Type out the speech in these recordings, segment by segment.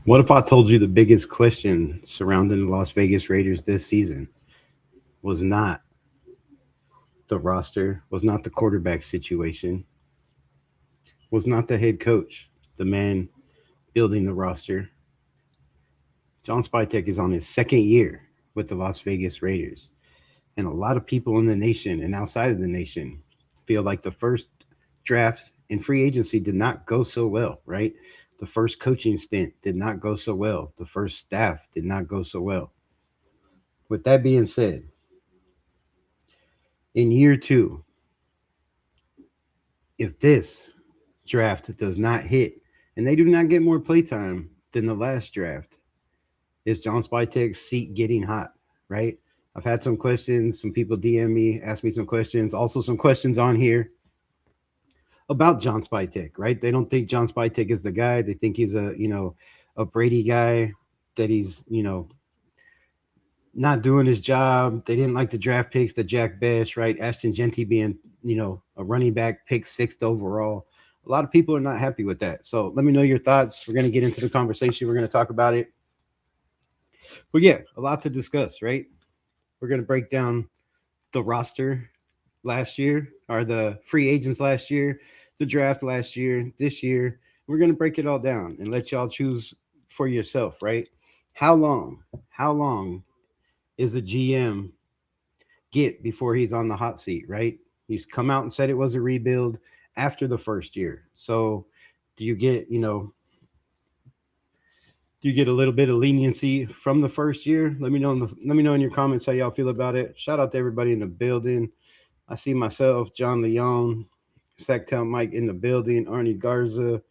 What if I told you the biggest question surrounding the Las Vegas Raiders this season was not the roster, was not the quarterback situation, was not the head coach, the man building the roster? John Spytek is on his second year with the Las Vegas Raiders. And a lot of people in the nation and outside of the nation feel like the first draft and free agency did not go so well, right? The first coaching stint did not go so well. The first staff did not go so well. With that being said, in year two, if this draft does not hit and they do not get more playtime than the last draft, is John Spytek's seat getting hot, right? I've had some questions. Some people DM me, ask me some questions. Also, some questions on here about John Spytek, right? They don't think John Spytek is the guy. They think he's a Brady guy, that he's, not doing his job. They didn't like the draft picks, the Jack Bash, right? Ashton Genty being, a running back pick sixth overall. A lot of people are not happy with that. So let me know your thoughts. We're going to get into the conversation. We're going to talk about it. But yeah, a lot to discuss, right? We're going to break down the roster last year, or the free agents last year, the draft last year, this year. We're going to break it all down and let y'all choose for yourself, right? How long? How long is the GM get before he's on the hot seat, right? He's come out and said it was a rebuild after the first year. So do you get, do you get a little bit of leniency from the first year? Let me know in your comments how y'all feel about it. Shout out to everybody in the building. I see myself, John Leon, Sacktown Mike in the building, Arnie Garza,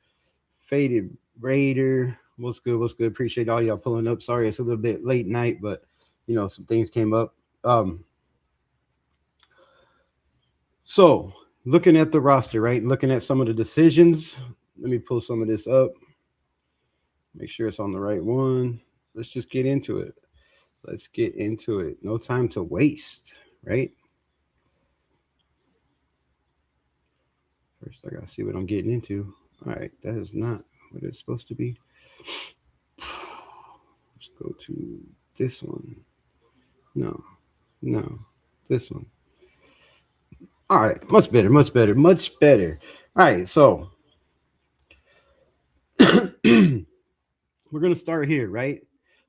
Faded Raider. What's good? What's good? Appreciate all y'all pulling up. Sorry it's a little bit late night, but some things came up. So looking at the roster, right? Looking at some of the decisions. Let me pull some of this up. Make sure it's on the right one. Let's just get into it. Let's get into it. No time to waste, right? First, I got to see what I'm getting into. All right, that is not what it's supposed to be. Let's go to this one. No, this one. All right, much better, much better, much better. All right, so we're going to start here, right?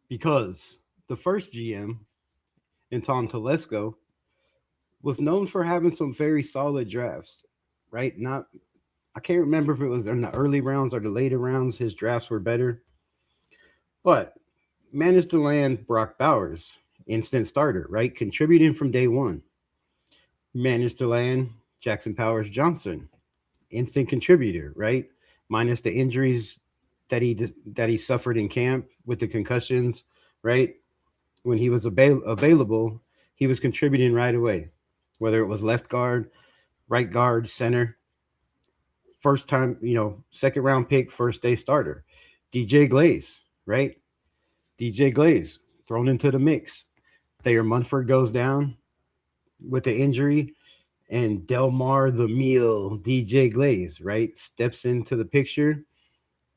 Because the first GM, Tom Telesco, was known for having some very solid drafts, right? I can't remember if it was in the early rounds or the later rounds. His drafts were better, but managed to land Brock Bowers, instant starter, right? Contributing from day one. Managed to land Jackson Powers Johnson, instant contributor, right? Minus the injuries that he suffered in camp with the concussions, right? When he was available, he was contributing right away, whether it was left guard, right guard, center. First time, second round pick, first day starter. DJ Glaze, right? DJ Glaze thrown into the mix. Thayer Munford goes down with the injury, and Delmar the Meal, DJ Glaze, right, steps into the picture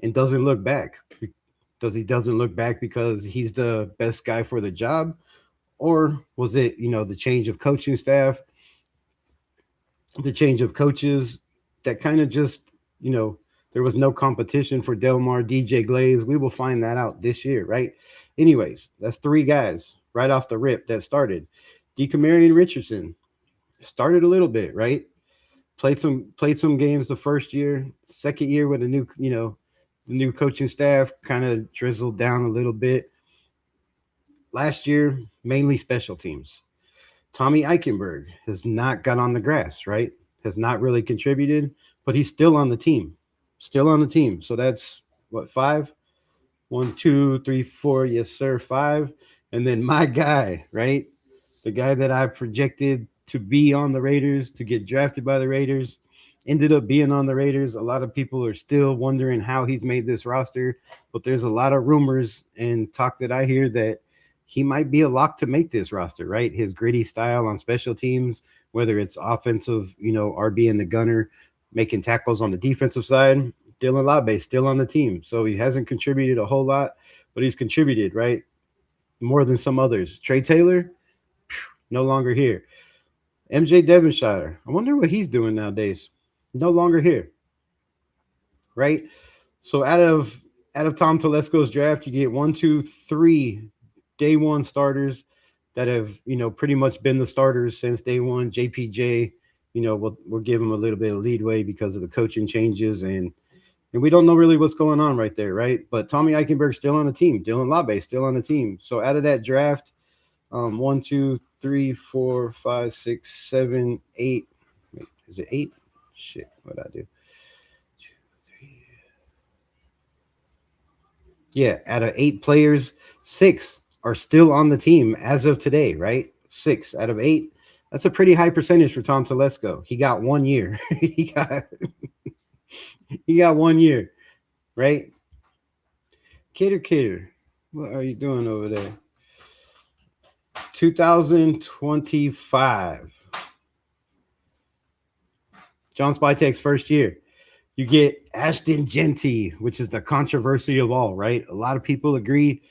and doesn't look back. Doesn't look back because he's the best guy for the job, or was it the change of coaching staff, the change of coaches that kind of just there was no competition for Delmar, DJ Glaze? We will find that out this year, right? Anyways, that's three guys right off the rip that started. DeCamarion Richardson started a little bit, right? Played some games the first year. Second year with the new coaching staff, kind of drizzled down a little bit. Last year, mainly special teams. Tommy Eichenberg has not got on the grass, right? Has not really contributed, but he's still on the team. Still on the team. So that's what, 5? 1, 2, 3, 4. Yes, sir, 5. And then my guy, right? The guy that I projected to be on the Raiders, to get drafted by the Raiders, ended up being on the Raiders. A lot of people are still wondering how he's made this roster, but there's a lot of rumors and talk that I hear that he might be a lock to make this roster, right? His gritty style on special teams, whether it's offensive, RB and the gunner, making tackles on the defensive side, Dylan Labe still on the team. So he hasn't contributed a whole lot, but he's contributed, right? More than some others. Trey Taylor, no longer here. MJ Devonshire, I wonder what he's doing nowadays. No longer here, right? So out of Tom Telesco's draft, you get 1, 2, 3 day one starters that have pretty much been the starters since day one. JPJ, we'll give him a little bit of leadway because of the coaching changes and we don't know really what's going on right there, right? But Tommy Eichenberg's still on the team. Dylan Labe still on the team. So out of that draft, 1, 2, 3, 4, 5, 6, 7, 8. Wait, is it 8? Shit, what'd I do? 2, 3. Yeah, out of 8 players, 6 are still on the team as of today, right? 6 out of 8. That's a pretty high percentage for Tom Telesco. He got 1 year. he got 1 year, right? Kidder, what are you doing over there? 2025. John Spytek's first year. You get Ashton Genty, which is the controversy of all, right? A lot of people agree,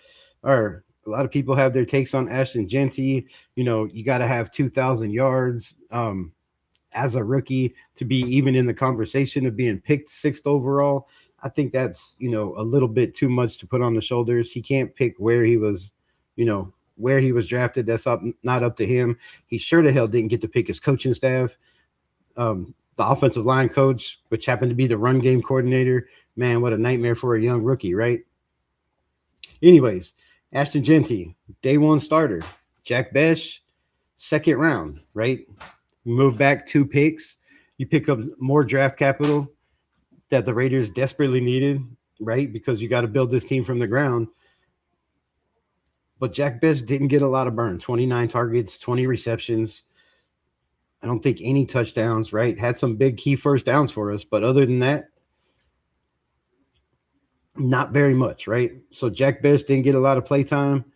or a lot of people have their takes on Ashton Genty. You got to have 2,000 yards as a rookie to be even in the conversation of being picked 6th overall. I think that's, a little bit too much to put on the shoulders. He can't pick where he was, where he was drafted. That's not up to him. He sure the hell didn't get to pick his coaching staff. The offensive line coach, which happened to be the run game coordinator. Man, what a nightmare for a young rookie, right? Anyways, Ashton Genty, day one starter. Jack Besh, 2nd round, right? You move back 2 picks. You pick up more draft capital that the Raiders desperately needed, right? Because you got to build this team from the ground. But Jack Besh didn't get a lot of burn. 29 targets, 20 receptions. I don't think any touchdowns, right? Had some big key first downs for us, but other than that, not very much, right? So Jack Besh didn't get a lot of play time.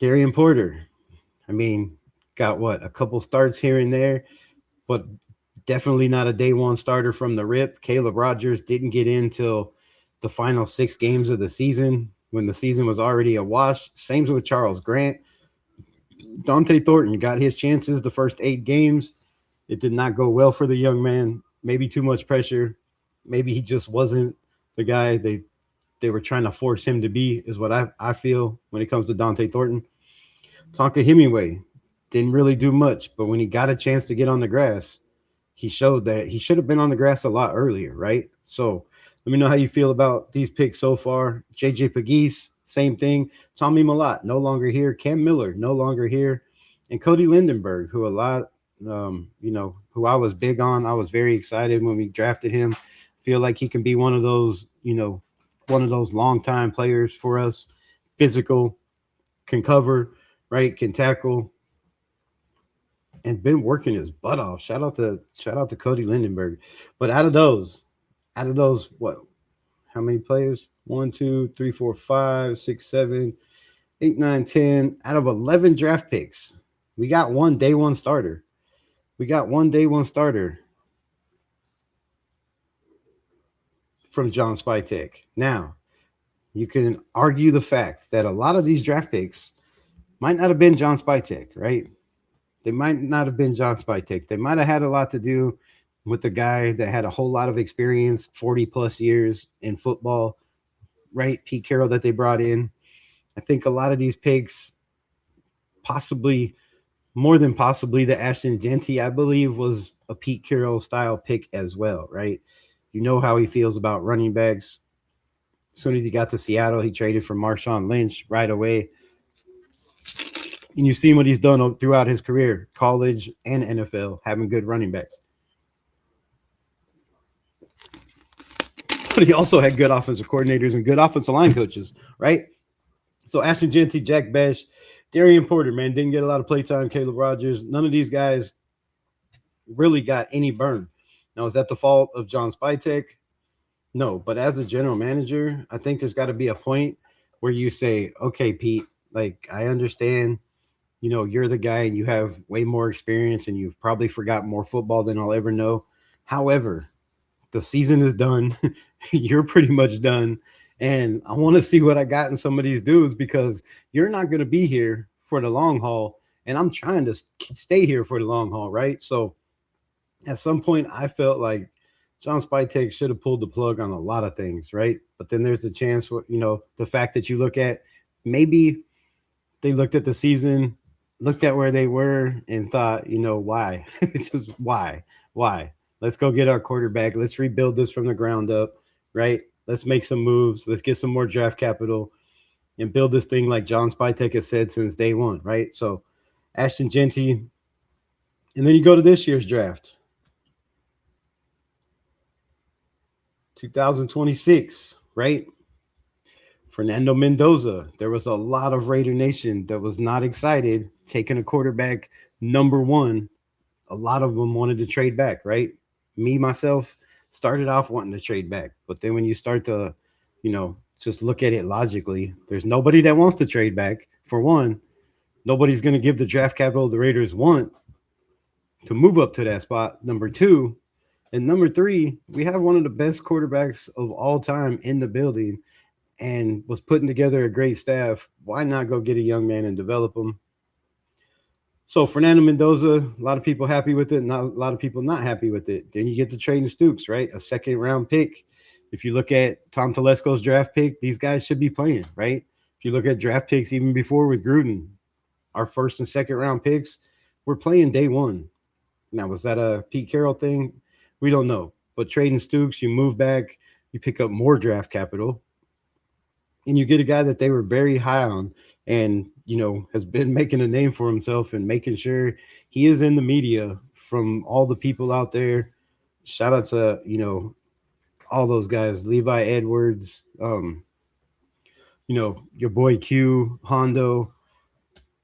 Darian Porter, got a couple starts here and there, but definitely not a day one starter from the rip. Caleb Rogers didn't get in till the final 6 games of the season when the season was already a wash. Same with Charles Grant. Dante Thornton got his chances the first 8 games. It did not go well for the young man. Maybe too much pressure. Maybe he just wasn't the guy they were trying to force him to be, is what I feel when it comes to Dante Thornton. Tonka Hemingway didn't really do much, but when he got a chance to get on the grass, he showed that he should have been on the grass a lot earlier, right? So let me know how you feel about these picks so far. JJ Pegues, same thing. Tommy Mellott, no longer here. Cam Miller, no longer here. And Cody Lindenberg, who who I was big on. I was very excited when we drafted him. Feel like he can be one of those long-time players for us. Physical, can cover, right? Can tackle, and been working his butt off. Shout out to Cody Lindenberg. But out of those, what? How many players? 1, 2, 3, 4, 5, 6, 7, 8, 9, 10. Out of 11 draft picks, we got 1 day one starter. From John Spytek. Now, you can argue the fact that a lot of these draft picks might not have been John Spytek, right? They might not have been John Spytek. They might have had a lot to do with the guy that had a whole lot of experience, 40 plus years in football, right? Pete Carroll that they brought in. I think a lot of these picks, more than possibly the Ashton Genty, I believe, was a Pete Carroll style pick as well, right? You know how he feels about running backs. As soon as he got to Seattle, he traded for Marshawn Lynch right away. And you've seen what he's done throughout his career, college and NFL, having good running backs. But he also had good offensive coordinators and good offensive line coaches, right? So Ashton Genty, Jack Besh, Darian Porter, man, didn't get a lot of play time. Caleb Rogers, none of these guys really got any burn. Now, is that the fault of John Spytek? No, but as a general manager, I think there's got to be a point where you say, okay, Pete, like, I understand, you're the guy and you have way more experience and you've probably forgot more football than I'll ever know. However, The season is done. You're pretty much done. And I want to see what I got in some of these dudes because you're not going to be here for the long haul. And I'm trying to stay here for the long haul, right? So at some point, I felt like John Spytek should have pulled the plug on a lot of things, right? But then there's a chance, the fact that you look at maybe they looked at the season, looked at where they were, and thought, why? It's just why? Why? Let's go get our quarterback. Let's rebuild this from the ground up, right? Let's make some moves. Let's get some more draft capital and build this thing like John Spytek has said since day one, right? So Ashton Genty. And then you go to this year's draft. 2026, right? Fernando Mendoza. There was a lot of Raider Nation that was not excited taking a quarterback number one. A lot of them wanted to trade back, right? Me, myself, started off wanting to trade back. But then when you start to, just look at it logically, there's nobody that wants to trade back. For one, nobody's going to give the draft capital the Raiders want to move up to that spot. Number two, and number three, we have one of the best quarterbacks of all time in the building and was putting together a great staff. Why not go get a young man and develop him? So Fernando Mendoza, a lot of people happy with it, not a lot of people not happy with it. Then you get to Trayden Stukes, right? A second-round pick. If you look at Tom Telesco's draft pick, these guys should be playing, right? If you look at draft picks even before with Gruden, our first and second-round picks, we're playing day one. Now, was that a Pete Carroll thing? We don't know. But Trayden Stukes, you move back, you pick up more draft capital, and you get a guy that they were very high on and, has been making a name for himself and making sure he is in the media from all the people out there. Shout out to, all those guys, Levi Edwards, your boy Q, Hondo,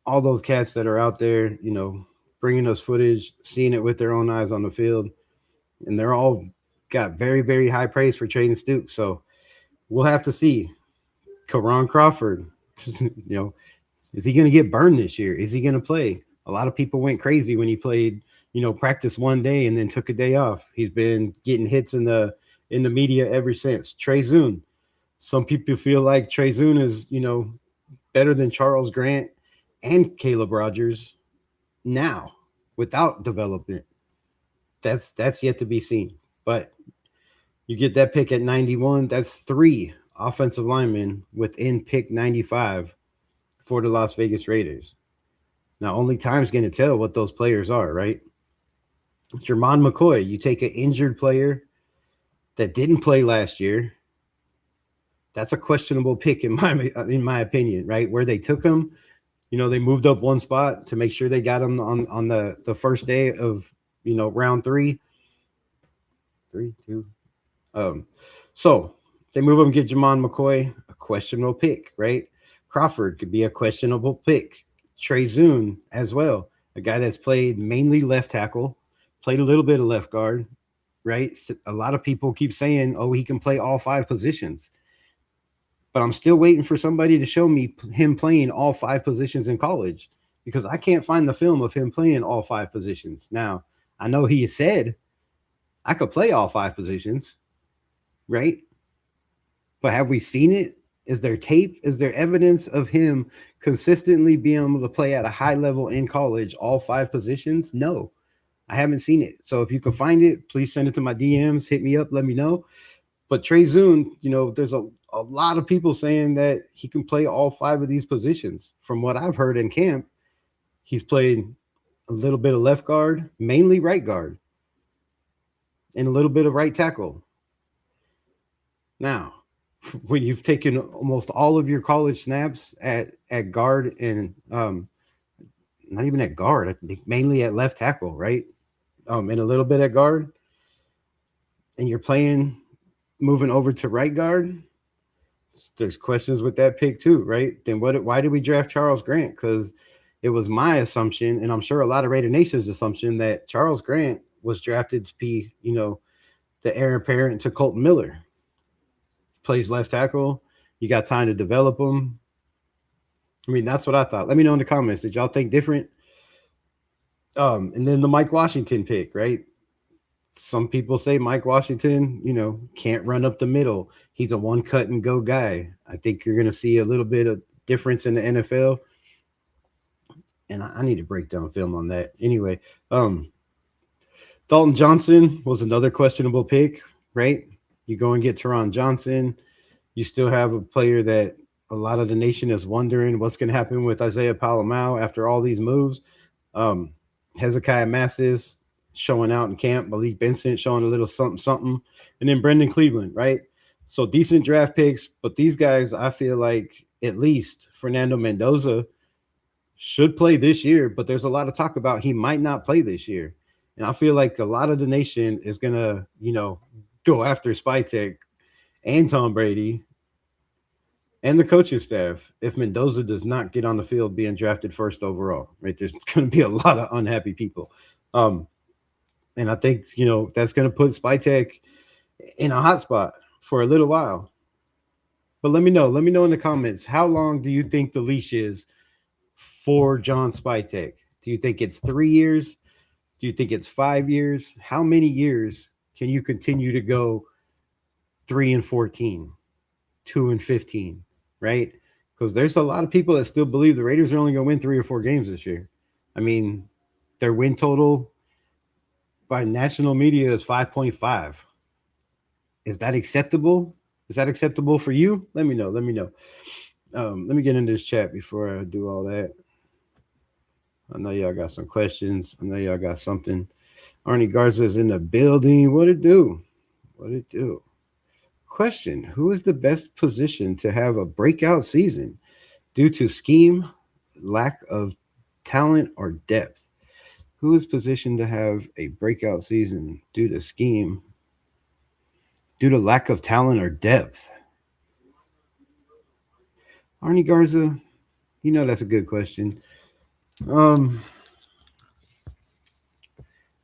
all those cats that are out there, bringing us footage, seeing it with their own eyes on the field. And they're all got very, very high praise for Trayden Stukes. So we'll have to see. Karan Crawford, is he going to get burned this year? Is he going to play? A lot of people went crazy when he played, practice one day and then took a day off. He's been getting hits in the media ever since. Trey Zune. Some people feel like Trey Zune is, better than Charles Grant and Caleb Rogers now without development. That's yet to be seen. But you get that pick at 91. That's 3 offensive linemen within pick 95 for the Las Vegas Raiders. Now, only time's going to tell what those players are, right? Jermon McCoy, you take an injured player that didn't play last year. That's a questionable pick in my opinion, right? Where they took him, they moved up one spot to make sure they got him on the first day of, round 3. 3, 2. So they move him, get Jermon McCoy, a questionable pick, right? Crawford could be a questionable pick. Trey Zune as well, a guy that's played mainly left tackle, played a little bit of left guard, right? A lot of people keep saying, he can play all 5 positions. But I'm still waiting for somebody to show me him playing all 5 positions in college because I can't find the film of him playing all 5 positions. Now, I know he said I could play all 5 positions, right? But have we seen it? Is there tape? Is there evidence of him consistently being able to play at a high level in college, all 5 positions? No, I haven't seen it. So if you can find it, please send it to my DMs, hit me up, let me know. But Trey Zune, there's a lot of people saying that he can play all 5 of these positions. From what I've heard in camp, he's played a little bit of left guard, mainly right guard, and a little bit of right tackle. Now, when you've taken almost all of your college snaps at guard and not even at guard, I think mainly at left tackle, right? And a little bit at guard, and you're moving over to right guard, there's questions with that pick too, right? Then why did we draft Charles Grant? Because it was my assumption, and I'm sure a lot of Raider Nation's assumption, that Charles Grant was drafted to be, the heir apparent to Colton Miller. Plays left tackle. You got time to develop him. I mean, that's what I thought. Let me know in the comments. Did y'all think different? And then the Mike Washington pick, right? Some people say Mike Washington, can't run up the middle. He's a one cut and go guy. I think you're going to see a little bit of difference in the NFL. And I need to break down film on that. Anyway, um, Dalton Johnson was another questionable pick, right? You go and get Teron Johnson. You still have a player that a lot of the nation is wondering what's going to happen with Isaiah Palomau after all these moves. Um, Hezekiah Massis showing out in camp, Malik Benson showing a little something, something, and then Brendan Cleveland, right? So decent draft picks, but these guys, I feel like at least Fernando Mendoza should play this year, but there's a lot of talk about he might not play this year. And I feel like a lot of the nation is gonna, go after Spytek and Tom Brady and the coaching staff if Mendoza does not get on the field being drafted first overall. Right, there's going to be a lot of unhappy people, um, and I think that's going to put Spytek in a hot spot for a little while. But let me know. Let me know in the comments, how long do you think the leash is for John Spytek? Do you think it's 3 years? Do you think it's 5 years? How many years can you continue to go 3-14, 2-15, right? Because there's a lot of people that still believe the Raiders are only going to win 3 or 4 games this year. I mean, their win total by national media is 5.5. Is that acceptable? Is that acceptable for you? Let me know. Let me know. Let me get into this chat before I do all that. I know y'all got some questions. I know y'all got something. Arnie Garza's in the building. What it do? What it do? Question: who is the best position to have a breakout season due to scheme, lack of talent, or depth? Who is positioned to have a breakout season due to scheme, due to lack of talent or depth? Arnie Garza, that's a good question. Um,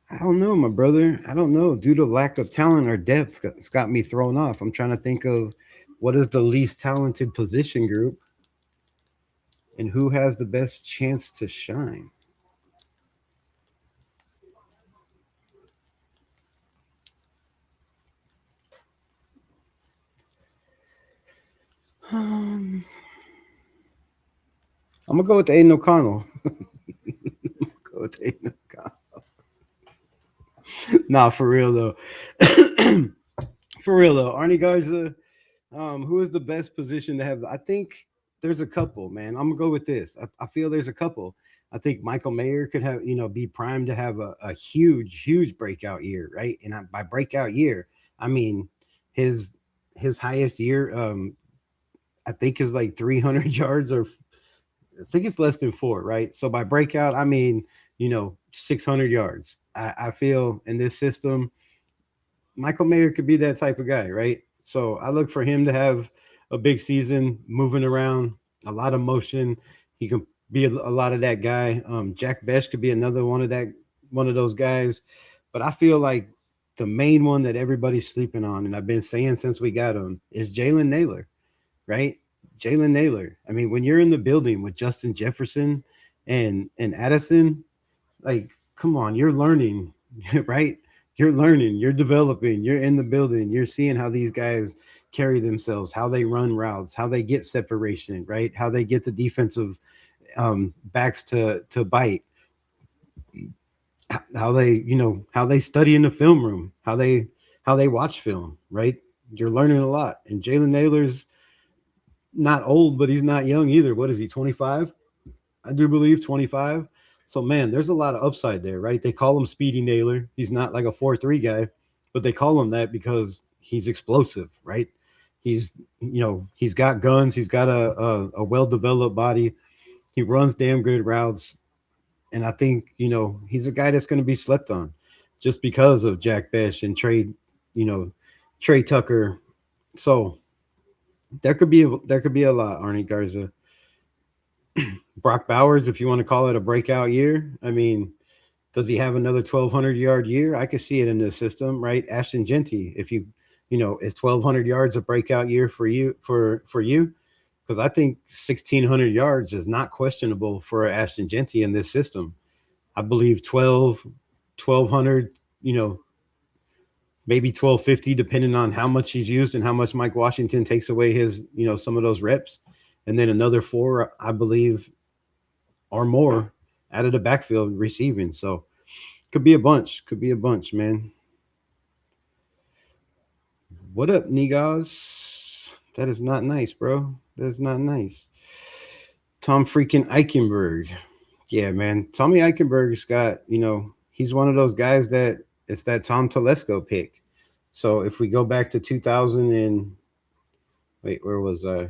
I don't know, my brother. I don't know. Due to lack of talent or depth, it's got me thrown off. I'm trying to think of what is the least talented position group and who has the best chance to shine. I'm gonna go with Aiden O'Connell. Go with Aiden O'Connell. Nah, for real though. For real though, Arnie Garza, who is the best position to have? I think there's a couple, man. I'm gonna go with this. I feel there's a couple. I think Michael Mayer could have, be primed to have a huge, huge breakout year, right? And by breakout year, I mean his his highest year, I think is like 300 yards, or I think it's less than 4, right? So by breakout, I mean 600 yards. I feel in this system, Michael Mayer could be that type of guy, right? So I look for him to have a big season, moving around, a lot of motion. He can be a lot of that guy. Jack Besh could be another one of those guys. But I feel like the main one that everybody's sleeping on, and I've been saying since we got him, is Jalen Naylor, right? Jalen Naylor. I mean, when you're in the building with Justin Jefferson and Addison, like, come on, you're learning, right? You're learning, you're developing, you're in the building, you're seeing how these guys carry themselves, how they run routes, how they get separation, right? How they get the defensive backs to bite, how they study in the film room, how they watch film, right? You're learning a lot. And Jalen Naylor's not old, but he's not young either. What is he, 25? I do believe 25. So, man, there's a lot of upside there, right? They call him Speedy Naylor. He's not like a 4-3 guy, but they call him that because he's explosive, right? He's got guns. He's got a well-developed body. He runs damn good routes. And I think, he's a guy that's going to be slept on just because of Jack Besh and Trey Tucker. So there could be a lot, Arnie Garza. Brock Bowers, if you want to call it a breakout year. I mean, does he have another 1,200-yard year? I could see it in this system, right? Ashton Genty, if is 1,200 yards a breakout year for you? Because I think 1,600 yards is not questionable for Ashton Genty in this system. I believe 1,200, maybe 1250, depending on how much he's used and how much Mike Washington takes away his, some of those reps. And then another four, I believe, or more out of the backfield receiving. So could be a bunch. Could be a bunch, man. What up, niggas? That is not nice, bro. That is not nice. Tom freaking Eichenberg. Yeah, man. Tommy Eichenberg's got, he's one of those guys that it's that Tom Telesco pick. So if we go back to 2000 and wait, where was I?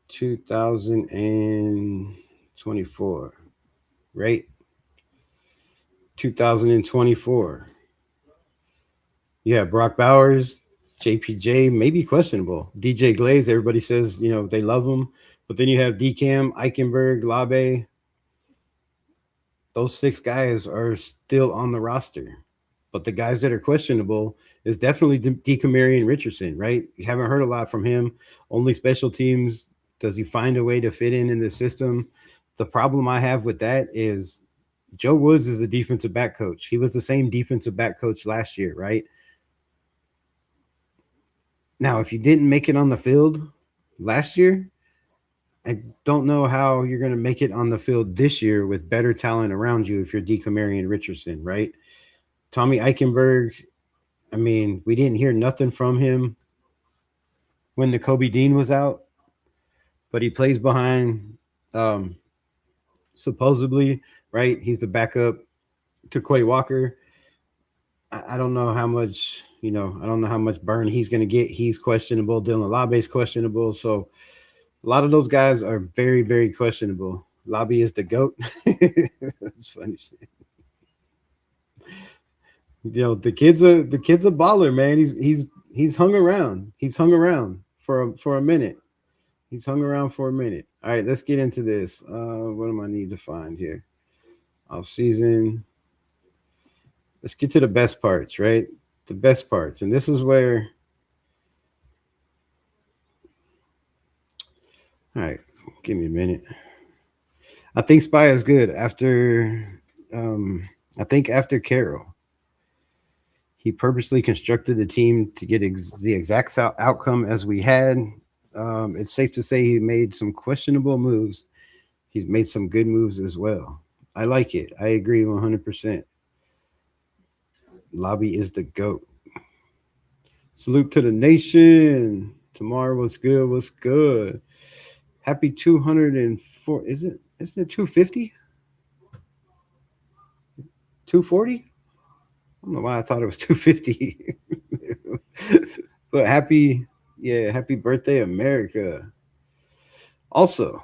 2024, right? 2024. Yeah, Brock Bowers, JPJ, maybe questionable. DJ Glaze, everybody says, they love him. But then you have DCAM, Eichenberg, Labe. Those six guys are still on the roster. But the guys that are questionable is definitely Decamerion Richardson, right? You haven't heard a lot from him. Only special teams. Does he find a way to fit in the system? The problem I have with that is Joe Woods is a defensive back coach. He was the same defensive back coach last year, right? Now, if you didn't make it on the field last year, I don't know how you're going to make it on the field this year with better talent around you if you're Decamerion Richardson, right? Tommy Eichenberg, I mean, we didn't hear nothing from him when the Kobe Dean was out, but he plays behind, um, supposedly, right? He's the backup to Quay Walker. I don't know how much, I don't know how much burn he's going to get. He's questionable. Dylan Labe's questionable. So a lot of those guys are very, very questionable. Labe is the GOAT. That's funny shit. The kid's a baller, man. He's hung around. He's hung around for a minute. He's hung around for a minute. All right, let's get into this. What do I need to find here? Off season. Let's get to the best parts, right? The best parts, and this is where. All right, give me a minute. I think Spy is good after. I think after Carroll. He purposely constructed the team to get the exact outcome as we had. It's safe to say he made some questionable moves. He's made some good moves as well. I like it. I agree 100%. Lobby is the GOAT. Salute to the nation. Tomorrow was good. Was good. Happy 204. Isn't it 250? 240? I don't know why I thought it was 250. But happy birthday, America. Also,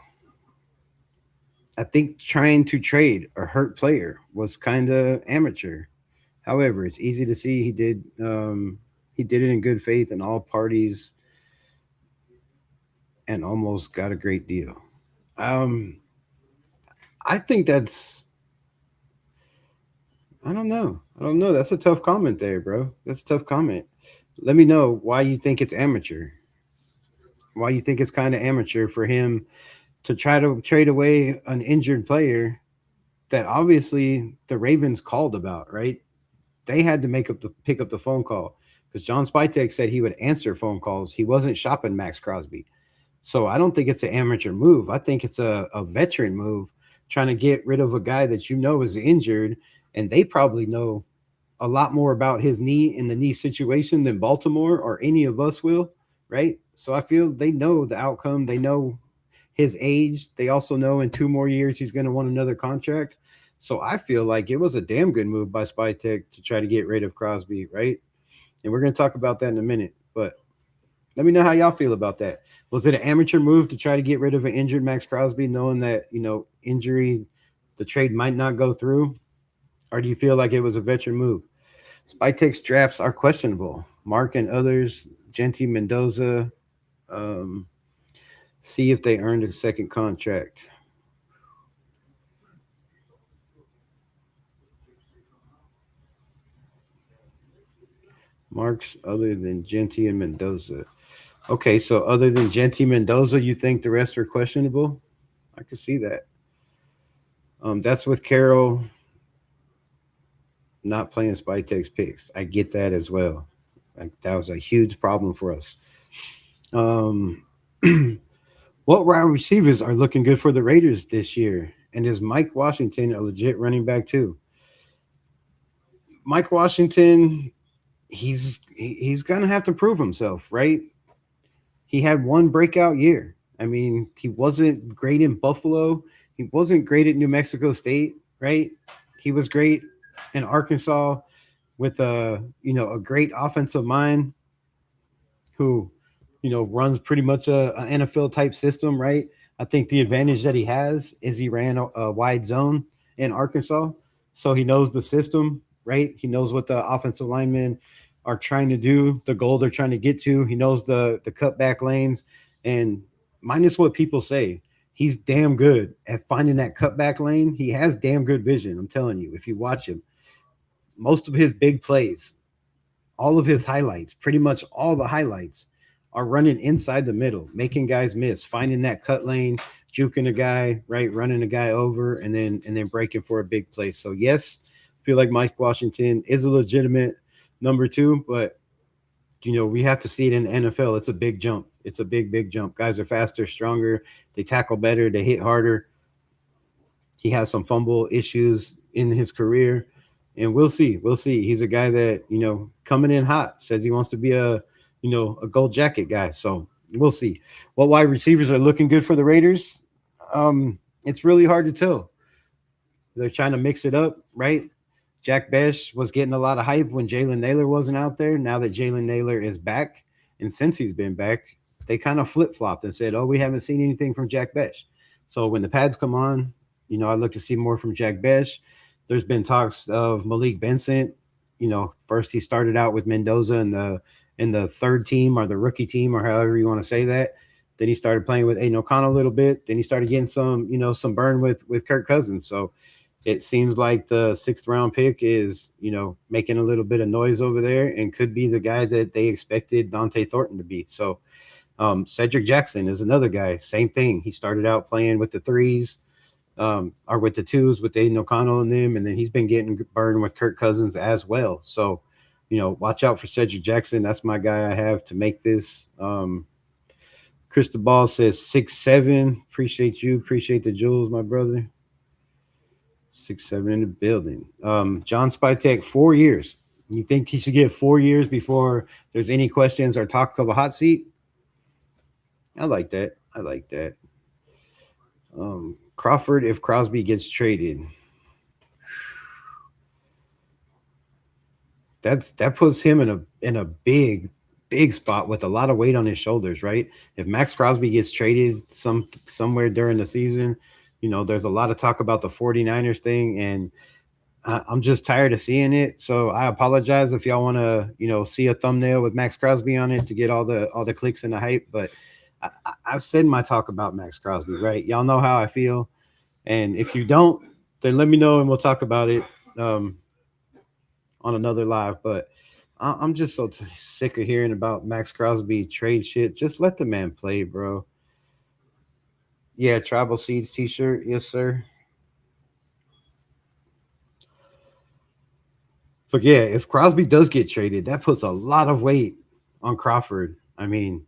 I think trying to trade a hurt player was kind of amateur. However, it's easy to see he did it in good faith and all parties and almost got a great deal. Um, I think that's I don't know. I don't know. That's a tough comment there, bro. That's a tough comment. Let me know why you think it's amateur. Why you think it's kind of amateur for him to try to trade away an injured player that obviously the Ravens called about, right? They had to pick up the phone call because John Spytek said he would answer phone calls. He wasn't shopping Max Crosby. So I don't think it's an amateur move. I think it's a veteran move trying to get rid of a guy that is injured, and they probably know a lot more about his knee and the knee situation than Baltimore or any of us will, right? So I feel they know the outcome. They know his age. They also know in 2 more years he's going to want another contract. So I feel like it was a damn good move by Spytek to try to get rid of Crosby, right? And we're going to talk about that in a minute. But let me know how y'all feel about that. Was it an amateur move to try to get rid of an injured Max Crosby, knowing that, injury, the trade might not go through? Or do you feel like it was a veteran move? Spytek's drafts are questionable. Mark and others, Genty, Mendoza, see if they earned a second contract. Marks other than Genty and Mendoza. Okay, so other than Genty, Mendoza, you think the rest are questionable? I could see that. That's with Carroll. not playing Spytek's picks. I get that as well. Like that was a huge problem for us. Um, what wide receivers are looking good for the Raiders this year? And is Mike Washington a legit running back too? Mike Washington, he's gonna have to prove himself, right? He had one breakout year. I mean, he wasn't great in Buffalo. He wasn't great at New Mexico State, right? He was great in Arkansas with a great offensive mind who runs pretty much a NFL type system, right? I think the advantage that he has is he ran a wide zone in Arkansas, so he knows the system, right? He knows what the offensive linemen are trying to do, the goal they're trying to get to. He knows the cutback lanes, and minus what people say, he's damn good at finding that cutback lane. He has damn good vision. I'm telling you, if you watch him, most of his big plays, all of his highlights, pretty much all the highlights are running inside the middle, making guys miss, finding that cut lane, juking a guy, right, running a guy over, and then breaking for a big play. So yes, I feel like Mike Washington is a legitimate number two, but we have to see it in the NFL. It's a big jump. It's a big jump. Guys are faster, stronger, they tackle better, they hit harder. He has some fumble issues in his career, and we'll see. We'll see. He's a guy that coming in hot, says he wants to be a gold jacket guy. So we'll see. What wide receivers are looking good for the Raiders? It's really hard to tell. They're trying to mix it up, right? Jack Besh was getting a lot of hype when Jalen Naylor wasn't out there. Now that Jalen Naylor is back, and since he's been back, they kind of flip flopped and said, "Oh, we haven't seen anything from Jack Besh." So when the pads come on, I look to see more from Jack Besh. There's been talks of Malik Benson. First he started out with Mendoza in the third team or the rookie team or however you want to say that. Then he started playing with Aiden O'Connell a little bit. Then he started getting some burn with Kirk Cousins. So it seems like the sixth round pick is, making a little bit of noise over there and could be the guy that they expected Dante Thornton to be. So Cedric Jackson is another guy. Same thing. He started out playing with the threes, or with the twos with Aiden O'Connell and them, and then he's been getting burned with Kirk Cousins as well. So, watch out for Cedric Jackson. That's my guy I have to make this. Cristobal says 6'7". Appreciate you. Appreciate the jewels, my brother. 6'7" in the building. John Spytek, 4 years. You think he should get 4 years before there's any questions or talk of a hot seat? I like that. I like that. Crawford, if Crosby gets traded, that puts him in a big spot with a lot of weight on his shoulders, right? If Max Crosby gets traded somewhere during the season, there's a lot of talk about the 49ers thing, and I'm just tired of seeing it. So I apologize if y'all want to, see a thumbnail with Max Crosby on it to get all the clicks and the hype. But I've said my talk about Max Crosby, right? Y'all know how I feel. And if you don't, then let me know and we'll talk about it on another live. But I'm just so sick of hearing about Max Crosby trade shit. Just let the man play, bro. Yeah, Tribal Seeds t-shirt. Yes, sir. But yeah, if Crosby does get traded, that puts a lot of weight on Crawford. I mean,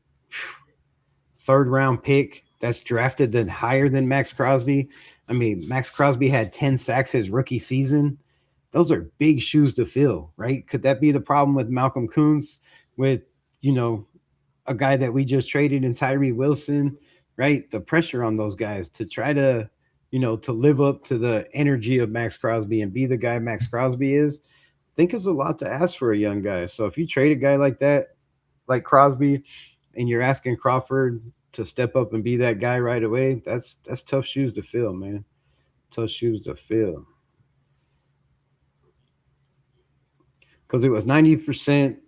third round pick that's drafted then higher than Max Crosby. I mean, Max Crosby had 10 sacks his rookie season. Those are big shoes to fill, right? Could that be the problem with Malcolm Kuntz, with, a guy that we just traded in Tyree Wilson, right? The pressure on those guys to try to live up to the energy of Max Crosby and be the guy Max Crosby is, I think is a lot to ask for a young guy. So if you trade a guy like that, like Crosby, and you're asking Crawford to step up and be that guy right away, that's tough shoes to fill, man. Tough shoes to fill. Because it was 90%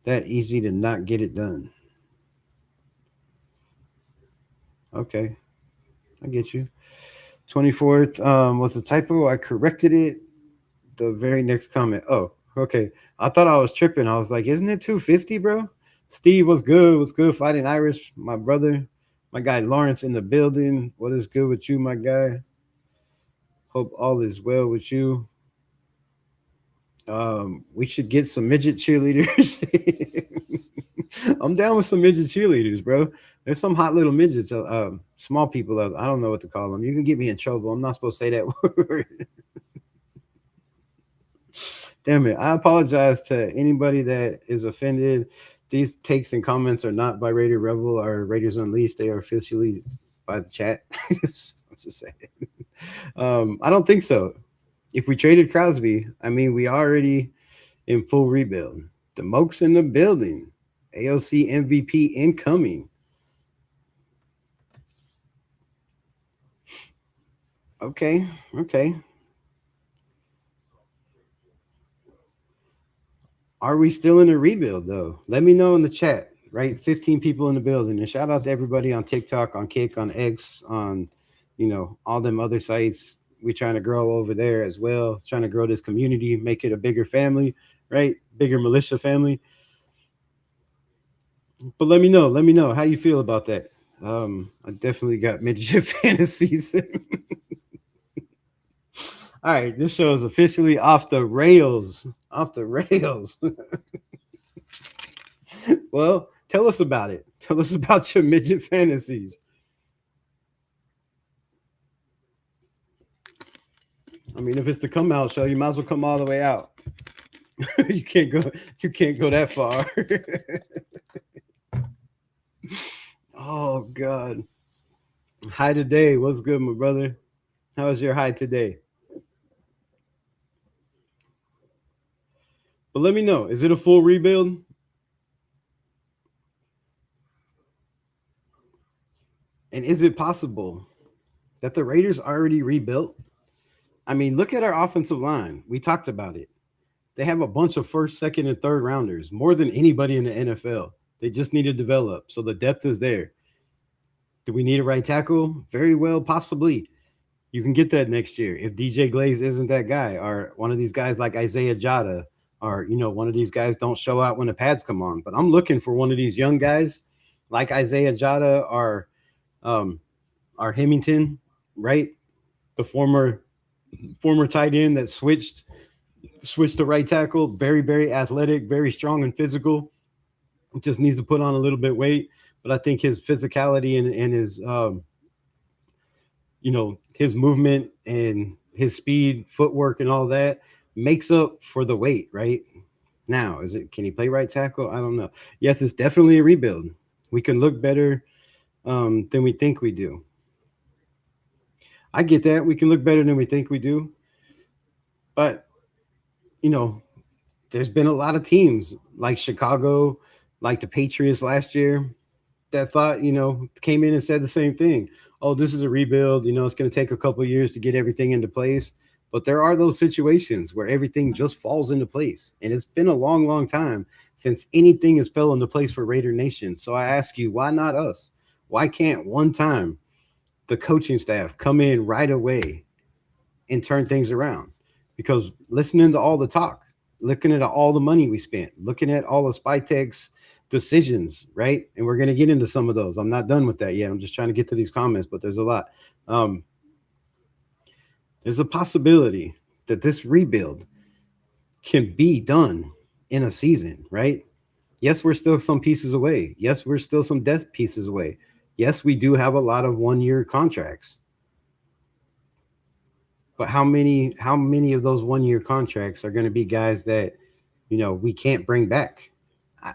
that easy to not get it done. Okay, I get you. 24th was a typo. I corrected it the very next comment. Oh, okay. I thought I was tripping. I was like, isn't it 250, bro? Steve, what's good? What's good? Fighting Irish, my brother. My guy Lawrence in the building. What is good with you, my guy? Hope all is well with you. We should get some midget cheerleaders. I'm down with some midget cheerleaders, bro. There's some hot little midgets, small people. I don't know what to call them. You can get me in trouble. I'm not supposed to say that word. Damn it. I apologize to anybody that is offended. These takes and comments are not by Raider Rebel or Raiders Unleashed. They are officially by the chat. What's to say? I don't think so. If we traded Crosby, I mean, we already in full rebuild. The Moke's in the building. AOC MVP incoming. Okay, okay. Are we still in a rebuild though? Let me know in the chat. Right, 15 people in the building, and shout out to everybody on TikTok, on Kick, on X, on all them other sites. We trying to grow over there as well. Trying to grow this community, make it a bigger family, right? Bigger militia family. But let me know. Let me know how you feel about that. I definitely got midget fantasies. All right, this show is officially off the rails. Off the rails. Well, tell us about it. Tell us about your midget fantasies. I mean, if it's the come out show, you might as well come all the way out. You can't go. You can't go that far. Oh God. Hi today. What's good, my brother? How was your high today? But let me know. Is it a full rebuild? And is it possible that the Raiders already rebuilt? I mean, look at our offensive line. We talked about it. They have a bunch of first, second, and third rounders, more than anybody in the NFL. They just need to develop. So the depth is there. Do we need a right tackle? Very well, possibly. You can get that next year if DJ Glaze isn't that guy, or one of these guys like Isaiah Jada, or one of these guys don't show out when the pads come on. But I'm looking for one of these young guys like Isaiah Jada um, or Hemington, right? The former tight end that switched to right tackle. Very, very athletic, very strong and physical. Just needs to put on a little bit weight, but I think his physicality and his his movement and his speed, footwork, and all that makes up for the weight. Right now, can he play right tackle? I don't know. Yes, it's definitely a rebuild. We can look better than we think we do. I get that. We can look better than we think we do, but there's been a lot of teams like Chicago, like the Patriots last year, that thought, came in and said the same thing. Oh, this is a rebuild. It's going to take a couple of years to get everything into place. But there are those situations where everything just falls into place. And it's been a long, long time since anything has fell into place for Raider Nation. So I ask you, why not us? Why can't one time the coaching staff come in right away and turn things around? Because listening to all the talk, looking at all the money we spent, looking at all of Spytek's decisions, right? And we're going to get into some of those. I'm not done with that yet. I'm just trying to get to these comments, but there's a lot. There's a possibility that this rebuild can be done in a season, right? Yes, we're still some pieces away. Yes, we're still some depth pieces away. Yes, we do have a lot of one-year contracts. But how many of those one-year contracts are going to be guys that we can't bring back?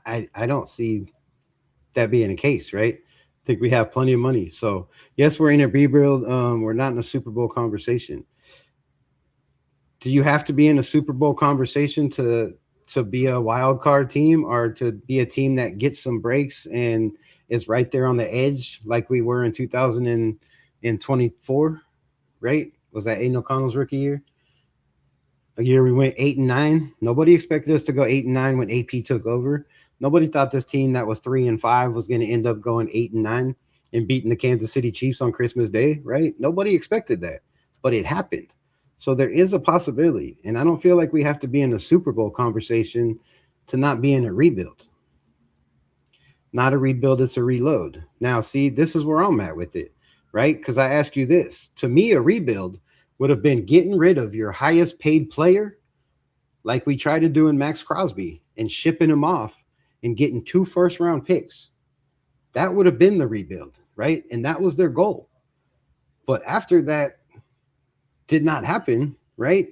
I don't see that being the case, right? I think we have plenty of money. So yes, we're in a rebuild. We're not in a Super Bowl conversation. Do you have to be in a Super Bowl conversation to be a wild card team, or to be a team that gets some breaks and is right there on the edge like we were in 2024, right? Was that Aiden O'Connell's rookie year? A year we went 8-9. Nobody expected us to go 8-9 when AP took over. Nobody thought this team that was 3-5 was going to end up going 8-9 and beating the Kansas City Chiefs on Christmas Day, right? Nobody expected that, but it happened. So there is a possibility, and I don't feel like we have to be in a Super Bowl conversation to not be in a rebuild. Not a rebuild, it's a reload. Now, see, this is where I'm at with it, right? Because I ask you this. To me, a rebuild would have been getting rid of your highest paid player, like we tried to do in Max Crosby, and shipping him off and getting 2 first-round picks. That would have been the rebuild, right? And that was their goal. But after that did not happen, right?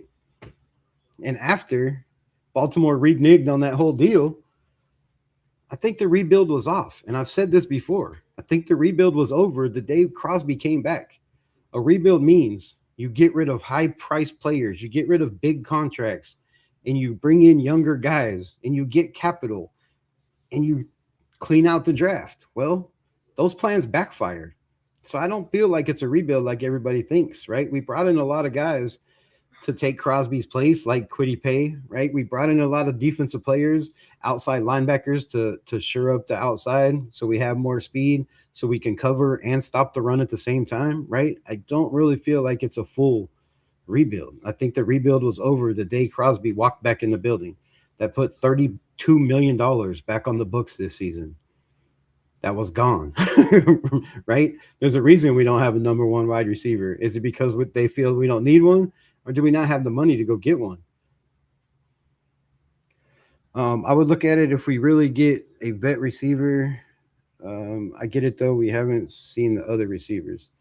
And after Baltimore reneged on that whole deal, I think the rebuild was off. And I've said this before. I think the rebuild was over the day Crosby came back. A rebuild means you get rid of high-priced players, you get rid of big contracts, and you bring in younger guys, and you get capital, and you clean out the draft. Well, those plans backfired. So I don't feel like it's a rebuild like everybody thinks, right? We brought in a lot of guys to take Crosby's place, like Kwity Paye, right? We brought in a lot of defensive players, outside linebackers to shore up the outside so we have more speed, so we can cover and stop the run at the same time, right? I don't really feel like it's a full rebuild. I think the rebuild was over the day Crosby walked back in the building. That put $32 million back on the books this season. That was gone, right? There's a reason we don't have a number one wide receiver. Is it because they feel we don't need one, or do we not have the money to go get one? I would look at it if we really get a vet receiver. I get it, though. We haven't seen the other receivers.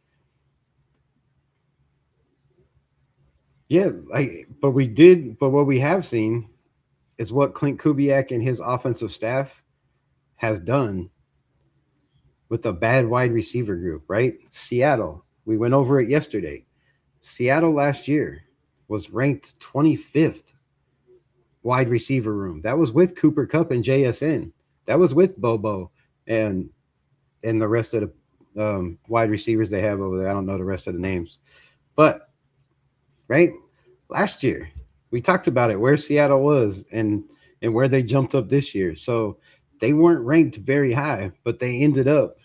Yeah, but we did. But what we have seen is what Clint Kubiak and his offensive staff has done with a bad wide receiver group, right? Seattle, we went over it yesterday. Seattle last year was ranked 25th wide receiver room. That was with Cooper Kupp and JSN. That was with Bobo and the rest of the wide receivers they have over there. I don't know the rest of the names. But, right, last year, we talked about it, where Seattle was and where they jumped up this year. So they weren't ranked very high, but they ended up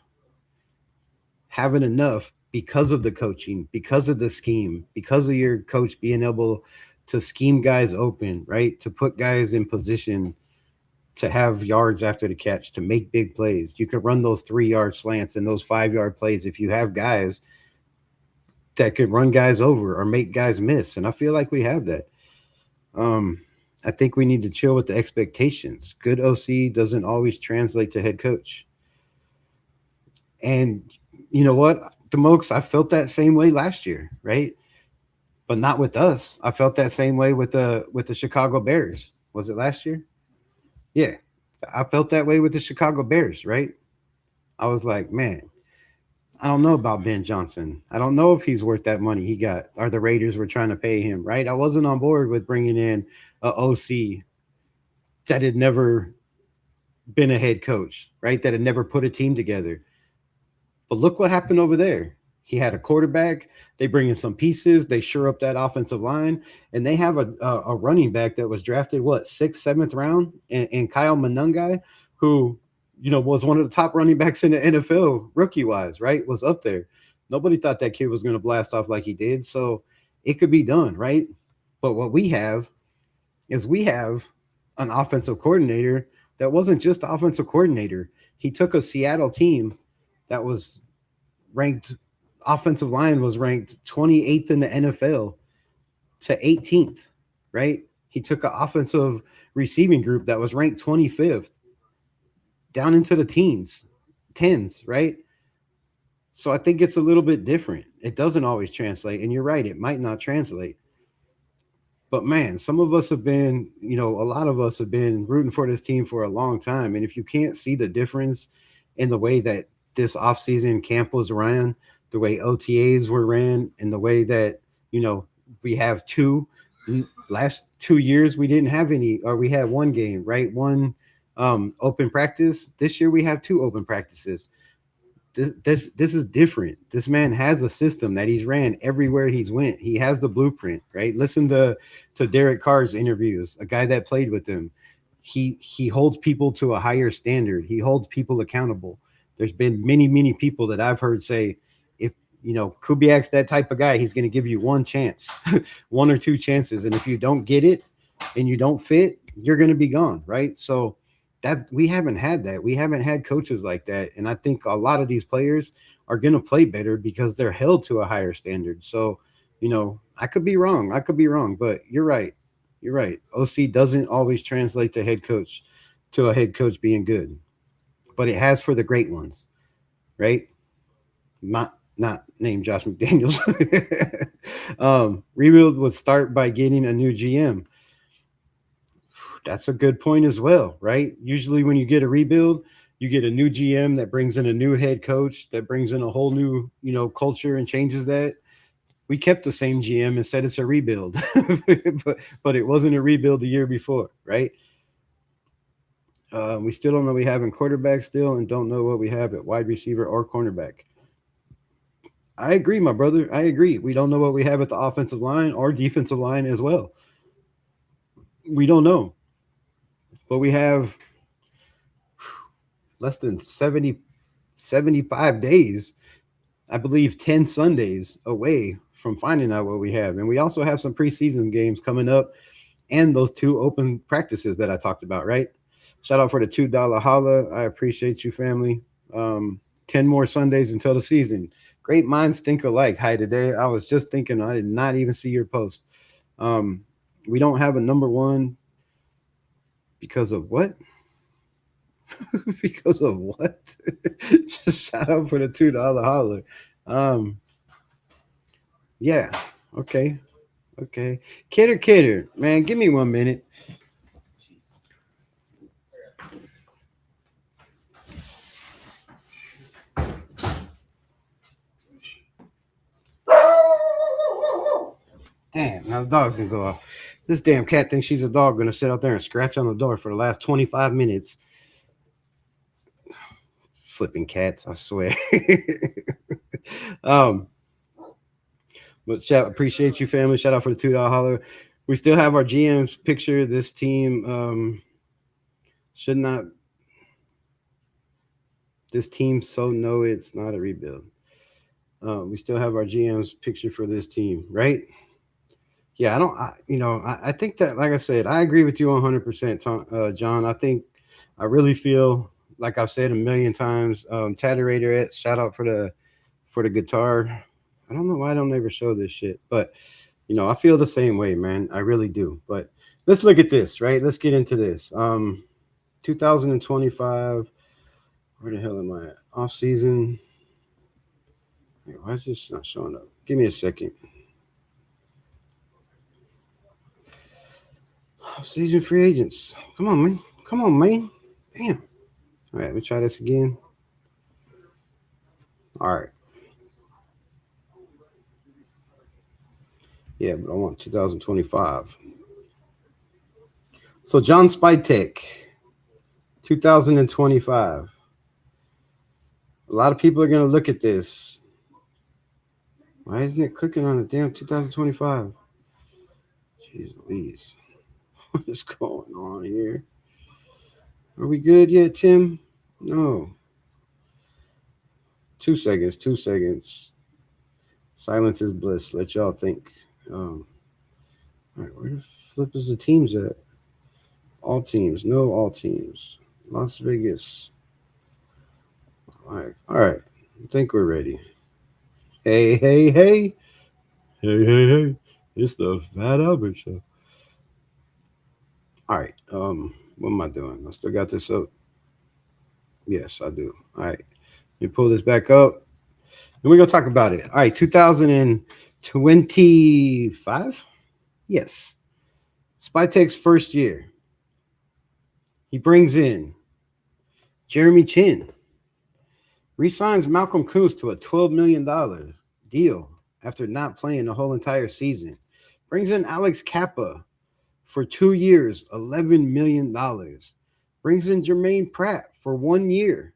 having enough because of the coaching, because of the scheme, because of your coach being able to scheme guys open, right? To put guys in position to have yards after the catch, to make big plays. You could run those 3-yard slants and those 5-yard plays if you have guys that could run guys over or make guys miss. And I feel like we have that. I think we need to chill with the expectations. Good OC doesn't always translate to head coach. And you know what, DeMokes, I felt that same way last year, right? But not with us. I felt that same way with the Chicago Bears. Was it last year? Yeah. I felt that way with the Chicago Bears, right? I was like, man, I don't know about Ben Johnson. I don't know if he's worth that money he got, or the Raiders were trying to pay him, right? I wasn't on board with bringing in a OC that had never been a head coach, right? That had never put a team together. But look what happened over there. He had a quarterback. They bring in some pieces. They shore up that offensive line. And they have a running back that was drafted, 6th, 7th round? And Kyle Monangai, who, was one of the top running backs in the NFL, rookie-wise, right? Was up there. Nobody thought that kid was going to blast off like he did. So it could be done, right? But what we have is an offensive coordinator that wasn't just the offensive coordinator. He took a Seattle team that was ranked, offensive line was ranked 28th in the NFL to 18th, right? He took an offensive receiving group that was ranked 25th down into the tens, right? So I think it's a little bit different. It doesn't always translate. And you're right, it might not translate. But man, some of us have been, a lot of us have been rooting for this team for a long time. And if you can't see the difference in the way that this offseason camp was ran, the way OTAs were ran, and the way that, we have last 2 years, we didn't have any, or we had one game, right? One open practice. This year we have 2 open practices. This is different. This man has a system that he's ran everywhere he's went. He has the blueprint, right? Listen to Derek Carr's interviews, a guy that played with him. He holds people to a higher standard. He holds people accountable. There's been many, many people that I've heard say, if, Kubiak's that type of guy, he's going to give you one chance, 1 or 2 chances. And if you don't get it and you don't fit, you're going to be gone, right? So we haven't had that. We haven't had coaches like that. And I think a lot of these players are going to play better because they're held to a higher standard. So, I could be wrong. But you're right. You're right. OC doesn't always translate to head coach to a head coach being good, but it has for the great ones, right? Not named Josh McDaniels. Rebuild would start by getting a new GM. That's a good point as well, right? Usually, when you get a rebuild, you get a new GM that brings in a new head coach that brings in a whole new, culture and changes that. We kept the same GM and said it's a rebuild, but it wasn't a rebuild the year before, right? We still don't know what we have in quarterback still, and don't know what we have at wide receiver or cornerback. I agree, my brother. I agree. We don't know what we have at the offensive line or defensive line as well. We don't know, but we have less than 75 days, I believe 10 Sundays away from finding out what we have. And we also have some preseason games coming up and those two open practices that I talked about, right? Shout out for the $2 holla. I appreciate you, family. 10 more Sundays until the season. Great minds think alike. Hi, today. I was just thinking, I did not even see your post. We don't have a number one because of what? Because of what? Just shout out for the $2 holler. Yeah. Okay. Okay. Kidder, man, give me 1 minute. Damn, now the dog's gonna go off. This damn cat thinks she's a dog, gonna sit out there and scratch on the door for the last 25 minutes. Flipping cats, I swear. um, but appreciate you, family. Shout out for the $2 holler. We still have our GM's picture. This team should not. This team so no, it's not a rebuild. We still have our GM's picture for this team, right? Yeah, I think that, like I said, I agree with you 100%, John. I really feel like I've said a million times. Tatterator, shout out for the guitar. I don't know why I don't ever show this shit, but I feel the same way, man. I really do. But let's look at this, right? Let's get into this. 2025. Where the hell am I at? Off season. Wait, why is this not showing up? Give me a second. Off season free agents. Come on, man. Come on, man. Damn. All right, let me try this again. All right. Yeah, but I want 2025. So John Spytek, 2025. A lot of people are going to look at this. Why isn't it clicking on the damn 2025? Jeez Louise. What is going on here? Are we good yet, Tim? No. 2 seconds. 2 seconds. Silence is bliss. Let y'all think. All right, where the flip is the teams at? All teams. No, all teams. Las Vegas. All right. I think we're ready. Hey. Hey. It's the Fat Albert Show. All right. What am I doing? I still got this up. Yes, I do. All right. Let me pull this back up. And we're gonna talk about it. All right, 2025? Yes. Spytek's first year. He brings in Jeremy Chin. Resigns Malcolm Kuntz to a $12 million deal after not playing the whole entire season. Brings in Alex Kappa for 2 years, $11 million. Brings in Jermaine Pratt for 1 year,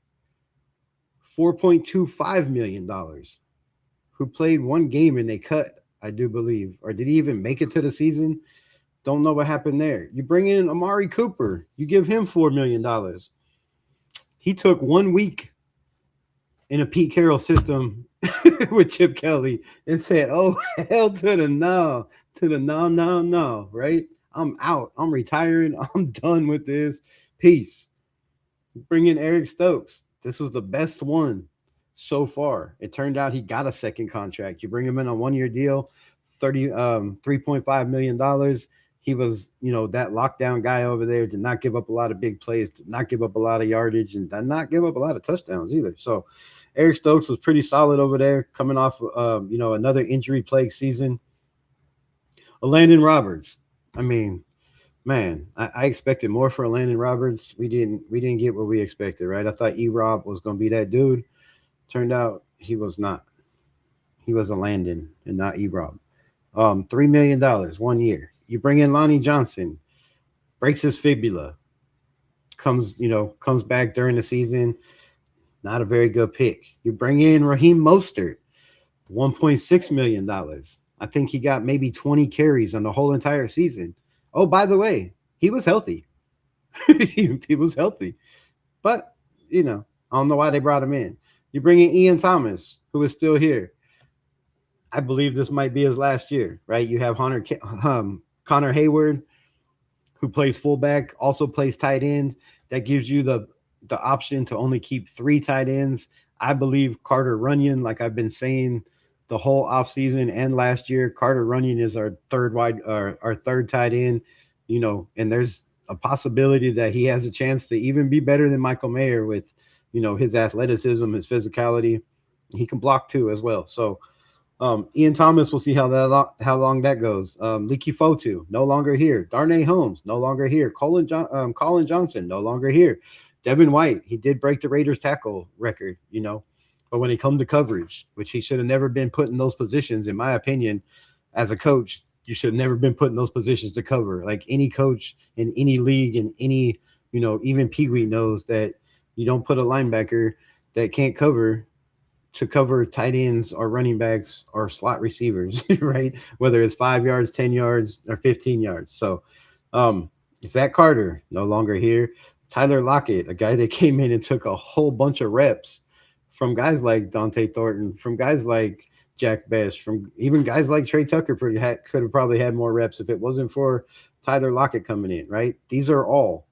$4.25 million, who played one game and they cut, I do believe. Or did he even make it to the season? Don't know what happened there. You bring in Amari Cooper. You give him $4 million. He took 1 week in a Pete Carroll system with Chip Kelly and said, oh, hell to the no, right? I'm out. I'm retiring. I'm done with this. Peace. Bring in Eric Stokes. This was the best one so far. It turned out he got a second contract. You bring him in a 1 year deal, $3.5 million. He was, that lockdown guy over there, did not give up a lot of big plays, did not give up a lot of yardage, and did not give up a lot of touchdowns either. So Eric Stokes was pretty solid over there, coming off, another injury-plagued season. Landon Roberts. I mean, man, I expected more for Landon Roberts. We didn't get what we expected, right? I thought Rob was going to be that dude. Turned out he was not. He was a Landon and not Rob. $3 million 1 year. You bring in Lonnie Johnson, breaks his fibula, comes back during the season. Not a very good pick. You bring in Raheem Mostert, $1.6 million. I think he got maybe 20 carries on the whole entire season. Oh, by the way, he was healthy. he was healthy. But, I don't know why they brought him in. You bring in Ian Thomas, who is still here. I believe this might be his last year, right? You have Connor Hayward, who plays fullback, also plays tight end. That gives you the option to only keep 3 tight ends. I believe Carter Runyon, like I've been saying the whole offseason and last year, Carter Runyon is our third tight end, and there's a possibility that he has a chance to even be better than Michael Mayer with, his athleticism, his physicality. He can block too as well. So Ian Thomas, we'll see how long that goes. Leaky Fotu, no longer here. Darnay Holmes, no longer here. Colin Johnson, no longer here. Devin White, he did break the Raiders tackle record, but when it comes to coverage, which he should have never been put in those positions, in my opinion, as a coach, you should have never been put in those positions to cover. Like any coach in any league and any, even Pee Wee knows that you don't put a linebacker that can't cover to cover tight ends or running backs or slot receivers, right? Whether it's 5 yards, 10 yards, or 15 yards. So Zach Carter, no longer here. Tyler Lockett, a guy that came in and took a whole bunch of reps from guys like Dante Thornton, from guys like Jack Best, from even guys like Trey Tucker could have probably had more reps if it wasn't for Tyler Lockett coming in, right? These are all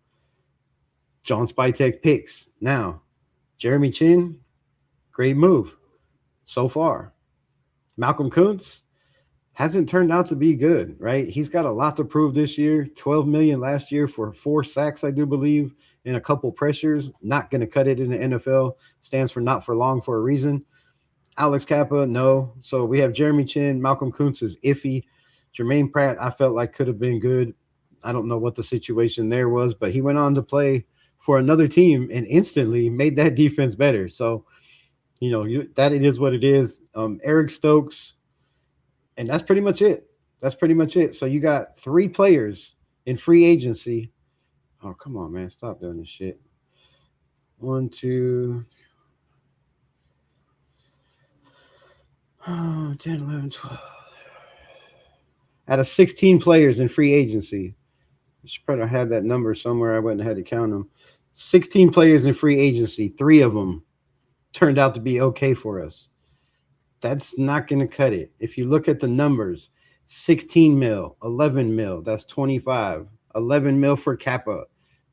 John Spytek picks. Now, Jeremy Chin, great move so far. Malcolm Kuntz hasn't turned out to be good, right? He's got a lot to prove this year. $12 million last year for 4 sacks, I do believe, and a couple pressures. Not going to cut it in the NFL. Stands for not for long for a reason. Alex Kappa, no. So we have Jeremy Chin. Malcolm Kuntz is iffy. Jermaine Pratt, I felt like could have been good. I don't know what the situation there was, but he went on to play for another team and instantly made that defense better. So, that it is what it is. Eric Stokes, and that's pretty much it. So you got 3 players in free agency. Oh, come on, man. Stop doing this shit. 1, 2, 10, 11, 12. Out of 16 players in free agency. I should probably have that number somewhere. I wouldn't have had to count them. 16 players in free agency. 3 of them turned out to be okay for us. That's not going to cut it. If you look at the numbers, 16 mil, 11 mil, that's 25. 11 mil for Kappa,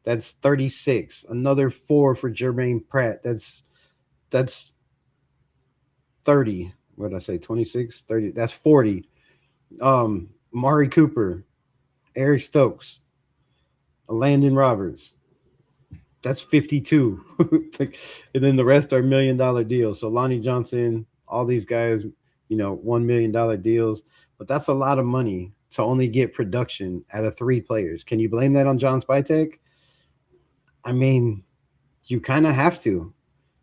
that's 36. Another 4 for Jermaine Pratt, that's 30. What did I say? 26, 30. That's 40. Mari Cooper, Eric Stokes, Landon Roberts. That's 52. And then the rest are $1 million deals. So Lonnie Johnson, all these guys, $1 million deals. But that's a lot of money to only get production out of 3 players. Can you blame that on John Spytek? I mean, you kind of have to.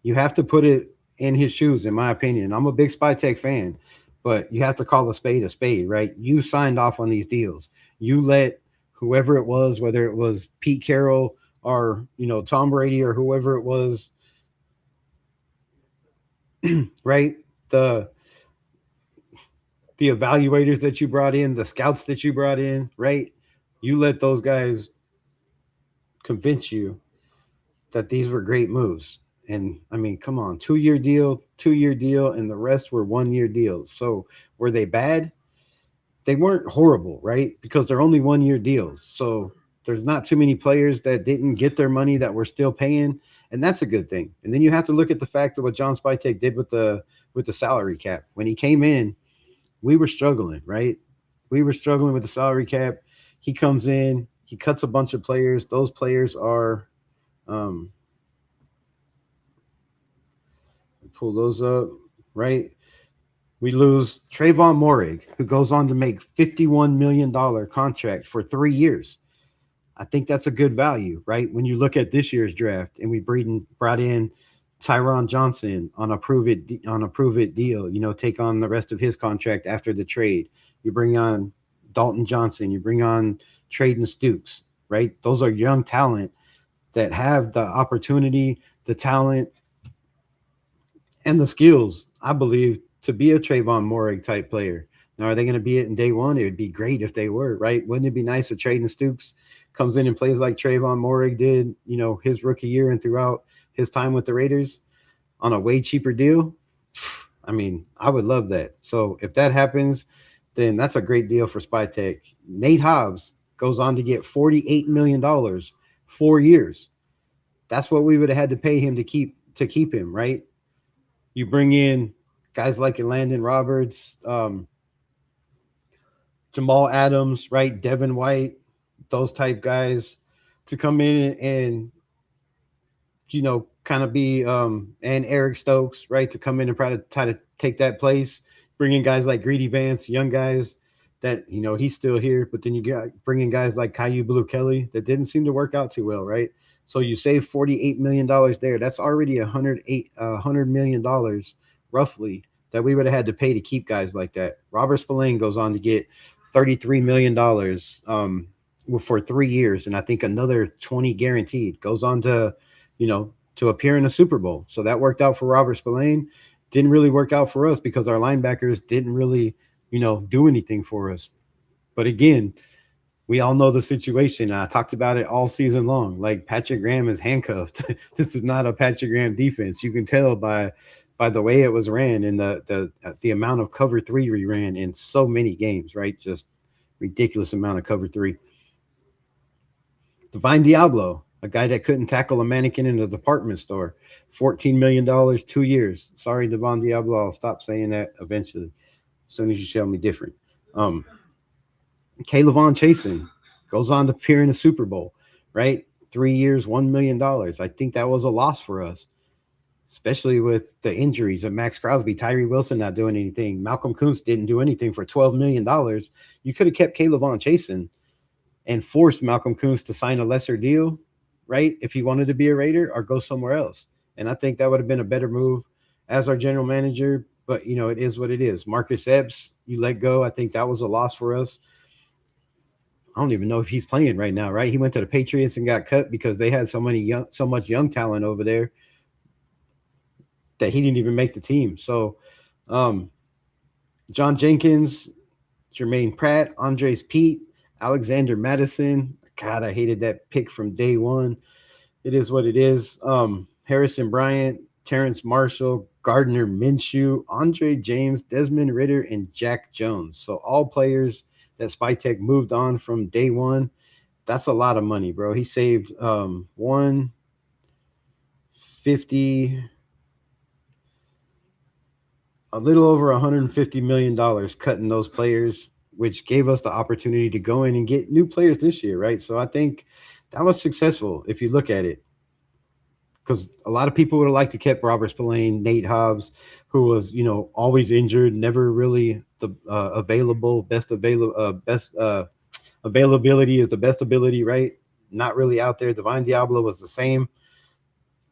You have to put it in his shoes, in my opinion. I'm a big Spytek fan, but you have to call a spade, right? You signed off on these deals. You let whoever it was, whether it was Pete Carroll or, Tom Brady or whoever it was, right? The evaluators that you brought in, the scouts that you brought in, right? You let those guys convince you that these were great moves. And I mean, come on, 2-year deal, and the rest were 1-year deals. So were they bad? They weren't horrible, right? Because they're only 1-year deals. So there's not too many players that didn't get their money that we're still paying, and that's a good thing. And then you have to look at the fact of what John Spytek did with the salary cap. When he came in, we were struggling, right? We were struggling with the salary cap. He comes in, he cuts a bunch of players. Those players are, um, pull those up, right? We lose Trayvon Morig, who goes on to make $51 million contract for 3 years. I think that's a good value, right? When you look at this year's draft, and we brought in Tyron Johnson on a prove it deal. Take on the rest of his contract after the trade. You bring on Dalton Johnson. You bring on Traden Stukes, right? Those are young talent that have the opportunity, the talent, and the skills, I believe, to be a Trayvon Morig type player. Now, are they going to be it in day one? It would be great if they were, right? Wouldn't it be nice if Traden Stukes comes in and plays like Trayvon Morig did, his rookie year and throughout his time with the Raiders on a way cheaper deal? I mean, I would love that. So if that happens, then that's a great deal for Spytek. Nate Hobbs goes on to get $48 million, 4 years. That's what we would have had to pay him to keep him, right? You bring in guys like Landon Roberts, Jamal Adams, right? Devin White, those type guys to come in and kind of be and Eric Stokes, right, to come in and try to take that place. Bring in guys like Greedy Vance, young guys that he's still here, but then you got bring in guys like Caillou Blue Kelly that didn't seem to work out too well, right? So you save $48 million there. That's already $100 million roughly that we would have had to pay to keep guys like that. Robert Spillane goes on to get $33 million for 3 years, and I think another 20 guaranteed. Goes on to, to appear in a Super Bowl. So that worked out for Robert Spillane. Didn't really work out for us because our linebackers didn't really, do anything for us. But again, we all know the situation. I talked about it all season long. Like, Patrick Graham is handcuffed. This is not a Patrick Graham defense. You can tell by the way it was ran and the amount of cover three we ran in so many games, right? Just ridiculous amount of cover three. Divine Diablo, a guy that couldn't tackle a mannequin in a department store, $14 million, 2 years. Sorry, Divine Diablo. I'll stop saying that eventually, as soon as you tell me different. Kaylavon Chasen goes on to appear in a Super Bowl, right? 3 years, $1 million. I think that was a loss for us, especially with the injuries of Max Crosby, Tyree Wilson not doing anything. Malcolm Kuntz didn't do anything for $12 million. You could have kept Kaylavon Chasen and forced Malcolm Kuntz to sign a lesser deal, right? If he wanted to be a Raider or go somewhere else. And I think that would have been a better move as our general manager. But, it is what it is. Marcus Epps, you let go. I think that was a loss for us. I don't even know if he's playing right now, right? He went to the Patriots and got cut because they had so much young talent over there that he didn't even make the team. So, John Jenkins, Jermaine Pratt, Andres Pete, Alexander Madison. God, I hated that pick from day one. It is what it is. Harrison Bryant, Terrence Marshall, Gardner Minshew, Andre James, Desmond Ritter, and Jack Jones. So all players that Spytek moved on from day one. That's a lot of money, bro. He saved $150, a little over $150 million cutting those players, which gave us the opportunity to go in and get new players this year, right? So I think that was successful if you look at it. Because a lot of people would have liked to keep Robert Spillane, Nate Hobbs, who was, always injured, never really the available, best availability is the best ability, right? Not really out there. Divine Diablo was the same.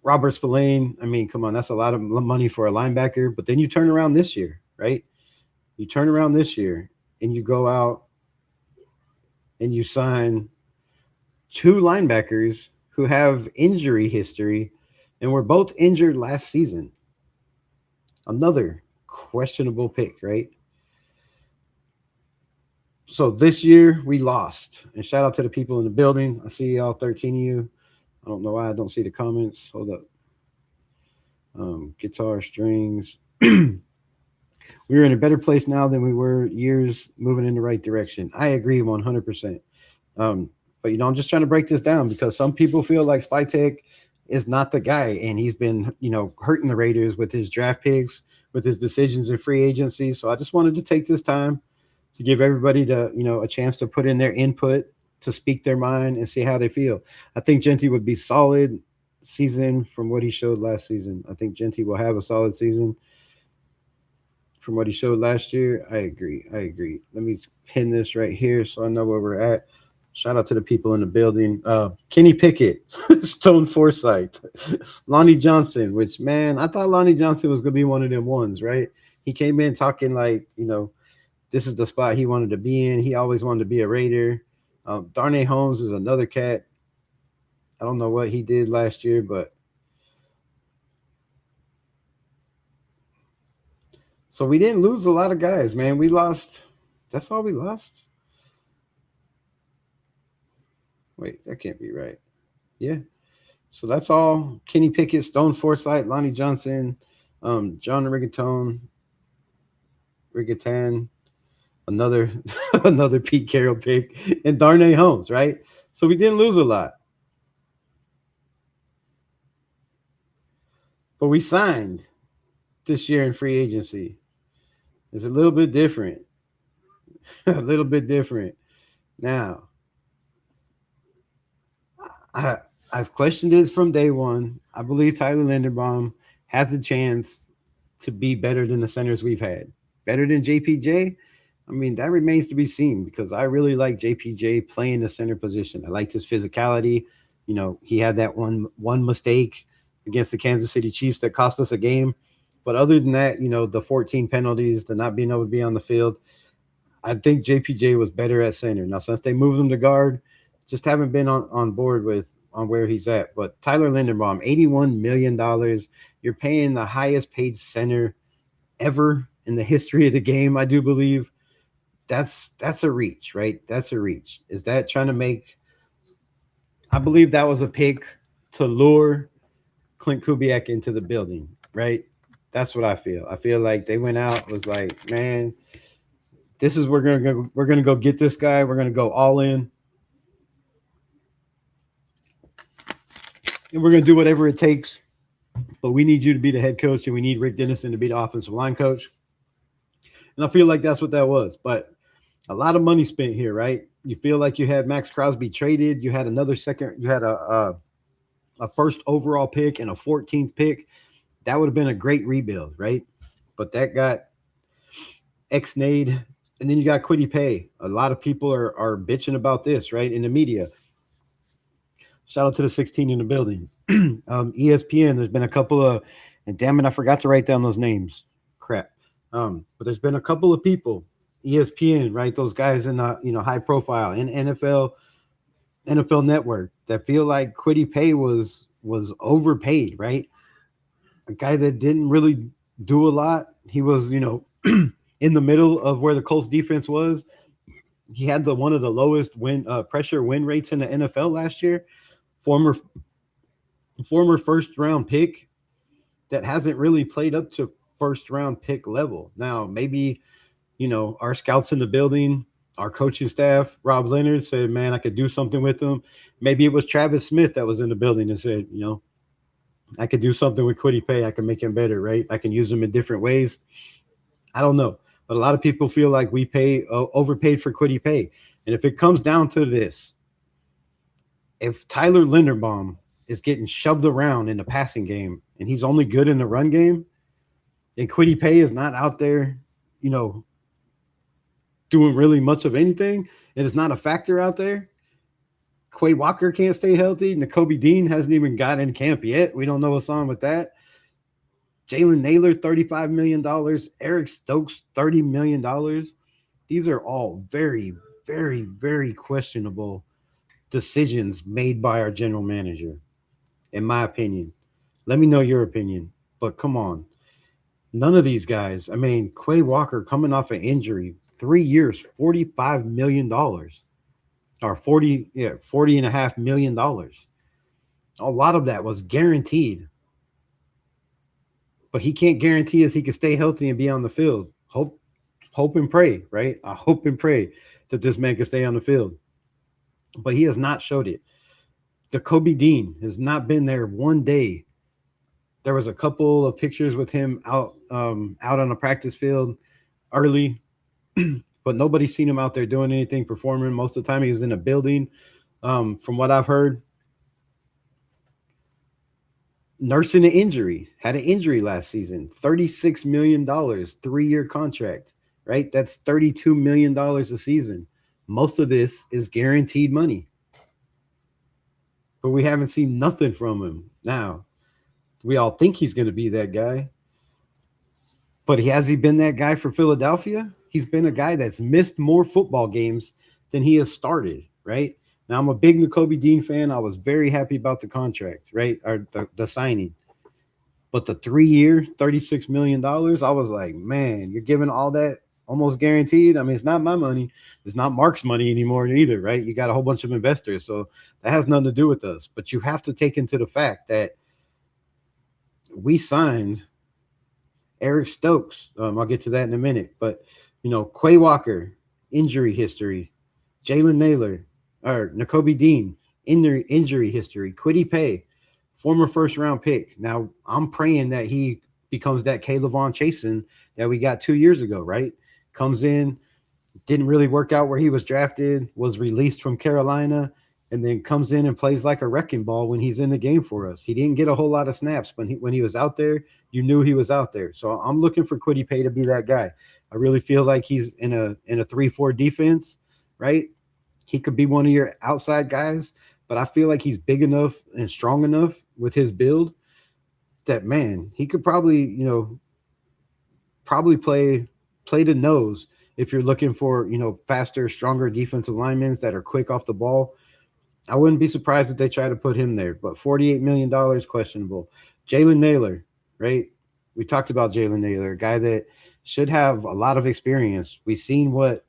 Robert Spillane, I mean, come on, that's a lot of money for a linebacker. But then you turn around this year, right? You turn around this year and you go out and you sign two linebackers who have injury history and were both injured last season. Another questionable pick, right? So this year we lost. And shout out to the people in the building. I see y'all, 13 of you. I don't know why I don't see the comments. Hold up. Guitar strings. We're in a better place now than we were years, moving in the right direction. I agree 100%. But, I'm just trying to break this down because some people feel like Spytek is not the guy, and he's been, hurting the Raiders with his draft picks, with his decisions in free agency. So I just wanted to take this time to give everybody a chance to put in their input, to speak their mind and see how they feel. I think Genty would be solid season from what he showed last season. I think Genty will have a solid season from what he showed last year. I agree. Let me pin this right here so I know where we're at. Shout out to the people in the building. Kenny Pickett, Stone Forsythe, Lonnie Johnson, which, man, I thought Lonnie Johnson was going to be one of them ones, right? He came in talking like, this is the spot he wanted to be in. He always wanted to be a Raider. Darnay Holmes is another cat. I don't know what he did last year, but so we didn't lose a lot of guys, man. We lost. That's all we lost. Wait, that can't be right. Yeah. So that's all. Kenny Pickett, Stone Forsythe, Lonnie Johnson, John Riggatan, another another Pete Carroll pick, and Darnay Holmes, right? So we didn't lose a lot. But we signed this year in free agency. It's a little bit different. A little bit different. Now, I've questioned it from day one. I believe Tyler Linderbaum has the chance to be better than the centers we've had. Better than JPJ? I mean, that remains to be seen because I really like JPJ playing the center position. I liked his physicality. He had that one mistake against the Kansas City Chiefs that cost us a game. But other than that, the 14 penalties, the not being able to be on the field, I think JPJ was better at center. Now, since they moved him to guard, just haven't been on board on where he's at. But Tyler Linderbaum, $81 million. You're paying the highest paid center ever in the history of the game, I do believe. That's a reach, right? That's a reach. Is that trying to make – I believe that was a pick to lure Clint Kubiak into the building, right? That's what I feel. I feel like they went out, was like, man, this is we're gonna go get this guy. We're gonna go all in, and we're gonna do whatever it takes. But we need you to be the head coach, and we need Rick Dennison to be the offensive line coach. And I feel like that's what that was. But a lot of money spent here, right? You feel like you had Max Crosby traded. You had another second. You had a first overall pick and a 14th pick. That would have been a great rebuild, right? But that got ex-nade. And then you got Kwity Paye. A lot of people are bitching about this, right, in the media. Shout out to the 16 in the building. ESPN, there's been a couple of, and damn it, I forgot to write down those names. Crap. But there's been a couple of people, ESPN, right, those guys in high profile in NFL Network, that feel like Kwity Paye was overpaid, right? A guy that didn't really do a lot. He was, in the middle of where the Colts defense was. He had one of the lowest pressure win rates in the NFL last year. Former first round pick that hasn't really played up to first round pick level. Now, maybe, our scouts in the building, our coaching staff, Rob Leonard, said, man, I could do something with him. Maybe it was Travis Smith that was in the building and said, I could do something with Kwity Paye. I can make him better, right? I can use him in different ways. I don't know. But a lot of people feel like we overpaid for Kwity Paye. And if it comes down to this, if Tyler Linderbaum is getting shoved around in the passing game and he's only good in the run game, and Kwity Paye is not out there, doing really much of anything, and it's not a factor out there, Quay Walker can't stay healthy. Nakobe Dean hasn't even got in camp yet. We don't know what's on with that. Jalen Naylor, $35 million. Eric Stokes, $30 million. These are all very, very, very questionable decisions made by our general manager, in my opinion. Let me know your opinion. But come on. None of these guys. I mean, Quay Walker coming off an injury, 3 years, $45 million. Or $40.5 million. A lot of that was guaranteed. But he can't guarantee us he can stay healthy and be on the field. Hope and pray, right? I hope and pray that this man can stay on the field. But he has not showed it. The Kobe Dean has not been there one day. There was a couple of pictures with him out on the practice field early, but nobody's seen him out there doing anything, performing. Most of the time, he was in a building. From what I've heard, nursing an injury, had an injury last season. $36 million, 3-year contract. Right, that's $32 million a season. Most of this is guaranteed money, but we haven't seen nothing from him. Now, we all think he's going to be that guy, but has he been that guy for Philadelphia? He's been a guy that's missed more football games than he has started, right? Now, I'm a big Nakobe Dean fan. I was very happy about the contract, right? Or the signing. But the 3-year, $36 million, I was like, man, you're giving all that almost guaranteed. I mean, it's not my money. It's not Mark's money anymore either, right? You got a whole bunch of investors. So that has nothing to do with us. But you have to take into the fact that we signed Eric Stokes. I'll get to that in a minute. But, Quay Walker, injury history. Jalen Naylor, or Nakobe Dean, injury history. Kwity Paye, former first-round pick. Now, I'm praying that he becomes that K'Lavon Chasen that we got 2 years ago, right? Comes in, didn't really work out where he was drafted, was released from Carolina, and then comes in and plays like a wrecking ball when he's in the game for us. He didn't get a whole lot of snaps. When he was out there, you knew he was out there. So I'm looking for Kwity Paye to be that guy. I really feel like he's in a 3-4 defense, right? He could be one of your outside guys, but I feel like he's big enough and strong enough with his build that, man, he could probably play the nose if you're looking for, faster, stronger defensive linemen that are quick off the ball. I wouldn't be surprised if they try to put him there, but $48 million questionable. Jalen Naylor, right? We talked about Jalen Naylor, a guy that should have a lot of experience. We've seen what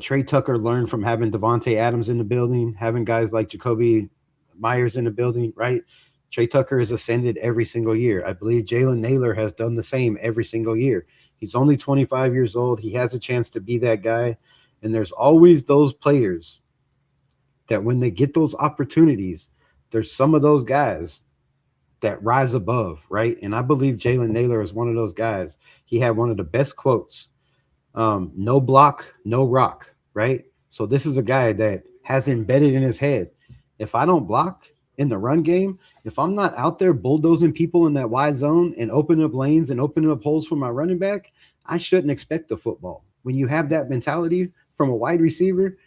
Trey Tucker learned from having Devontae Adams in the building, having guys like Jacoby Myers in the building, right? Trey Tucker has ascended every single year. I believe Jalen Naylor has done the same every single year. He's only 25 years old. He has a chance to be that guy. And there's always those players that when they get those opportunities, there's some of those guys that rise above, right? And I believe Jalen Naylor is one of those guys. He had one of the best quotes. No block, no rock, right? So this is a guy that has embedded in his head. If I don't block in the run game, if I'm not out there bulldozing people in that wide zone and opening up lanes and opening up holes for my running back, I shouldn't expect the football. When you have that mentality from a wide receiver,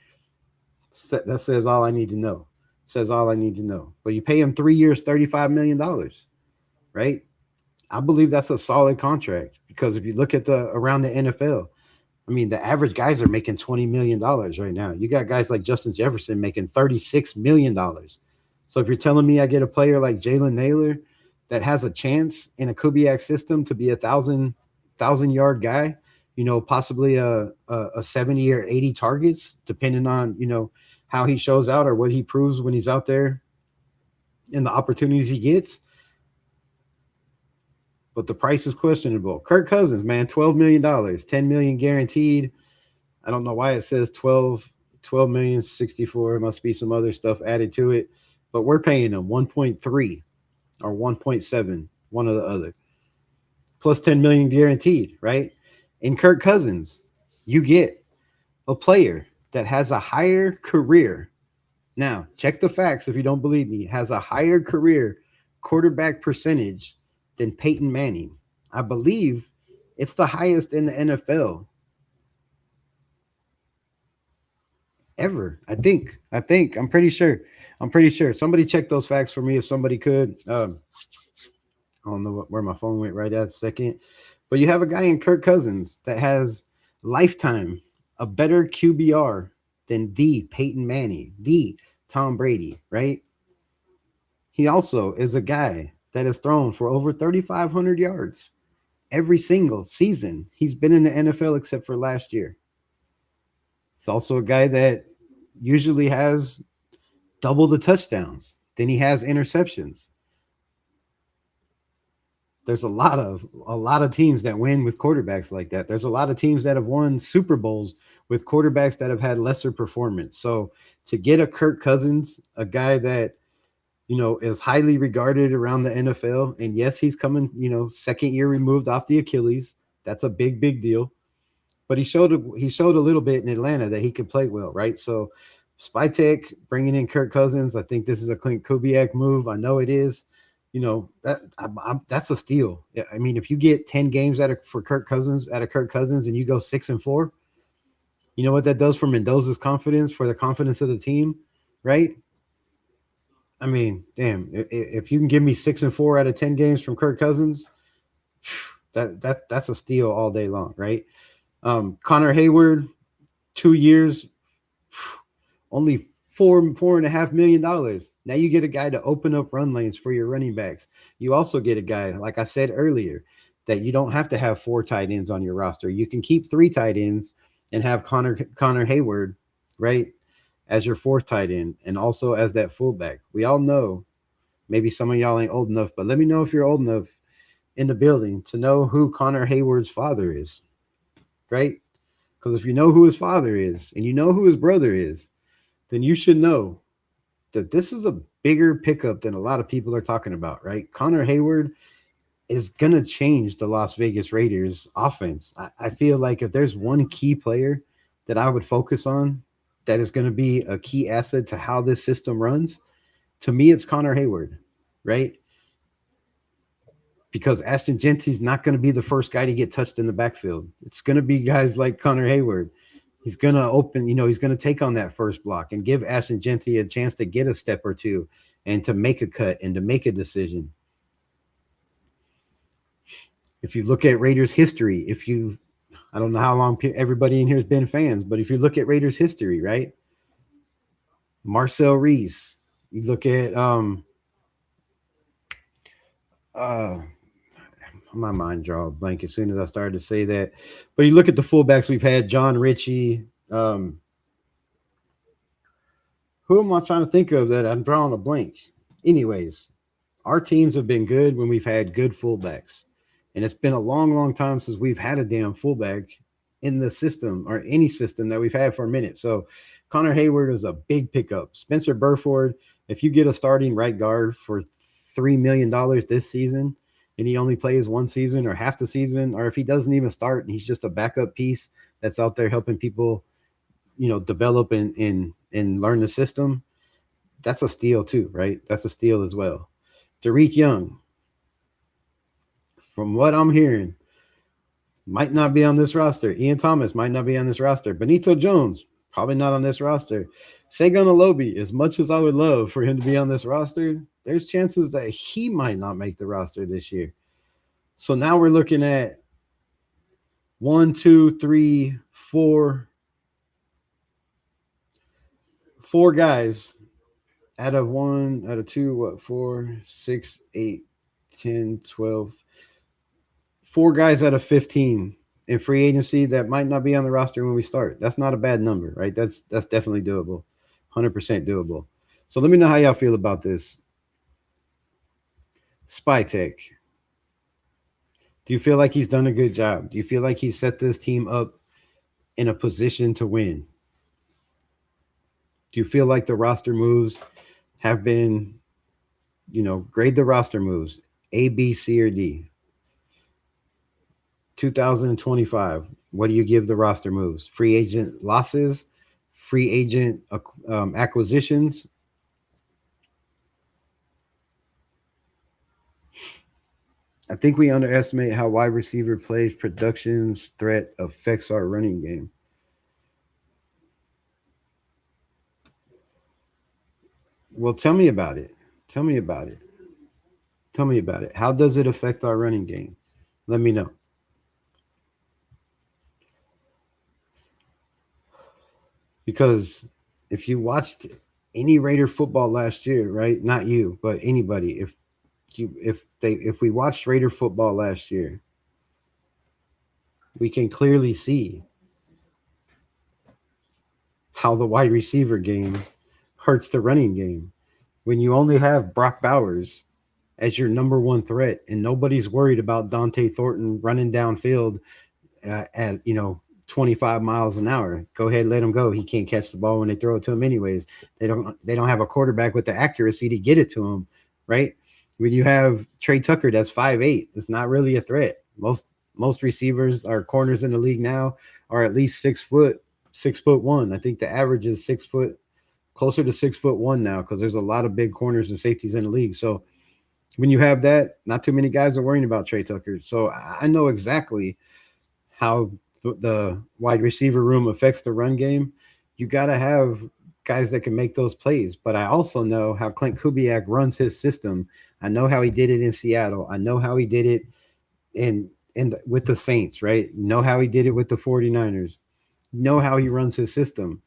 that says all I need to know. Says all I need to know. But you pay him 3 years, $35 million, right? I believe that's a solid contract because if you look at around the NFL, I mean, the average guys are making $20 million right now. You got guys like Justin Jefferson making $36 million. So if you're telling me I get a player like Jalen Naylor that has a chance in a Kubiak system to be a 1,000-yard guy, possibly a 70 or 80 targets, depending on, how he shows out or what he proves when he's out there and the opportunities he gets. But the price is questionable. Kirk Cousins, man, $12 million, $10 million guaranteed. I don't know why it says 12 million 64. Must be some other stuff added to it. But we're paying him 1.3 or 1.7, one or the other. Plus 10 million guaranteed, right? In Kirk Cousins, you get a player that has a higher career. Now, check the facts if you don't believe me. Has a higher career quarterback percentage than Peyton Manning. I believe it's the highest in the NFL ever. I think. I'm pretty sure. Somebody check those facts for me if somebody could. I don't know where my phone went right at a second. But you have a guy in Kirk Cousins that has lifetime a better QBR than the Peyton Manning, the Tom Brady, right? He also is a guy that has thrown for over 3,500 yards every single season he's been in the NFL except for last year. He's also a guy that usually has double the touchdowns than he has interceptions. There's a lot of teams that win with quarterbacks like that. There's a lot of teams that have won Super Bowls with quarterbacks that have had lesser performance. So to get a Kirk Cousins, a guy that is highly regarded around the NFL. And yes, he's coming, second year removed off the Achilles. That's a big, big deal. But he showed a little bit in Atlanta that he could play well, right? So Spytek bringing in Kirk Cousins, I think this is a Clint Kubiak move. I know it is. That's a steal. Yeah, I mean, if you get 10 games for Kirk Cousins out of Kirk Cousins and you go 6-4, you know what that does for Mendoza's confidence, for the confidence of the team, right? I mean, damn, if you can give me 6-4 out of 10 games from Kirk Cousins, that's a steal all day long, right? Connor Hayward, 2 years, only $4.5 million. Now you get a guy to open up run lanes for your running backs. You also get a guy, like I said earlier, that you don't have to have 4 tight ends on your roster. You can keep 3 tight ends and have Connor Hayward, right, as your 4th tight end and also as that fullback. We all know, maybe some of y'all ain't old enough, but let me know if you're old enough in the building to know who Connor Hayward's father is, right? Because if you know who his father is and you know who his brother is, then you should know that this is a bigger pickup than a lot of people are talking about, right? Connor Hayward is going to change the Las Vegas Raiders offense. I feel like if there's one key player that I would focus on that is going to be a key asset to how this system runs, to me, it's Connor Hayward, right? Because Ashton Genty's not going to be the first guy to get touched in the backfield. It's going to be guys like Connor Hayward. He's going to open, he's going to take on that first block and give Ashton Genty a chance to get a step or two and to make a cut and to make a decision. If you look at Raiders history, I don't know how long everybody in here has been fans, but if you look at Raiders history, right? Marcel Reese, you look at my mind draw a blank as soon as I started to say that. But you look at the fullbacks we've had, John Ritchie. Who am I trying to think of that I'm drawing a blank? Anyways, our teams have been good when we've had good fullbacks. And it's been a long, long time since we've had a damn fullback in the system or any system that we've had for a minute. So Connor Hayward is a big pickup. Spencer Burford, if you get a starting right guard for $3 million this season and he only plays one season or half the season, or if he doesn't even start and he's just a backup piece that's out there helping people, develop and learn the system, that's a steal too, right? That's a steal as well. Tariq Young, from what I'm hearing, might not be on this roster. Ian Thomas might not be on this roster. Benito Jones, probably not on this roster. Segun Alobi, as much as I would love for him to be on this roster, there's chances that he might not make the roster this year. So now we're looking at 1, 2, 3, 4 guys out of 2, 4, 6, 8, 10, 12. 4 guys out of 15 in free agency that might not be on the roster when we start. That's not a bad number, right? That's definitely doable. 100% doable. So let me know how y'all feel about this. Spytek. Do you feel like he's done a good job? Do you feel like he's set this team up in a position to win? Do you feel like the roster moves have been, grade the roster moves, A, B, C, or D? 2025, what do you give the roster moves? Free agent losses, free agent acquisitions. I think we underestimate how wide receiver plays production's threat affects our running game. Well, tell me about it. Tell me about it. Tell me about it. How does it affect our running game? Let me know. Because if you watched any Raider football last year, right? Not you, but anybody. If we watched Raider football last year, we can clearly see how the wide receiver game hurts the running game. When you only have Brock Bowers as your number one threat and nobody's worried about Dante Thornton running downfield at 25 miles an hour. Go ahead, let him go. He can't catch the ball when they throw it to him anyways. They don't have a quarterback with the accuracy to get it to him, right? When you have Trey Tucker that's 5'8", it's not really a threat. Most receivers or corners in the league now are at least 6'1". I think the average is 6 foot, closer to 6'1" now, because there's a lot of big corners and safeties in the league. So when you have that, not too many guys are worrying about Trey Tucker. So I know exactly how the wide receiver room affects the run game. You got to have guys that can make those plays. But I also know how Clint Kubiak runs his system. I know how he did it in Seattle. I know how he did it with the Saints, right? Know how he did it with the 49ers. Know how he runs his system.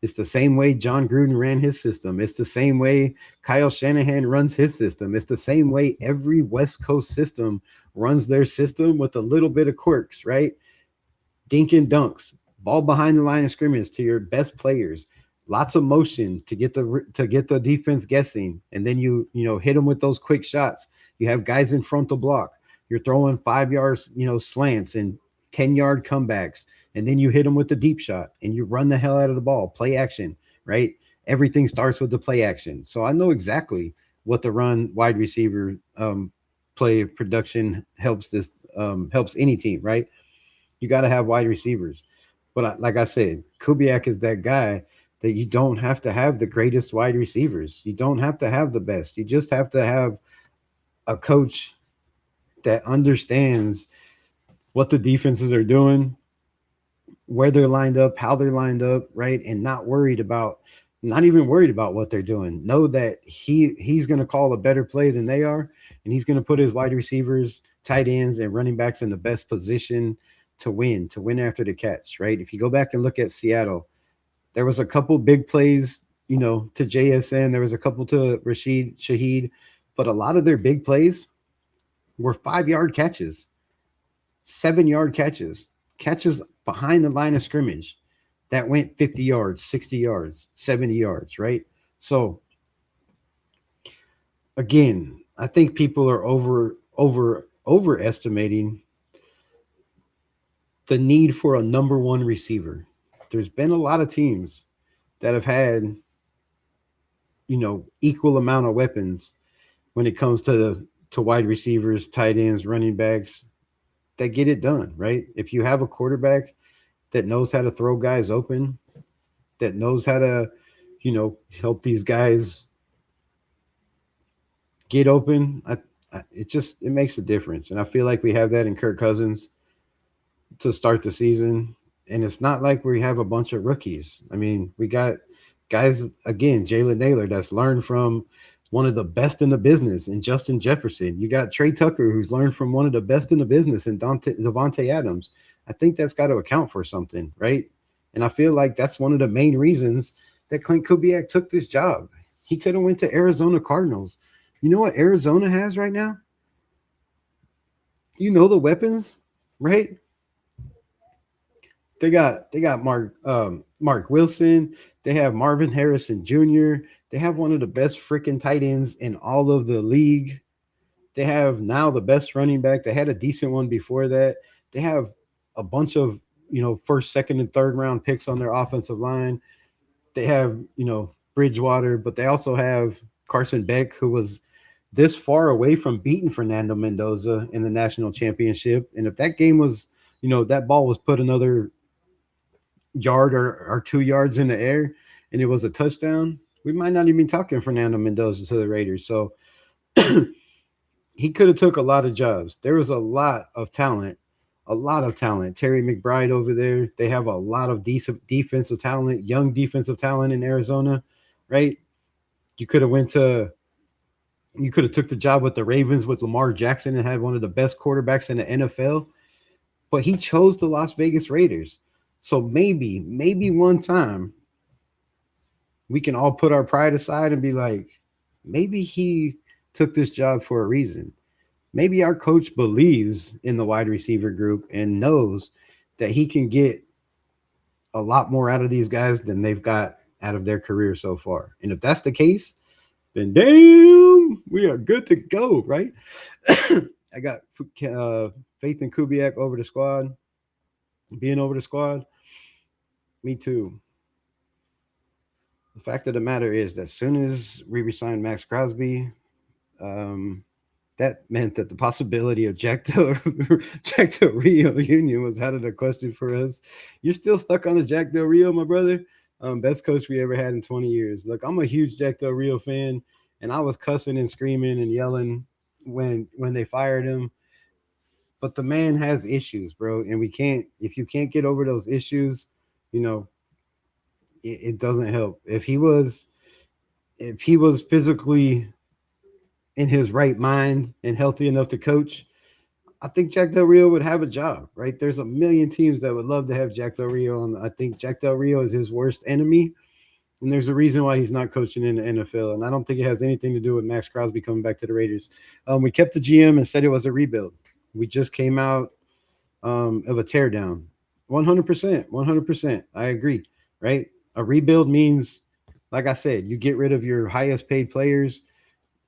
It's the same way John Gruden ran his system. It's the same way Kyle Shanahan runs his system. It's the same way every West Coast system runs their system with a little bit of quirks, right? Dink and dunks, ball behind the line of scrimmage to your best players, lots of motion to get the defense guessing, and then you hit them with those quick shots. You have guys in front to block. You're throwing 5 yards, slants and 10-yard comebacks, and then you hit them with the deep shot and you run the hell out of the ball. Play action, right? Everything starts with the play action. So I know exactly what the run wide receiver play production helps any team, right? You got to have wide receivers. But like I said, Kubiak is that guy that you don't have to have the greatest wide receivers. You don't have to have the best. You just have to have a coach that understands what the defenses are doing, where they're lined up, how they're lined up, right? And not even worried about what they're doing. Know that he's going to call a better play than they are, and he's going to put his wide receivers, tight ends, and running backs in the best position to win after the catch, right? If you go back and look at Seattle, there was a couple big plays, to JSN. There was a couple to Rashid Shaheed, but a lot of their big plays were 5-yard catches, 7-yard catches behind the line of scrimmage that went 50 yards, 60 yards, 70 yards, right? So again, I think people are overestimating the need for a number one receiver. There's been a lot of teams that have had, equal amount of weapons when it comes to wide receivers, tight ends, running backs that get it done, right? If you have a quarterback that knows how to throw guys open, that knows how to, help these guys get open, it makes a difference. And I feel like we have that in Kirk Cousins to start the season. And it's not like we have a bunch of rookies. I mean, we got guys, again, Jalen Naylor, that's learned from one of the best in the business in Justin Jefferson. You got Trey Tucker, who's learned from one of the best in the business in Devontae Adams. I think that's got to account for something, right? And I feel like that's one of the main reasons that Clint Kubiak took this job. He could have went to Arizona Cardinals. You know what Arizona has right now? The weapons, right? They got Mark Wilson. They have Marvin Harrison Jr. They have one of the best freaking tight ends in all of the league. They have now the best running back. They had a decent one before that. They have a bunch of, first, second, and third round picks on their offensive line. They have, Bridgewater, but they also have Carson Beck, who was this far away from beating Fernando Mendoza in the national championship. And if that game was, that ball was put another yard or 2 yards in the air and it was a touchdown, we might not even be talking Fernando Mendoza to the Raiders. So he could have took a lot of jobs. There was a lot of talent. Terry McBride over there. They have a lot of decent defensive talent, young defensive talent in Arizona, right? You could have took the job with the Ravens with Lamar Jackson and had one of the best quarterbacks in the NFL, but he chose the Las Vegas Raiders. So maybe one time we can all put our pride aside and be like, maybe he took this job for a reason. Maybe our coach believes in the wide receiver group and knows that he can get a lot more out of these guys than they've got out of their career so far. And if that's the case, then damn, we are good to go, right? I got faith in Kubiak over the squad. being over the squad. Me too. The fact of the matter is that as soon as we resigned Max Crosby, um, that meant that the possibility of Jack Del, Jack Del Rio Union was out of the question for us. You're still stuck on the Jack Del Rio, my brother. Best coach we ever had in 20 years. Look, I'm a huge Jack Del Rio fan, and I was cussing and screaming and yelling when they fired him. But the man has issues, bro, and we can't. If you can't get over those issues, you know, it doesn't help. If he was physically in his right mind and healthy enough to coach, I think Jack Del Rio would have a job, right? There's a million teams that would love to have Jack Del Rio on. I think Jack Del Rio is his worst enemy, and there's a reason why he's not coaching in the NFL. And I don't think it has anything to do with Max Crosby coming back to the Raiders. We kept the GM and said it was a rebuild. We just came out of a teardown. 100%, 100%. I agree, right? A rebuild means, like I said, you get rid of your highest paid players,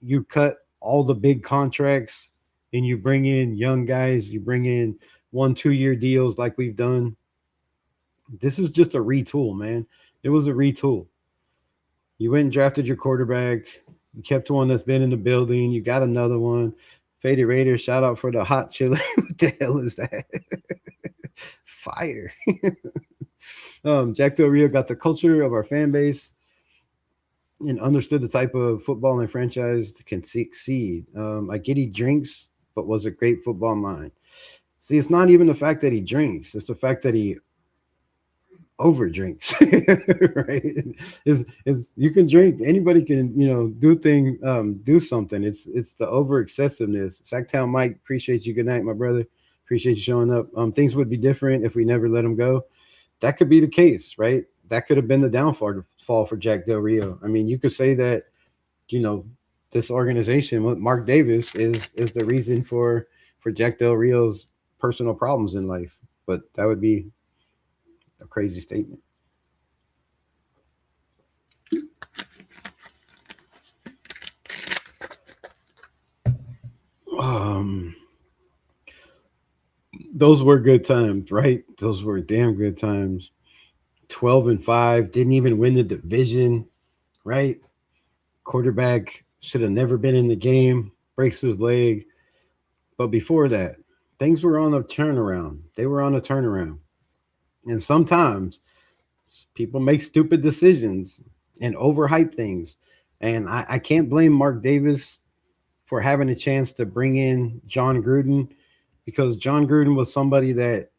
you cut all the big contracts, and you bring in young guys, you bring in 1-2 year deals like we've done. This is just a retool, man. It was a retool. You went and drafted your quarterback, you kept one that's been in the building, you got another one. Faded Raiders, shout out for the hot chili. What the hell is that? Fire. Jack Del Rio got the culture of our fan base and understood the type of football and franchise can succeed. I get he drinks, but was a great football mind. See, it's not even the fact that he drinks; it's the fact that he over drinks. Right? Is you can drink. Anybody can do something. It's the over excessiveness. Sacktown Mike, appreciate you. Good night, my brother. Appreciate you showing up. Things would be different if we never let him go. That could be the case, right? That could have been the downfall for Jack Del Rio. I mean, you could say that, you know, this organization with Mark Davis is the reason for Jack Del Rio's personal problems in life, but that would be a crazy statement. Um, those were good times, right? Those were damn good times. 12-5, didn't even win the division, right? Quarterback should have never been in the game, breaks his leg. But before that, things were on a turnaround. They were on a turnaround. And sometimes people make stupid decisions and overhype things. And I can't blame Mark Davis for having a chance to bring in John Gruden, because John Gruden was somebody that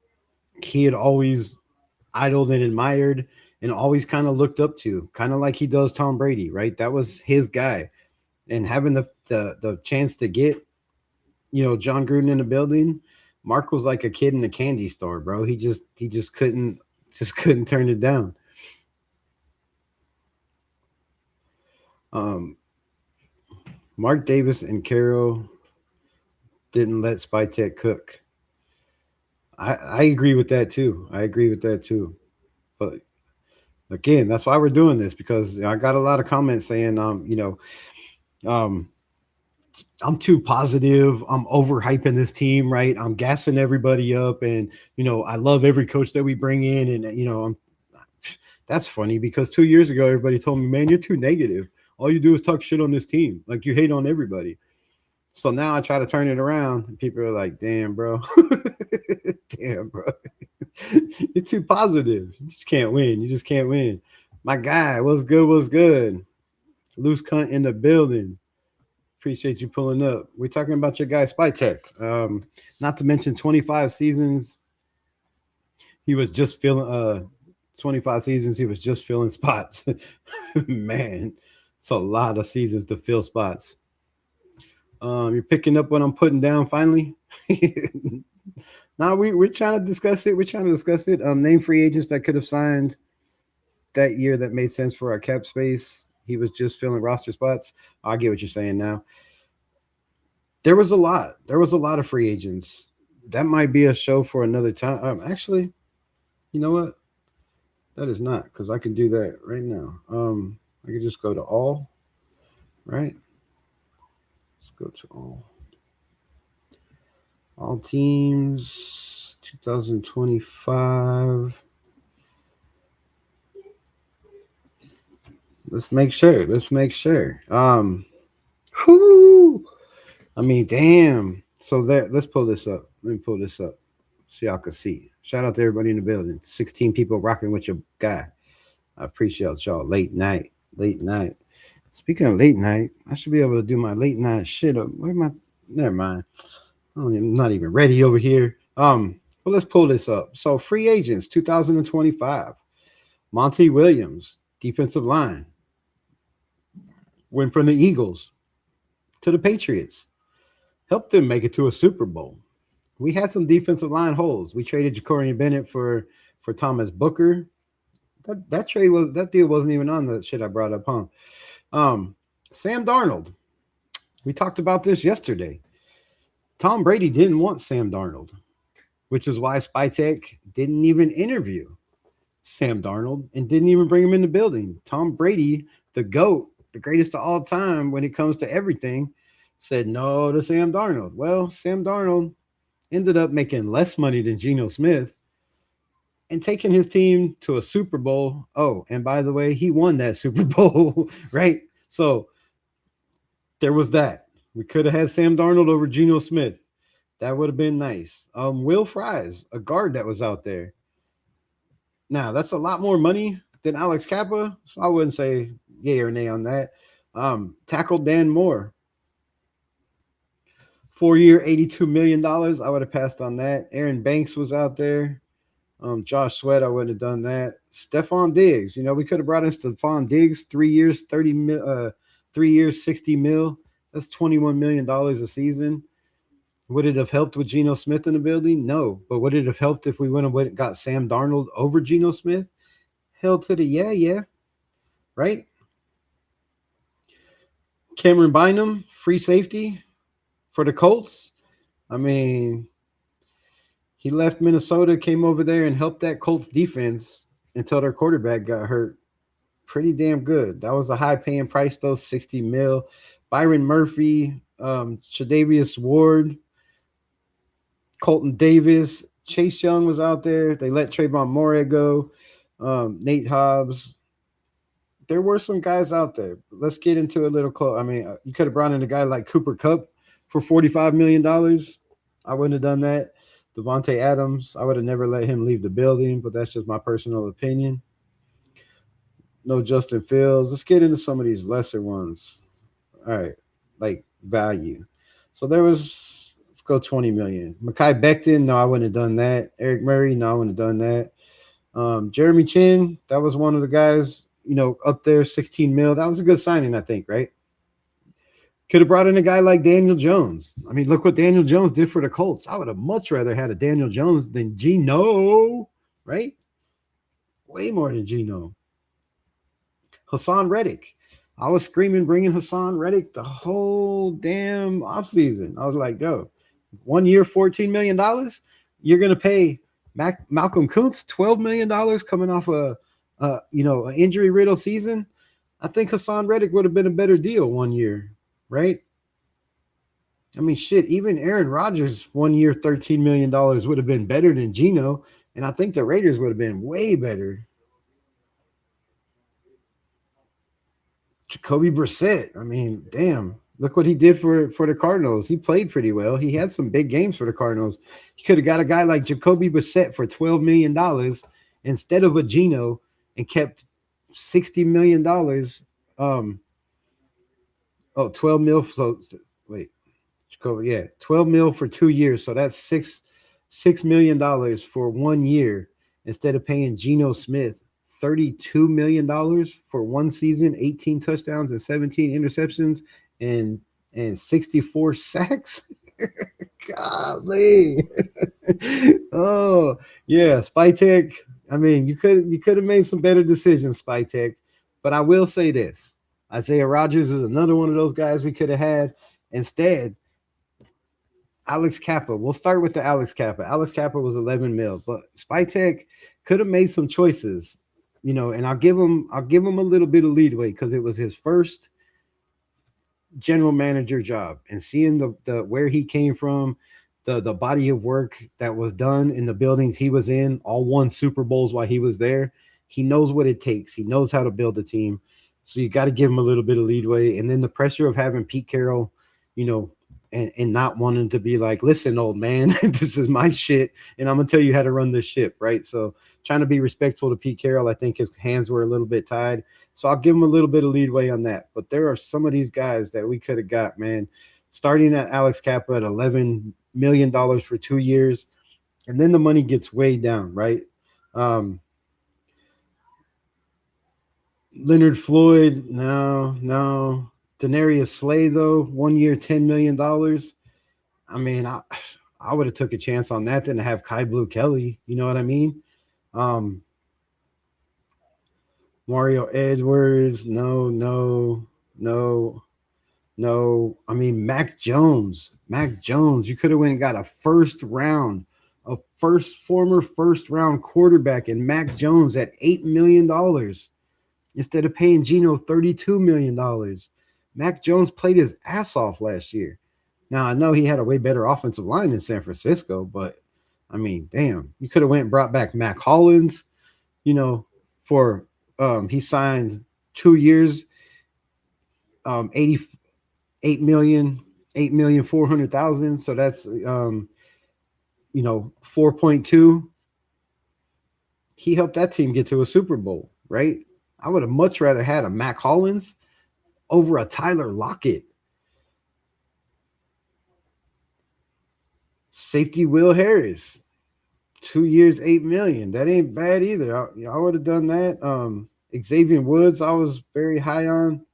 he had always idled and admired and always kind of looked up to, kind of like he does Tom Brady, right? That was his guy. And having the chance to get, John Gruden in the building, Mark was like a kid in a candy store, bro. He just couldn't turn it down. Um, Mark Davis and Carroll didn't let Spytek cook. I agree with that too. I agree with that too. But again, that's why we're doing this, because I got a lot of comments saying, um, I'm too positive. I'm overhyping this team, right? I'm gassing everybody up, and I love every coach that we bring in, and that's funny because 2 years ago everybody told me, man, you're too negative. All you do is talk shit on this team, like you hate on everybody. So now I try to turn it around, and people are like, damn, bro. Damn, bro. You're too positive. You just can't win. You just can't win. My guy, what's good? What's good? Loose cunt in the building. Appreciate you pulling up. We're talking about your guy Spytek. Not to mention 25 seasons. He was just filling 25 seasons. He was just filling spots. Man, it's a lot of seasons to fill spots. You're picking up what I'm putting down finally. Now we're trying to discuss it. We're trying to discuss it. Name free agents that could have signed that year that made sense for our cap space. He was just filling roster spots. I get what you're saying now. There was a lot. There was a lot of free agents. That might be a show for another time. Actually, you know what? That is not, because I can do that right now. I can just go to all, right? Let's go to all teams. 2025. Let's make sure. Whoo! I mean, damn. So that let's pull this up. Let me pull this up so y'all can see. Shout out to everybody in the building. 16 people rocking with your guy. I appreciate y'all. Late night. Late night. Speaking of late night, I should be able to do my late night shit up. Where am I? Never mind. I'm not even ready over here. But let's pull this up. So free agents 2025. Monty Williams, defensive line. Went from the Eagles to the Patriots. Helped them make it to a Super Bowl. We had some defensive line holes. We traded Jacorian Bennett for Thomas Booker. That deal wasn't even on the shit I brought up, huh? Sam Darnold. We talked about this yesterday. Tom Brady didn't want Sam Darnold, which is why Spytek didn't even interview Sam Darnold and didn't even bring him in the building. Tom Brady, the GOAT, the greatest of all time when it comes to everything, said no to Sam Darnold. Well, Sam Darnold ended up making less money than Geno Smith and taking his team to a Super Bowl. Oh, and by the way, he won that Super Bowl, right? So there was that. We could have had Sam Darnold over Geno Smith. That would have been nice. Will Fries, a guard that was out there. Now, that's a lot more money than Alex Kappa, so I wouldn't say yay or nay on that. Tackled Dan Moore. 4-year, $82 million. I would have passed on that. Aaron Banks was out there. Josh Sweat, I wouldn't have done that. Stephon Diggs, we could have brought in Stephon Diggs, 3 years, 3 years, 60 mil. That's $21 million a season. Would it have helped with Geno Smith in the building? No. But would it have helped if we went and got Sam Darnold over Geno Smith? Hell to the yeah. Right? Cameron Bynum, free safety for the Colts. I mean, he left Minnesota, came over there and helped that Colts defense until their quarterback got hurt. Pretty damn good. That was a high-paying price, though, 60 mil. Byron Murphy, Tre'Davious Ward, Colton Davis, Chase Young was out there. They let Trayvon Moore go. Nate Hobbs. There were some guys out there. Let's get into a little close. I mean, you could have brought in a guy like Cooper Kupp for $45 million. I wouldn't have done that. Devontae Adams, I would have never let him leave the building, but that's just my personal opinion. No Justin Fields. Let's get into some of these lesser ones. All right, like value. So there was, let's go 20 million. Mekhi Becton, no, I wouldn't have done that. Eric Murray, no, I wouldn't have done that. Jeremy Chin, that was one of the guys, up there, 16 mil. That was a good signing, I think, right? Could have brought in a guy like Daniel Jones. I mean, look what Daniel Jones did for the Colts. I would have much rather had a Daniel Jones than Geno, right? Way more than Geno. Hassan Reddick. I was screaming bringing Hassan Reddick the whole damn offseason. I was like, yo, 1 year, $14 million? You're going to pay Malcolm Kuntz $12 million coming off an injury-riddled season? I think Hassan Reddick would have been a better deal 1 year, right? I mean, shit, even Aaron Rodgers 1 year, $13 million would have been better than Geno, and I think the Raiders would have been way better. Jacoby Brissett. I mean, damn. Look what he did for the Cardinals. He played pretty well. He had some big games for the Cardinals. You could have got a guy like Jacoby Brissett for $12 million instead of a Geno and kept $60 million. 12 mil. So wait, Jacoby, yeah, 12 mil for 2 years. So that's $6 million for 1 year instead of paying Geno Smith $32 million for one season, 18 touchdowns and 17 interceptions and 64 sacks. Golly. Oh, yeah, Spytek. I mean, you could have made some better decisions, Spytek. But I will say this. Isaiah Rodgers is another one of those guys we could have had. Instead, Alex Kappa. We'll start with the Alex Kappa. Alex Kappa was 11 mil, but Spytek could have made some choices. And I'll give him a little bit of leadway because it was his first general manager job, and seeing the where he came from, the body of work that was done in the buildings he was in, all won Super Bowls while he was there. He knows what it takes. He knows how to build a team. So you got to give him a little bit of leadway. And then the pressure of having Pete Carroll, you know, and not wanting to be like, listen, old man, this is my shit, and I'm gonna tell you how to run this ship, right? So trying to be respectful to Pete Carroll, I think his hands were a little bit tied. So I'll give him a little bit of leadway on that. But there are some of these guys that we could have got, man. Starting at Alex Kappa at $11 million for 2 years, and then the money gets way down, right? Um, Leonard Floyd, no. Denarius Slay, though, 1 year, $10 million. I mean, I would have took a chance on that than to have Kai Blue Kelly. You know what I mean? Um, Mario Edwards, no. I mean, Mac Jones, you could have went and got a former first round quarterback, and Mac Jones at $8 million instead of paying Geno $32 million. Mac Jones played his ass off last year. Now I know he had a way better offensive line in San Francisco, but I mean, damn, you could have went and brought back Mac Hollins, you know, for he signed 2 years, 88 million, 8,400,000. So that's 4.2. He helped that team get to a Super Bowl, right? I would have much rather had a Mac Hollins over a Tyler Lockett. Safety Will Harris, 2 years, 8 million. That ain't bad either. I would have done that. Xavier Woods, I was very high on.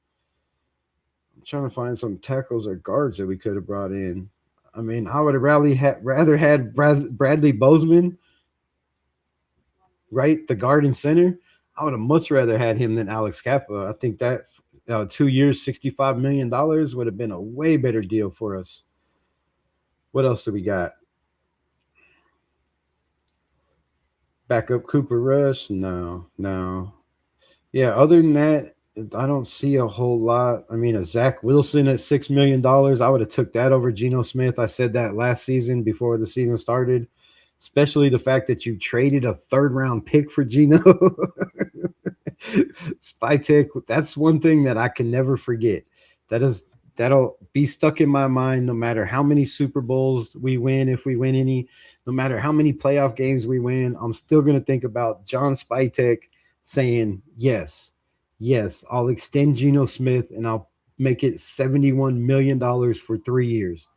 I'm trying to find some tackles or guards that we could have brought in. I mean, I would have rather had Bradley Bozeman, right? The guard and center. I would have much rather had him than Alex Kappa. I think that 2 years, $65 million would have been a way better deal for us. What else do we got? Backup Cooper Rush? No. Yeah, other than that, I don't see a whole lot. I mean, a Zach Wilson at $6 million, I would have took that over Geno Smith. I said that last season before the season started, especially the fact that you traded a third-round pick for Geno. Spytek, that's one thing that I can never forget. That'll be stuck in my mind no matter how many Super Bowls we win, if we win any, no matter how many playoff games we win. I'm still going to think about John Spytek saying, yes, I'll extend Geno Smith and I'll make it $71 million for 3 years.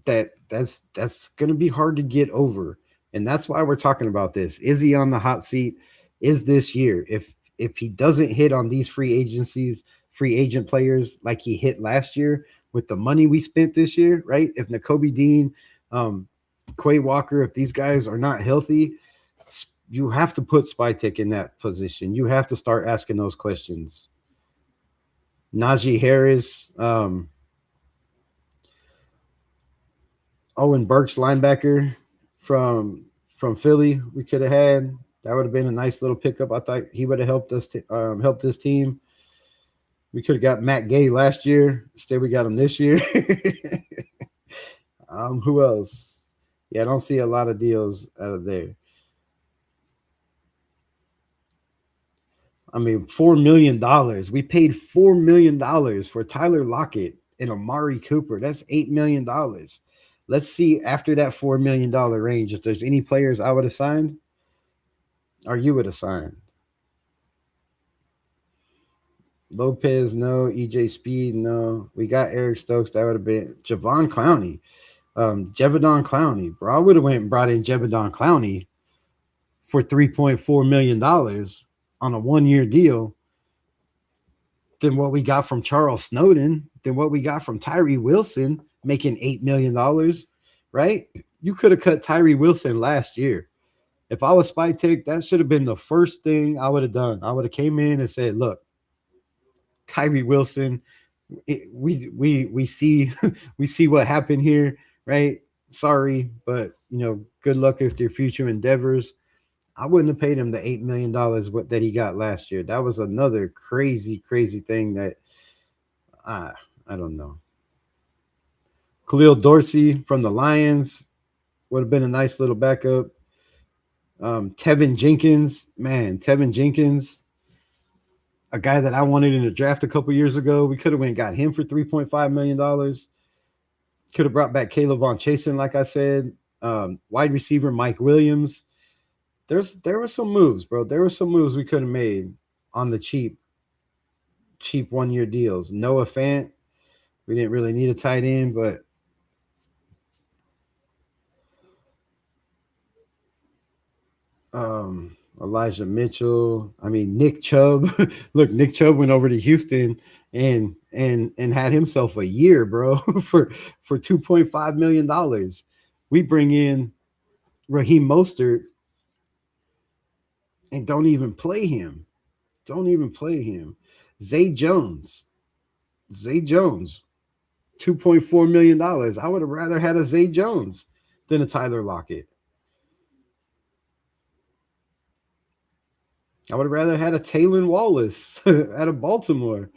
That's going to be hard to get over. And that's why we're talking about this. Is he on the hot seat? Is this year? If he doesn't hit on these free agent players like he hit last year with the money we spent this year, right? If Nakobe Dean, Quay Walker, if these guys are not healthy, you have to put Spytek in that position. You have to start asking those questions. Najee Harris, Owen Burks, linebacker from Philly, we could have had. That would have been a nice little pickup. I thought he would have helped us help this team. We could have got Matt Gay last year. Instead, we got him this year. Who else? Yeah, I don't see a lot of deals out of there. I mean, $4 million. We paid $4 million for Tyler Lockett and Amari Cooper. That's $8 million. Let's see after that $4 million range if there's any players I would have signed or you would have signed. Lopez, no. EJ Speed, no. We got Eric Stokes. That would have been Javon Clowney. Jevedon Clowney. Bro, I would have went and brought in Jevedon Clowney for $3.4 million on a 1-year deal than what we got from Charles Snowden, than what we got from Tyree Wilson making $8 million, right? You could have cut Tyree Wilson last year. If I was Spytek, that should have been the first thing I would have done. I would have came in and said, look, Tyree Wilson, we see we see what happened here, right? Sorry, but good luck with your future endeavors. I wouldn't have paid him the $8 million that he got last year. That was another crazy thing that I don't know. Khalil Dorsey from the Lions would have been a nice little backup. Tevin Jenkins, man, Tevin Jenkins, a guy that I wanted in the draft a couple years ago. We could have went and got him for $3.5 million. Could have brought back Caleb Von Chasen, like I said. Wide receiver Mike Williams. There were some moves, bro. There were some moves we could have made on the cheap 1 year deals. Noah Fant, we didn't really need a tight end, but Elijah Mitchell. I mean, Nick Chubb. Look, Nick Chubb went over to Houston and had himself a year, bro, for $2.5 million. We bring in Raheem Mostert and don't even play him. Don't even play him. Zay Jones. Zay Jones. $2.4 million. I would have rather had a Zay Jones than a Tyler Lockett. I would have rather had a Taylor Wallace out of Baltimore.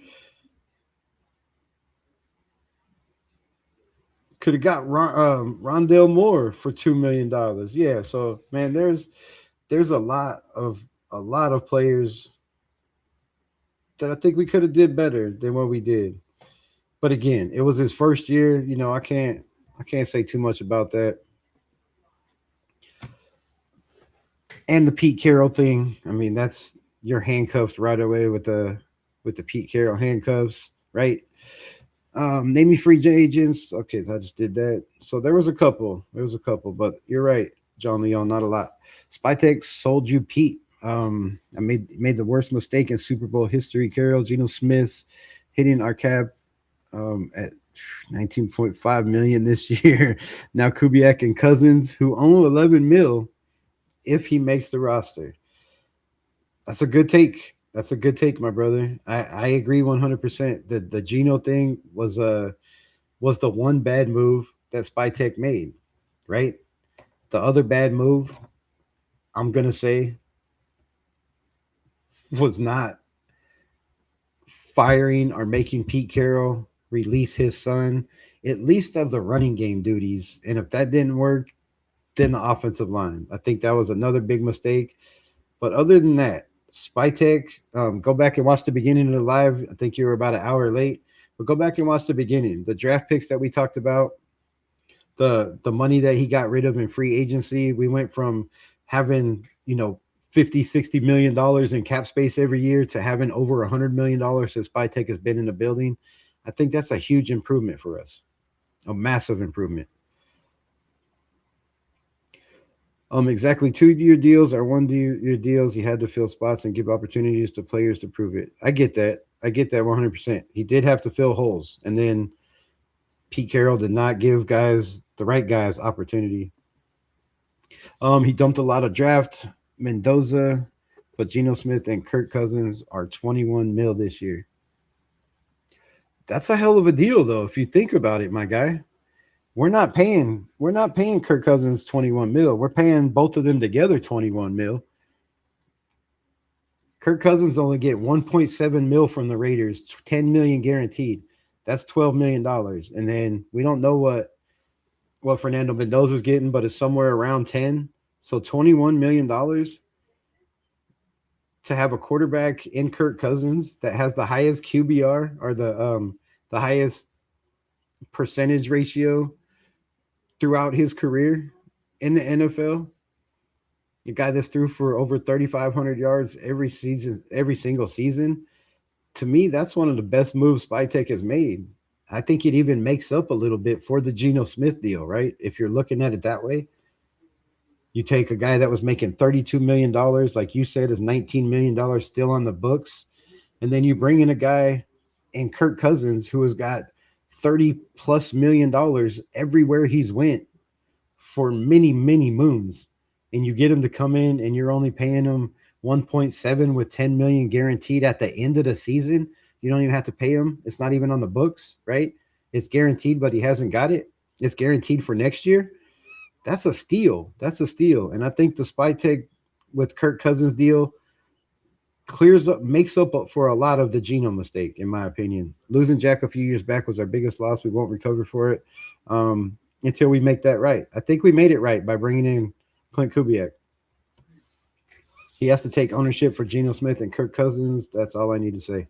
Could have got Rondale Moore for $2 million. Yeah, so man, there's a lot of players that I think we could have did better than what we did. But again, it was his first year. I can't say too much about that. And the Pete Carroll thing. I mean, that's you're handcuffed right away with the Pete Carroll handcuffs, right? Name me free agents. Okay, I just did that. So there was a couple. But you're right, John Leon, not a lot. Spytek sold you Pete. I made the worst mistake in Super Bowl history. Carroll, Geno Smith hitting our cap at 19.5 million this year. Now Kubiak and Cousins, who own 11 mil if he makes the roster. That's a good take. That's a good take, my brother. I agree 100%. The Geno thing was the one bad move that Spytek made, right? The other bad move, I'm gonna say, was not firing or making Pete Carroll release his son, at least of the running game duties. And if that didn't work, then the offensive line. I think that was another big mistake. But other than that, Spytek, go back and watch the beginning of the live. I think you were about an hour late, but go back and watch the beginning. The draft picks that we talked about, the money that he got rid of in free agency. We went from having 50-60 million dollars in cap space every year to having over $100 million since Spytek has been in the building. I think that's a huge improvement for us, a massive improvement. Exactly 2 year deals or 1 year deals. He had to fill spots and give opportunities to players to prove it. I get that 100%. He did have to fill holes, and then Pete Carroll did not give the right guys opportunity. He dumped a lot of draft Mendoza, but Geno Smith and Kirk Cousins are 21 mil this year. That's a hell of a deal, though, if you think about it, my guy. We're not paying Kirk Cousins 21 mil. We're paying both of them together 21 mil. Kirk Cousins only get 1.7 mil from the Raiders, 10 million guaranteed. That's $12 million. And then we don't know what Fernando Mendoza's getting, but it's somewhere around 10. So $21 million to have a quarterback in Kirk Cousins that has the highest QBR or the highest percentage ratio throughout his career in the NFL. The guy that's threw for over 3,500 yards every single season. To me, that's one of the best moves Spytek has made. I think it even makes up a little bit for the Geno Smith deal, right? If you're looking at it that way, you take a guy that was making $32 million, like you said, is $19 million still on the books. And then you bring in a guy in Kirk Cousins who has got $30+ million everywhere he's went for many, many moons. And you get him to come in and you're only paying him 1.7 with 10 million guaranteed at the end of the season. You don't even have to pay him. It's not even on the books, right? It's guaranteed, but he hasn't got it. It's guaranteed for next year. That's a steal. And I think the Spytek with Kirk Cousins deal clears up, makes up for a lot of the Geno mistake, in my opinion. Losing Jack a few years back was our biggest loss. We won't recover for it until we make that right. I think we made it right by bringing in Clint Kubiak. He has to take ownership for Geno Smith and Kirk Cousins. That's all I need to say.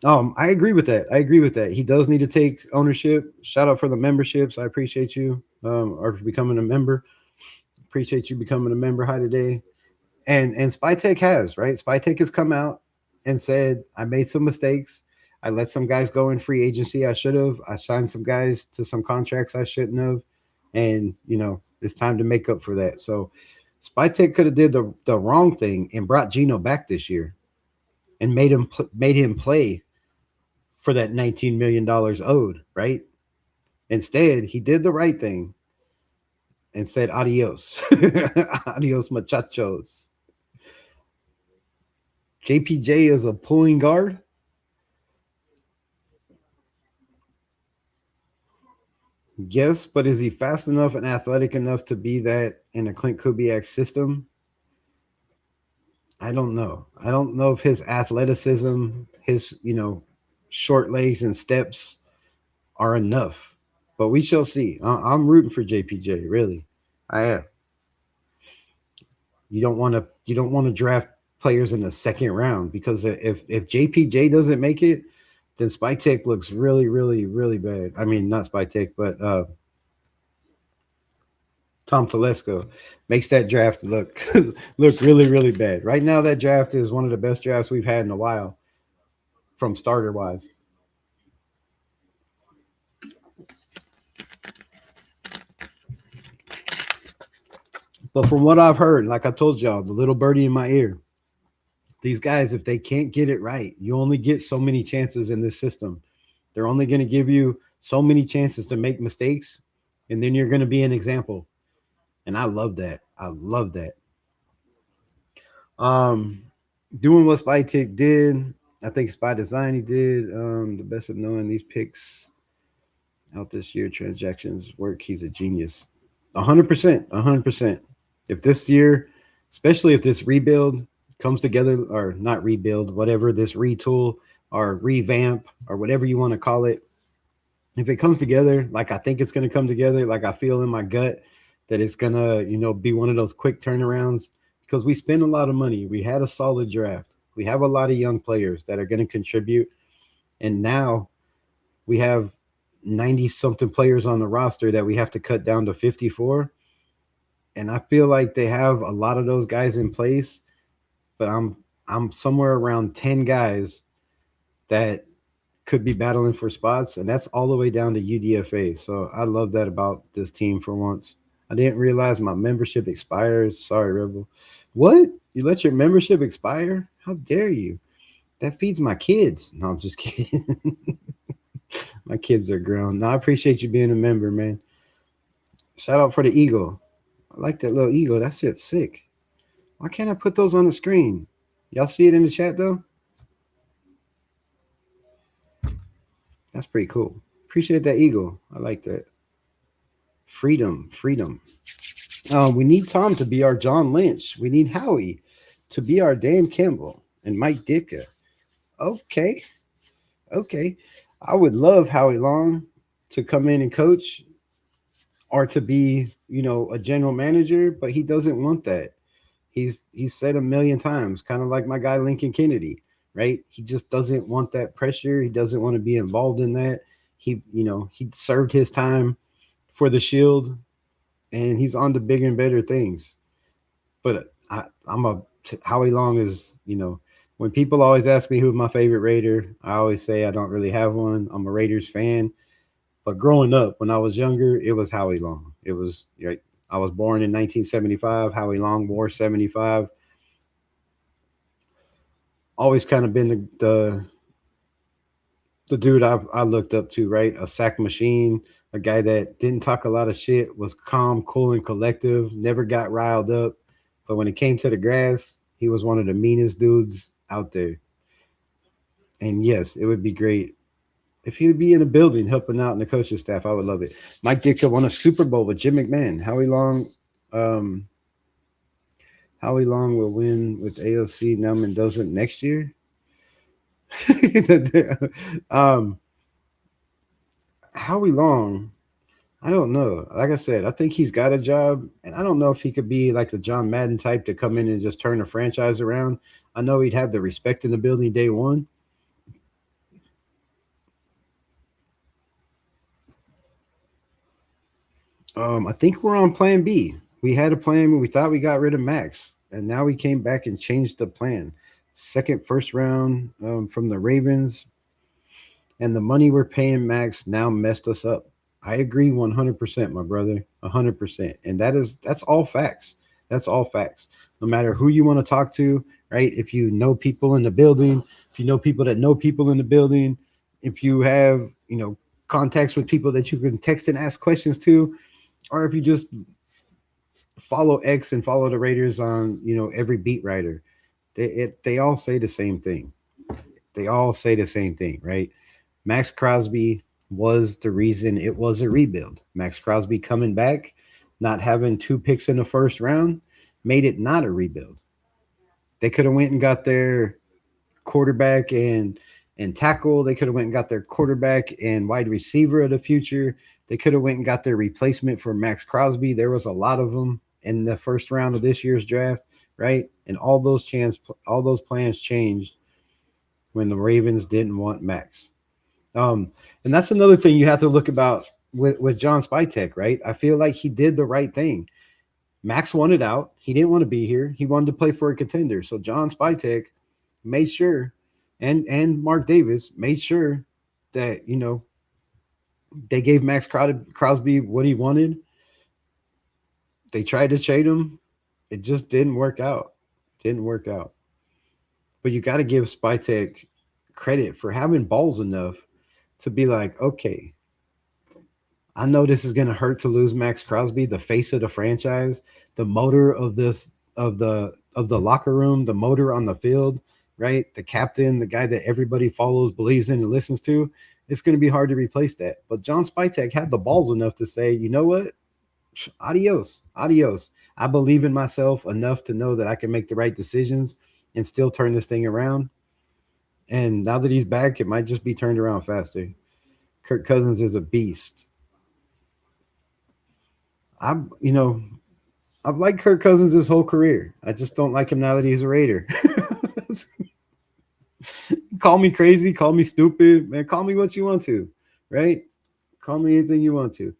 I agree with that. I agree with that. He does need to take ownership. Shout out for the memberships. I appreciate you or for becoming a member. Appreciate you becoming a member. Hi today. And Spytek has, right? Spytek has come out and said, I made some mistakes. I let some guys go in free agency I should have. I signed some guys to some contracts I shouldn't have. And, it's time to make up for that. So Spytek could have did the wrong thing and brought Geno back this year and made him play for that $19 million owed, right? Instead, he did the right thing and said adios. Adios, muchachos. JPJ is a pulling guard. Yes, but is he fast enough and athletic enough to be that in a Clint Kubiak system? I don't know. I don't know if his athleticism, his, short legs and steps are enough. But we shall see. I'm rooting for JPJ, really. I am. You don't want to draft players in the second round because if JPJ doesn't make it, then Spytek looks really, really, really bad. I mean, not Spytek, but Tom Telesco makes that draft look look really, really bad. Right now, that draft is one of the best drafts we've had in a while, from starter wise. But from what I've heard, like I told y'all, the little birdie in my ear, these guys, if they can't get it right, you only get so many chances in this system. They're only going to give you so many chances to make mistakes, and then you're going to be an example. And I love that. I love that. Um, Doing what Spytek did, I think Spy Design he did. The best of knowing these picks out this year, transactions work. He's a genius. 100%. 100%. If this year, especially if this rebuild comes together, or not rebuild, whatever, this retool or revamp or whatever you want to call it, if it comes together like I think it's going to come together, like I feel in my gut that it's going to, be one of those quick turnarounds, because we spend a lot of money. We had a solid draft. We have a lot of young players that are going to contribute. And now we have 90 something players on the roster that we have to cut down to 54. And I feel like they have a lot of those guys in place, but I'm somewhere around 10 guys that could be battling for spots, and that's all the way down to UDFA. So I love that about this team for once. I didn't realize my membership expires. Sorry, Rebel. What? You let your membership expire? How dare you? That feeds my kids. No, I'm just kidding. My kids are grown. No, I appreciate you being a member, man. Shout out for the eagle. I like that little eagle. That shit's sick. Why can't I put those on the screen? Y'all see it in the chat though? That's pretty cool. Appreciate that eagle. I like that. Freedom, freedom. We need Tom to be our John Lynch. We need Howie to be our Dan Campbell and Mike Ditka. Okay. Okay. I would love Howie Long to come in and coach or to be, a general manager, but he doesn't want that. He's said a million times, kind of like my guy Lincoln Kennedy, right? He just doesn't want that pressure. He doesn't want to be involved in that. He served his time for the Shield, and he's on to bigger and better things. But Howie Long is, when people always ask me who's my favorite Raider, I always say I don't really have one. I'm a Raiders fan. But growing up, when I was younger, it was Howie Long. It was, I was born in 1975. Howie Long wore 75. Always kind of been the dude I looked up to, right? A sack machine, a guy that didn't talk a lot of shit, was calm, cool, and collective, never got riled up. But when it came to the grass, he was one of the meanest dudes out there. And yes, it would be great if he would be in a building helping out in the coaching staff. I would love it. Mike Ditka won a Super Bowl with Jim McMahon. Howie Long Howie Long will win with AOC now Mendoza next year. um, Howie Long, I don't know. Like I said, I think he's got a job, and I don't know if he could be like the John Madden type to come in and just turn a franchise around. I know he'd have the respect in the building day one. I think we're on Plan B. We had a plan when we thought we got rid of Max, and now we came back and changed the plan. Second, first round from the Ravens, and the money we're paying Max now messed us up. I agree 100%, my brother, 100%, and that's all facts. That's all facts. No matter who you want to talk to, right? If you know people in the building, if you know people that know people in the building, if you have contacts with people that you can text and ask questions to, or if you just follow X and follow the Raiders on every beat writer, they all say the same thing. They all say the same thing, right? Max Crosby was the reason it was a rebuild. Max Crosby coming back, not having two picks in the first round, made it not a rebuild. They could have went and got their quarterback and tackle. They could have went and got their quarterback and wide receiver of the future. They could have went and got their replacement for Max Crosby. There was a lot of them in the first round of this year's draft, right? And all those plans changed when the Ravens didn't want Max. And that's another thing you have to look about with John Spytek, right? I feel like he did the right thing. Max wanted out. He didn't want to be here. He wanted to play for a contender. So John Spytek made sure, and Mark Davis made sure that they gave Max Crosby what he wanted. They tried to trade him. It just didn't work out. Didn't work out. But you got to give Spytek credit for having balls enough to be like, okay, I know this is going to hurt to lose Max Crosby, the face of the franchise, the motor of the locker room, the motor on the field, right? The captain, the guy that everybody follows, believes in, and listens to. It's going to be hard to replace that. But John Spytek had the balls enough to say, you know what? Adios, adios. I believe in myself enough to know that I can make the right decisions and still turn this thing around. And now that he's back, it might just be turned around faster. Kirk Cousins is a beast. I'm, you know, I've liked Kirk Cousins his whole career. I just don't like him now that he's a Raider. Call me crazy, call me stupid, man. Call me what you want to, right? Call me anything you want to,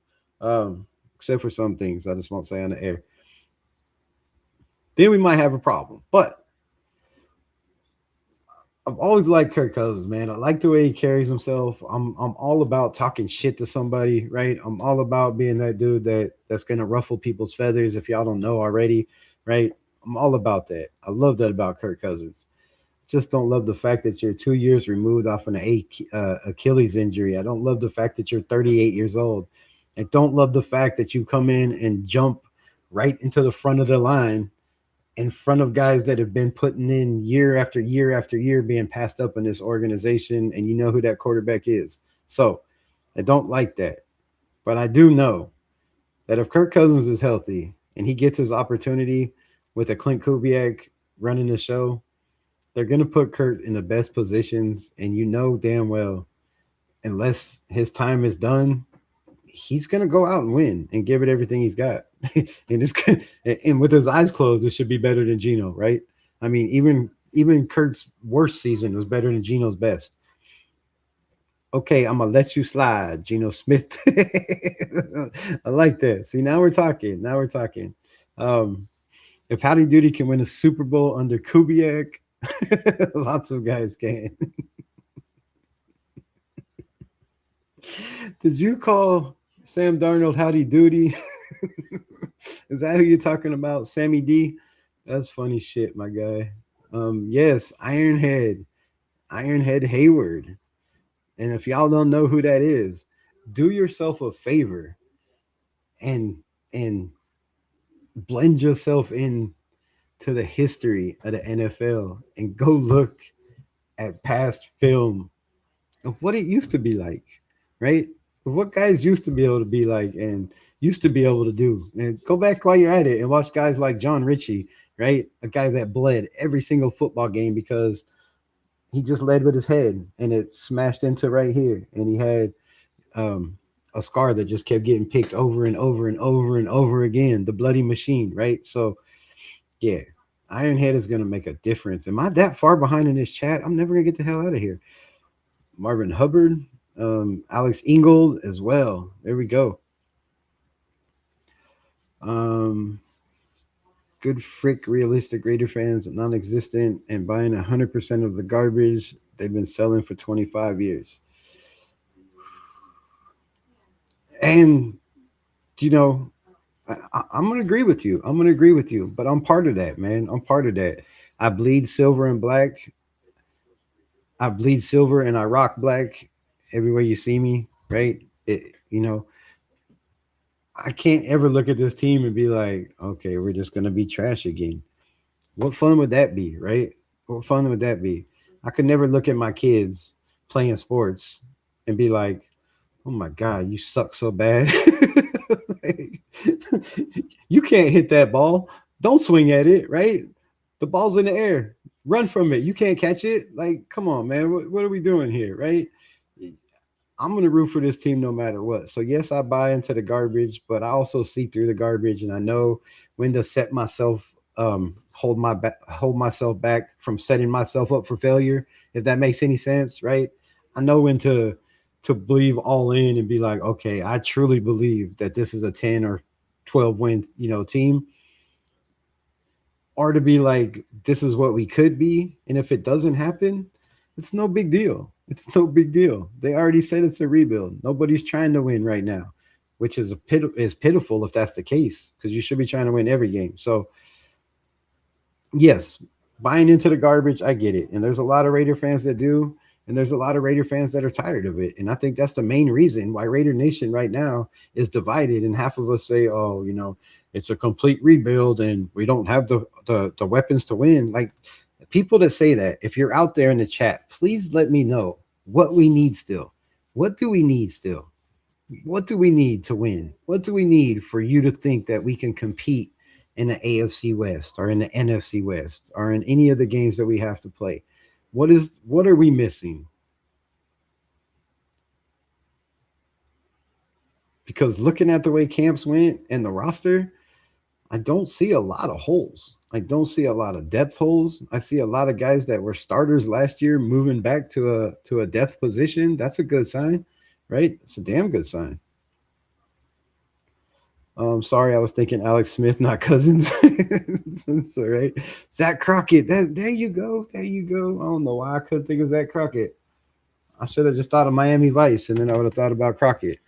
except for some things I just won't say on the air. Then we might have a problem. But I've always liked Kirk Cousins, man. I like the way he carries himself. I'm all about talking shit to somebody, right? I'm all about being that dude that's gonna ruffle people's feathers if y'all don't know already, right? I'm all about that. I love that about Kirk Cousins. Just don't love the fact that you're 2 years removed off an Achilles injury. I don't love the fact that you're 38 years old. I don't love the fact that you come in and jump right into the front of the line in front of guys that have been putting in year after year after year being passed up in this organization, and you know who that quarterback is. So I don't like that. But I do know that if Kirk Cousins is healthy and he gets his opportunity with a Clint Kubiak running the show, they're going to put Kurt in the best positions. And you know damn well, unless his time is done, he's going to go out and win and give it everything he's got. and it's and with his eyes closed, it should be better than Geno, right? I mean, even Kurt's worst season was better than Geno's best. Okay, I'm gonna let you slide, Geno Smith. I like that. See, now we're talking. Now we're talking. Um, if Howdy Doody can win a Super Bowl under Kubiak, lots of guys can. Did you call Sam Darnold Howdy Doody? Is that who you're talking about, Sammy D? That's funny shit, my guy. Yes, Ironhead Hayward. And if y'all don't know who that is, do yourself a favor and blend yourself in to the history of the NFL and go look at past film of what it used to be like, right? Of what guys used to be able to be like and used to be able to do. And go back while you're at it and watch guys like John Ritchie right? A guy that bled every single football game because he just led with his head and it smashed into right here. And he had um, a scar that just kept getting picked over and over and over and over again. The bloody machine, right? So, yeah, Ironhead is going to make a difference. Am I that far behind in this chat? I'm never going to get the hell out of here. Marvin Hubbard, Alex Ingold as well. There we go. Good frick, realistic Raider fans, non-existent, and buying 100% of the garbage they've been selling for 25 years. And, you know, I'm going to agree with you. I'm going to agree with you, but I'm part of that, man. I'm part of that. I bleed silver and black. I bleed silver and I rock black everywhere you see me, right? I can't ever look at this team and be like, okay, we're just going to be trash again. What fun would that be, right? What fun would that be? I could never look at my kids playing sports and be like, oh my God, you suck so bad. Like, you can't hit that ball. Don't swing at it, right? The ball's in the air. Run from it. You can't catch it. Like, come on, man. What are we doing here, right? I'm going to root for this team no matter what. So, yes, I buy into the garbage, but I also see through the garbage and I know when to set myself hold myself back from setting myself up for failure, if that makes any sense, right? I know when to believe all in and be like, okay, I truly believe that this is a 10 or 12 win, team, or to be like, this is what we could be. And if it doesn't happen, it's no big deal. It's no big deal. They already said it's a rebuild. Nobody's trying to win right now, which is pitiful if that's the case, because you should be trying to win every game. So, yes, buying into the garbage, I get it. And there's a lot of Raider fans that do, and there's a lot of Raider fans that are tired of it. And I think that's the main reason why Raider Nation right now is divided. And half of us say, oh, it's a complete rebuild and we don't have the weapons to win. Like, people that say that, if you're out there in the chat, please let me know what we need still. What do we need still? What do we need to win? What do we need for you to think that we can compete in the AFC West or in the NFC West or in any of the games that we have to play? What are we missing? Because looking at the way camps went and the roster, I don't see a lot of holes. I don't see a lot of depth holes. I see a lot of guys that were starters last year moving back to a depth position. That's a good sign, right? It's a damn good sign. Sorry, I was thinking Alex Smith, not Cousins. That's all right. Zach Crockett. There you go. There you go. I don't know why I couldn't think of Zach Crockett. I should have just thought of Miami Vice, and then I would have thought about Crockett.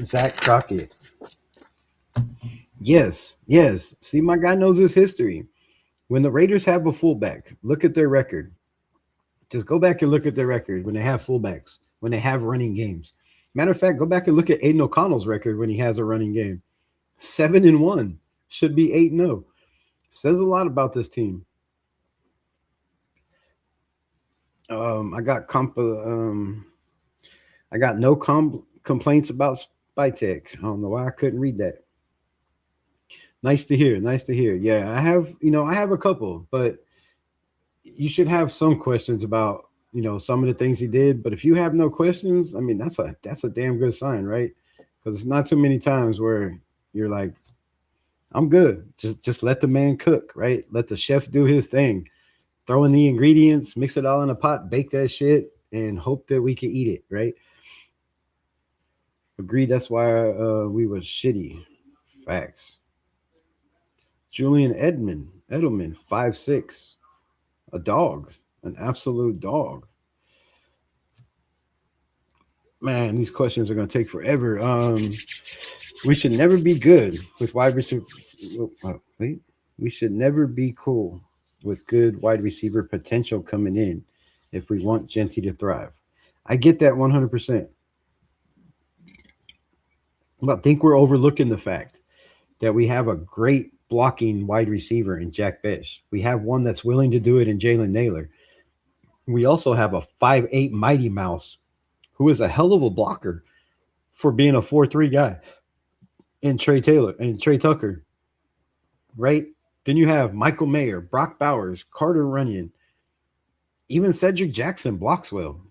Zach Crockett. Yes. See, my guy knows his history. When the Raiders have a fullback, look at their record. Just go back and look at their record when they have fullbacks, when they have running games. Matter of fact, go back and look at Aiden O'Connell's record when he has a running game. 7-1, should be 8-0. Says a lot about this team. I got no complaints about Spytek. I don't know why I couldn't read that. Nice to hear. Yeah, I have a couple, but you should have some questions about, some of the things he did. But if you have no questions, I mean, that's a damn good sign, right? Because it's not too many times where you're like, I'm good. Just let the man cook, right? Let the chef do his thing. Throw in the ingredients, mix it all in a pot, bake that shit, and hope that we can eat it, right? Agreed. That's why we were shitty. Facts. Julian Edelman, 5'6", a dog, an absolute dog. Man, these questions are gonna take forever. We should never be good with wide receiver. Wait, we should never be cool with good wide receiver potential coming in if we want Genty to thrive. I get that 100%. But I think we're overlooking the fact that we have a great blocking wide receiver in Jack Bish. We have one that's willing to do it in Jalen Naylor. We also have a 5'8" Mighty Mouse who is a hell of a blocker. for being a 4-3 guy and Trey Tucker, right? Then you have Michael Mayer, Brock Bowers, Carter Runyon, even Cedric Jackson blocks well.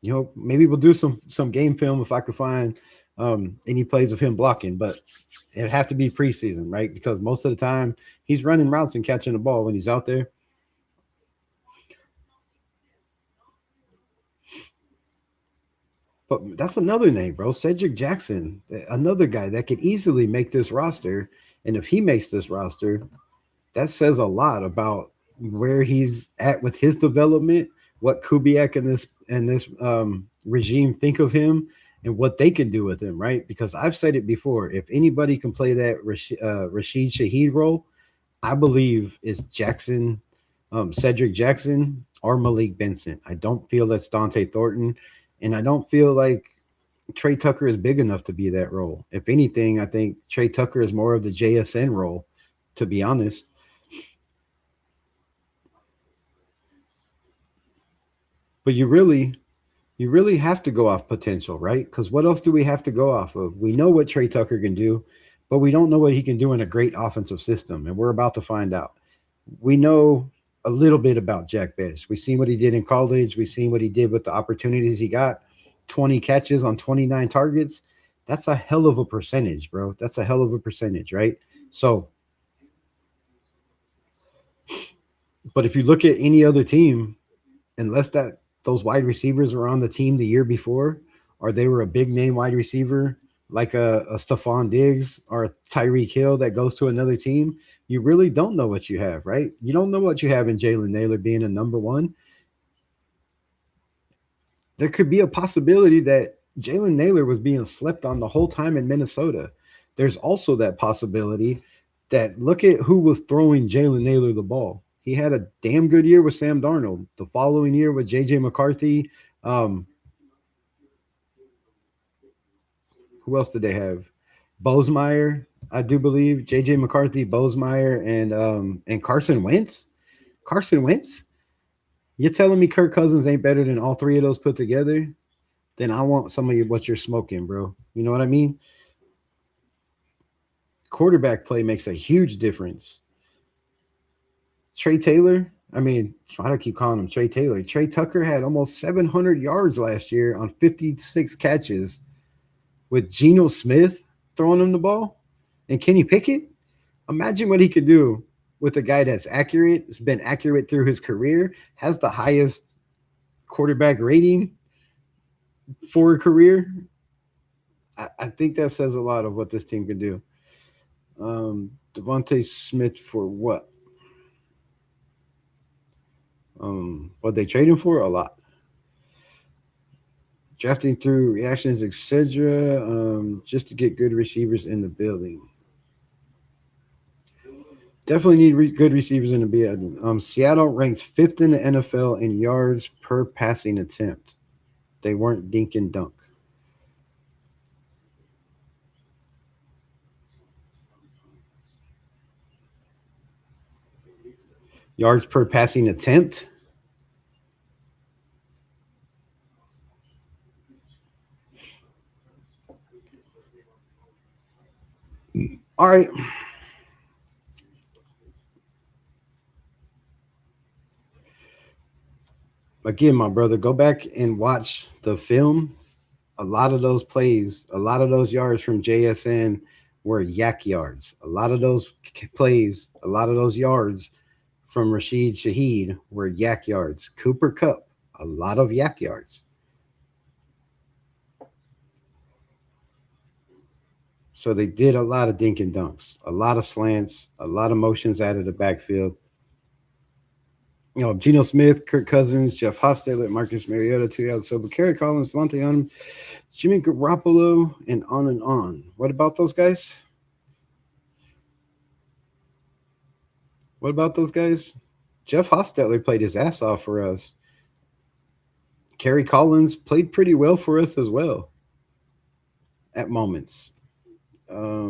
You know, maybe we'll do some game film if I could find any plays of him blocking, but it'd have to be preseason, right? Because most of the time he's running routes and catching the ball when he's out there. But that's another name, bro. Cedric Jackson, another guy that could easily make this roster. And if he makes this roster, that says a lot about where he's at with his development, what Kubiak and this regime think of him, and what they can do with him, right? Because I've said it before: if anybody can play that Rashid Shaheed role, I believe it's Jackson, Cedric Jackson, or Malik Benson. I don't feel that's Dante Thornton, and I don't feel like Trey Tucker is big enough to be that role. If anything, I think Trey Tucker is more of the JSN role, to be honest. But you really have to go off potential, right? Because what else do we have to go off of? We know what Trey Tucker can do, but we don't know what he can do in a great offensive system, and we're about to find out. We know a little bit about Jack Best. We've seen what he did in college. We've seen what he did with the opportunities he got. 20 catches on 29 targets. That's a hell of a percentage, bro. That's a hell of a percentage, right? So, but if you look at any other team, unless that those wide receivers were on the team the year before, or they were a big name wide receiver like a Stephon Diggs or a Tyreek Hill that goes to another team, you really don't know what you have, right? You don't know what you have in Jalen Naylor being a number one. There could be a possibility that Jalen Naylor was being slept on the whole time in Minnesota. There's also that possibility that look at who was throwing Jalen Naylor the ball. He had a damn good year with Sam Darnold. The following year with JJ McCarthy. Who else did they have? Bozemeyer, I do believe. JJ McCarthy, Bozemeyer, and Carson Wentz. Carson Wentz? You're telling me Kirk Cousins ain't better than all three of those put together? Then I want some of what you're smoking, bro. You know what I mean? Quarterback play makes a huge difference. Trey Taylor, I mean, why do I keep calling him Trey Taylor? Trey Tucker had almost 700 yards last year on 56 catches with Geno Smith throwing him the ball and Kenny Pickett. Imagine what he could do with a guy that's accurate, has been accurate through his career, has the highest quarterback rating for a career. I think that says a lot of what this team can do. Devontae Smith for what? What they trading for? A lot. Drafting through reactions, etc., just to get good receivers in the building. Definitely need good receivers in the building. Seattle ranks 5th in the NFL in yards per passing attempt. They weren't dink and dunk. Yards per passing attempt. All right. Again, my brother, go back and watch the film. A lot of those plays, a lot of those yards from JSN were yak yards. A lot of those plays, a lot of those yards from Rashid Shaheed were yak yards. Cooper Kupp, a lot of yak yards. So they did a lot of dink and dunks, a lot of slants, a lot of motions out of the backfield. You know, Geno Smith, Kirk Cousins, Jeff Hostetler, Marcus Mariota, two out. So, Kerry Collins, Devontae Adams, Jimmy Garoppolo, and on and on. What about those guys? What about those guys? Jeff Hostetler played his ass off for us. Kerry Collins played pretty well for us as well at moments.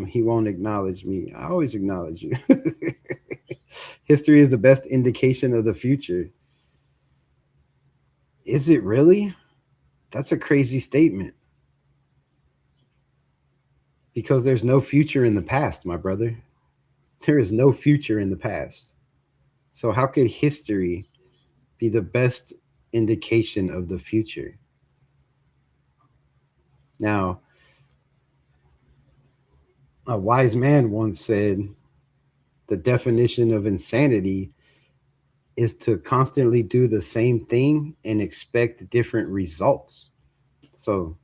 He won't acknowledge me. I always acknowledge you. History is the best indication of the future. Is it really? That's a crazy statement. Because there's no future in the past, my brother. There is no future in the past. So how could history be the best indication of the future? Now, a wise man once said the definition of insanity is to constantly do the same thing and expect different results. So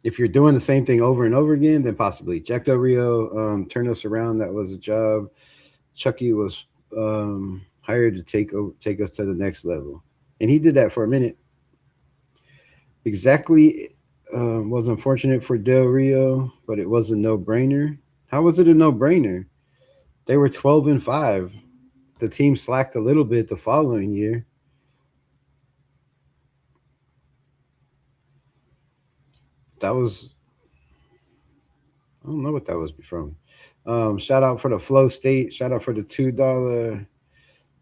if you're doing the same thing over and over again, then possibly Jack Del Rio turned us around. That was a job. Chucky was hired to take us to the next level, and he did that for a minute. Exactly, was unfortunate for Del Rio, but it was a no-brainer. How was it a no-brainer? They were 12-5. The team slacked a little bit the following year. That was, I don't know what that was from. Shout out for the Flow State. Shout out for the $2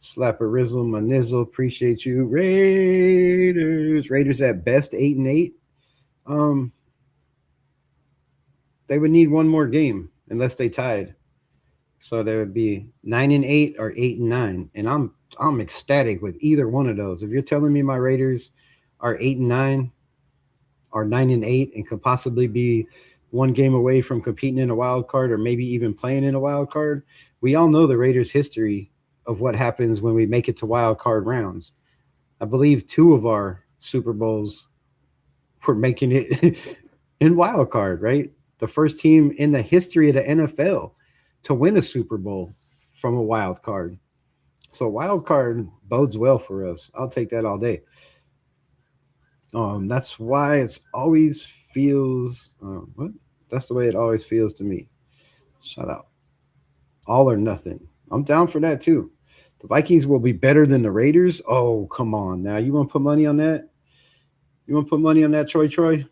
slapper Rizzle Manizzle. Appreciate you, Raiders. Raiders at best 8-8. Um, they would need one more game unless they tied. So there would be 9-8 or 8-9, and I'm ecstatic with either one of those. If you're telling me my Raiders are 8-9 or 9-8 and could possibly be one game away from competing in a wild card or maybe even playing in a wild card, we all know the Raiders' history of what happens when we make it to wild card rounds. I believe 2 of our Super Bowls were making it in wild card, right? The first team in the history of the NFL to win a Super Bowl from a wild card. So wild card bodes well for us. I'll take that all day. That's why it's always feels what? That's the way it always feels to me. Shout out. All or nothing. I'm down for that too. The Vikings will be better than the Raiders. Oh, come on. Now you want to put money on that? You want to put money on that, Troy?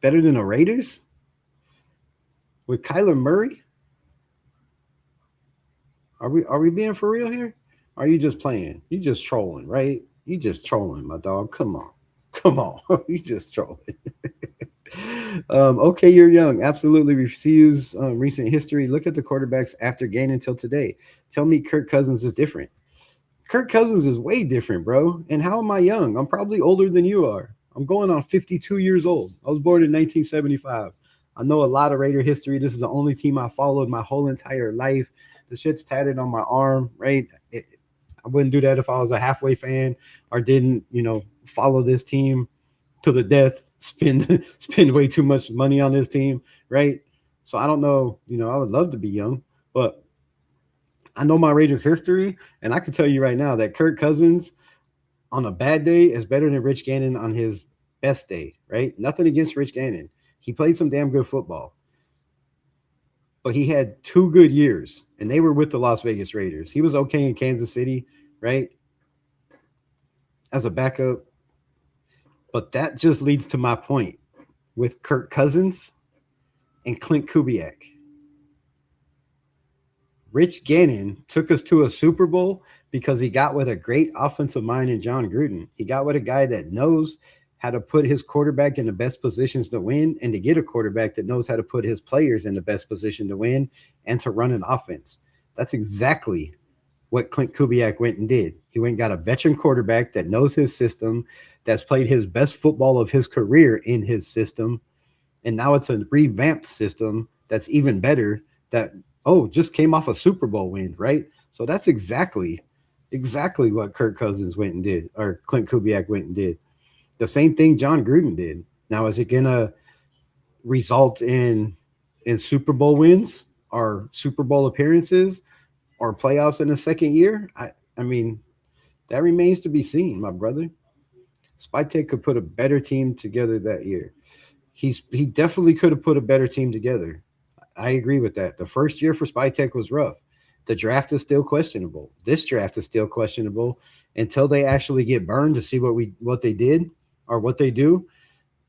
Better than the Raiders? With Kyler Murray? Are we being for real here? Are you just playing? You just trolling, right? You just trolling, my dog. Come on. Come on. You just trolling. Okay, you're young. Absolutely refuse recent history. Look at the quarterbacks after Gain until today. Tell me Kirk Cousins is different. Kirk Cousins is way different, bro. And how am I young? I'm probably older than you are. I'm going on 52 years old. I was born in 1975. I know a lot of Raider history. This is the only team I followed my whole entire life. The shit's tatted on my arm, right? I wouldn't do that if I was a halfway fan or didn't, follow this team to the death, spend way too much money on this team, right? So I don't know, I would love to be young, but I know my Raiders history, and I can tell you right now that Kirk Cousins on a bad day is better than Rich Gannon on his best day, right? Nothing against Rich Gannon. He played some damn good football. But he had 2 good years, and they were with the Las Vegas Raiders. He was okay in Kansas City, right? As a backup. But that just leads to my point with Kirk Cousins and Clint Kubiak. Rich Gannon took us to a Super Bowl because he got with a great offensive mind in John Gruden. He got with a guy that knows how to put his quarterback in the best positions to win and to get a quarterback that knows how to put his players in the best position to win and to run an offense. That's exactly what Clint Kubiak went and did. He went and got a veteran quarterback that knows his system, that's played his best football of his career in his system, and now it's a revamped system that's even better that, just came off a Super Bowl win, right? So that's exactly what Kirk Cousins went and did, or Clint Kubiak went and did. The same thing John Gruden did. Now, is it going to result in Super Bowl wins or Super Bowl appearances or playoffs in the second year? I mean, that remains to be seen, my brother. Spytek could put a better team together that year. He definitely could have put a better team together. I agree with that. The first year for Spytek was rough. The draft is still questionable. This draft is still questionable until they actually get burned to see what they did or what they do.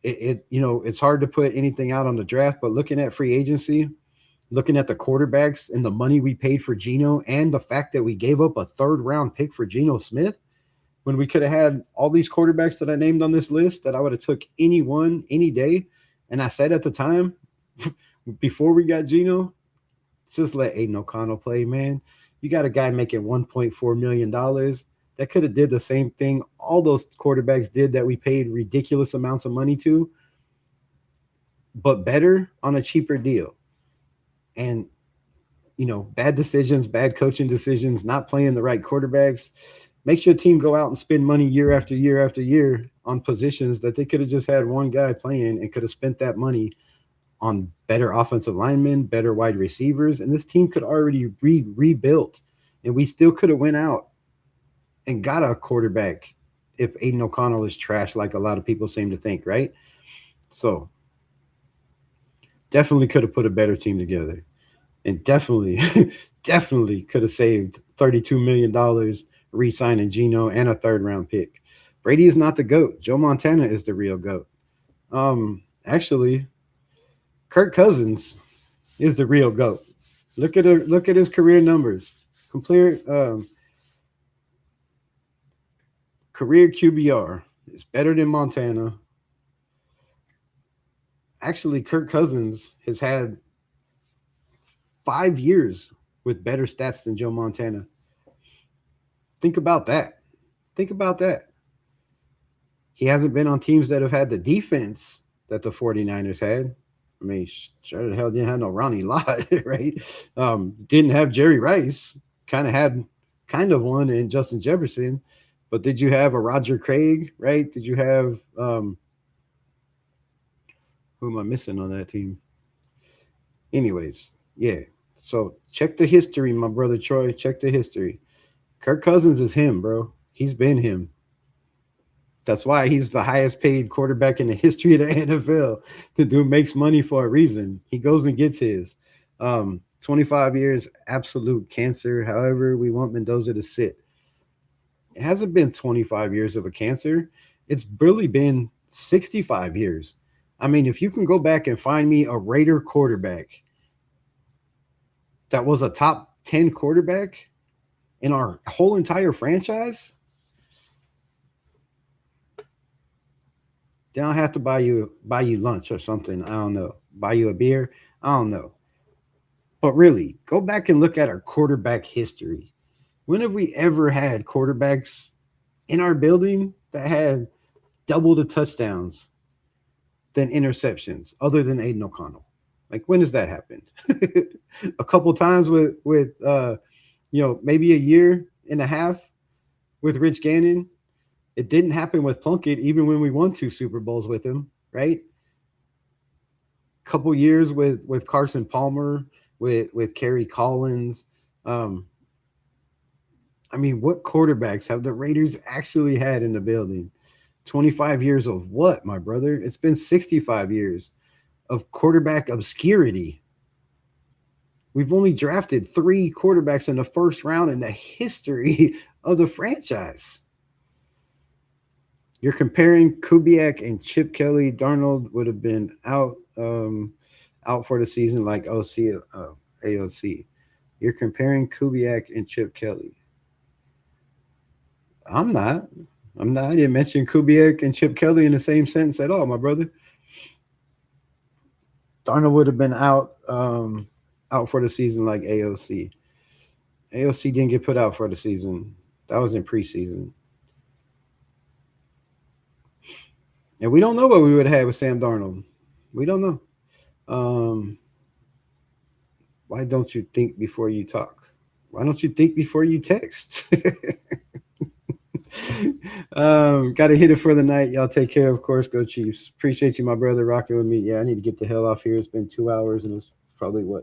It's hard to put anything out on the draft, but looking at free agency, looking at the quarterbacks and the money we paid for Geno and the fact that we gave up a 3rd-round pick for Geno Smith when we could have had all these quarterbacks that I named on this list that I would have took any one, any day. And I said at the time, before we got Geno, just let Aiden O'Connell play, man. You got a guy making $1.4 million that could have did the same thing all those quarterbacks did that we paid ridiculous amounts of money to, but better on a cheaper deal. And bad decisions, bad coaching decisions, not playing the right quarterbacks makes your team go out and spend money year after year after year on positions that they could have just had one guy playing and could have spent that money on better offensive linemen, better wide receivers, and this team could already rebuilt, and we still could have went out and got a quarterback if Aiden O'Connell is trash, like a lot of people seem to think, right? So definitely could have put a better team together, and definitely, definitely could have saved $32 million re-signing Geno and a third-round pick. Brady is not the GOAT. Joe Montana is the real GOAT. Actually, Kirk Cousins is the real GOAT. Look at his career numbers. Career QBR is better than Montana. Actually, Kirk Cousins has had 5 years with better stats than Joe Montana. Think about that. Think about that. He hasn't been on teams that have had the defense that the 49ers had. I mean, sure the hell didn't have no Ronnie Lott, right? Didn't have Jerry Rice. Kind of one in Justin Jefferson. But did you have a Roger Craig, right? Did you have who am I missing on that team? Anyways, yeah. So check the history, my brother Troy. Check the history. Kirk Cousins is him, bro. He's been him. That's why he's the highest paid quarterback in the history of the NFL. The dude makes money for a reason. He goes and gets his. 25 years, absolute cancer. However, we want Mendoza to sit. It hasn't been 25 years of a cancer. It's really been 65 years. I mean, if you can go back and find me a Raider quarterback that was a top 10 quarterback in our whole entire franchise, then I'll have to buy you lunch or something. I don't know. Buy you a beer. I don't know. But really, go back and look at our quarterback history. When have we ever had quarterbacks in our building that had double the touchdowns than interceptions, other than Aiden O'Connell? Like, when has that happened? A couple times with maybe a year and a half with Rich Gannon. It didn't happen with Plunkett, even when we won 2 Super Bowls with him, right? Couple years with Carson Palmer, with Kerry Collins. I mean, what quarterbacks have the Raiders actually had in the building? 25 years of what, my brother? It's been 65 years of quarterback obscurity. We've only drafted 3 quarterbacks in the first round in the history of the franchise. You're comparing Kubiak and Chip Kelly. Darnold would have been out for the season like AOC. You're comparing Kubiak and Chip Kelly. I'm not. I didn't mention Kubiak and Chip Kelly in the same sentence at all, my brother. Darnold would have been out for the season like AOC. AOC didn't get put out for the season. That was in preseason. And we don't know what we would have had with Sam Darnold. We don't know. Why don't you think before you talk? Why don't you think before you text? Got to hit it for the night. Y'all take care, of course. Go Chiefs. Appreciate you, my brother, rocking with me. Yeah, I need to get the hell off here. It's been 2 hours, and it's probably, 1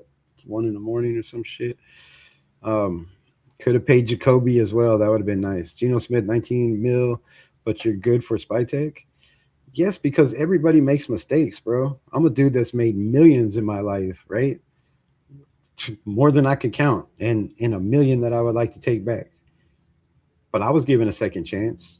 in the morning or some shit. Could have paid Jacoby as well. That would have been nice. Geno Smith, 19 mil, but you're good for Spytek? Yes, because everybody makes mistakes, bro. I'm a dude that's made millions in my life, right? More than I could count, and in a million that I would like to take back. But I was given a second chance.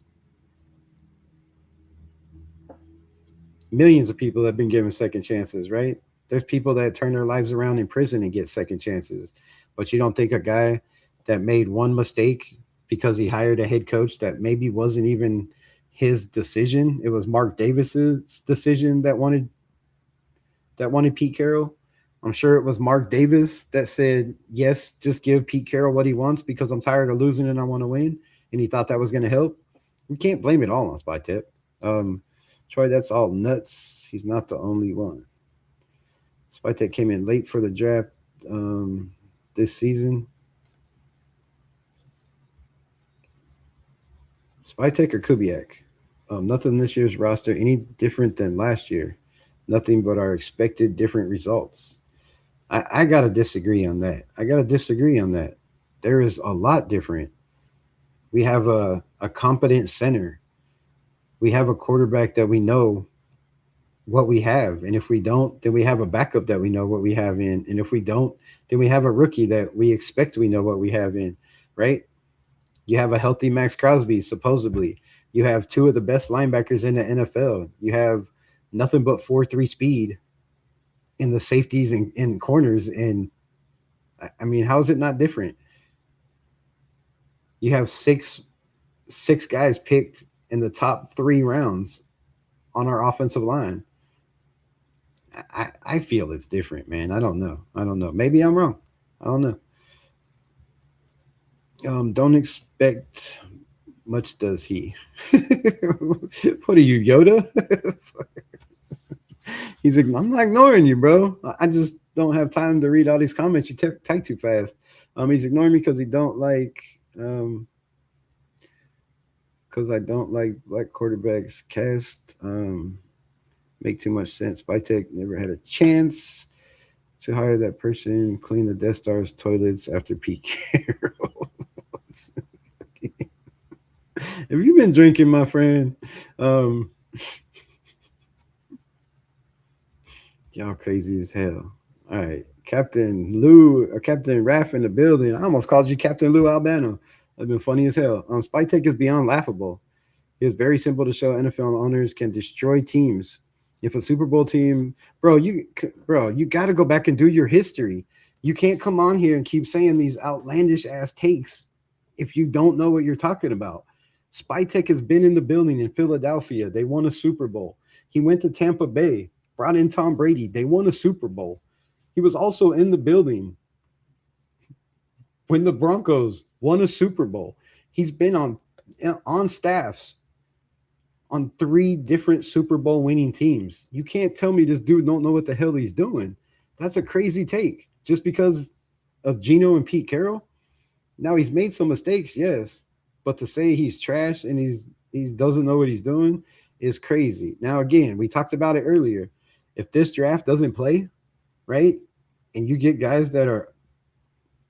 Millions of people have been given second chances, right? There's people that turn their lives around in prison and get second chances. But you don't think a guy that made one mistake because he hired a head coach that maybe wasn't even his decision, it was Mark Davis's decision that wanted that wanted Pete Carroll. I'm sure it was Mark Davis that said, yes, just give Pete Carroll what he wants because I'm tired of losing and I want to win. And he thought that was going to help. We can't blame it all on Spytek. Troy, that's all nuts. He's not the only one. Spytek came in late for the draft this season. Spytek or Kubiak? Nothing this year's roster any different than last year. Nothing but our expected different results. I got to disagree on that. There is a lot different. We have a competent center. We have a quarterback that we know what we have. And if we don't, then we have a backup that we know what we have in. And if we don't, then we have a rookie that we expect we know what we have in, right? You have a healthy Max Crosby, supposedly. You have two of the best linebackers in the NFL. You have nothing but 4.3 speed in the safeties and corners. And I mean, how is it not different? You have six guys picked in the top 3 rounds on our offensive line. I feel it's different, man. I don't know. Maybe I'm wrong. I don't know. Don't expect much, does he? What are you, Yoda? He's like, I'm not ignoring you, bro. I just don't have time to read all these comments. You type too fast. He's ignoring me because he don't like because I don't like black quarterbacks cast. Make too much sense. Spytek never had a chance to hire that person, clean the Death Star's toilets after Pete Carroll. Have you been drinking, my friend? Y'all crazy as hell. All right. Captain Lou or Captain Raff in the building. I almost called you Captain Lou Albano. That's been funny as hell. Spytek is beyond laughable. It's very simple to show NFL owners can destroy teams. If a Super Bowl team, you got to go back and do your history. You can't come on here and keep saying these outlandish ass takes if you don't know what you're talking about. Spytek has been in the building in Philadelphia. They won a Super Bowl. He went to Tampa Bay, brought in Tom Brady. They won a Super Bowl. He was also in the building when the Broncos won a Super Bowl. He's been on staffs on 3 different Super Bowl winning teams. You can't tell me this dude don't know what the hell he's doing. That's a crazy take. Just because of Geno and Pete Carroll? Now, he's made some mistakes, yes. But to say he's trash and he doesn't know what he's doing is crazy. Now, again, we talked about it earlier. If this draft doesn't play, right, and you get guys that are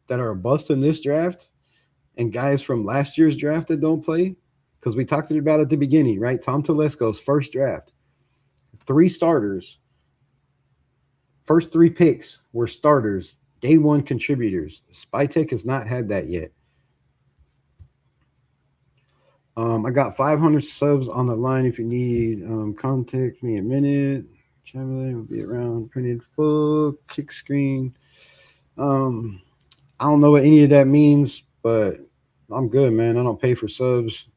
a bust in this draft and guys from last year's draft that don't play, because we talked about it at the beginning, right? Tom Telesco's first draft, 3 starters. First 3 picks were starters, day 1 contributors. Spytek has not had that yet. I got 500 subs on the line. If you need, contact me in a minute. Channel will be around. Printed full kick screen. I don't know what any of that means, but I'm good, man. I don't pay for subs.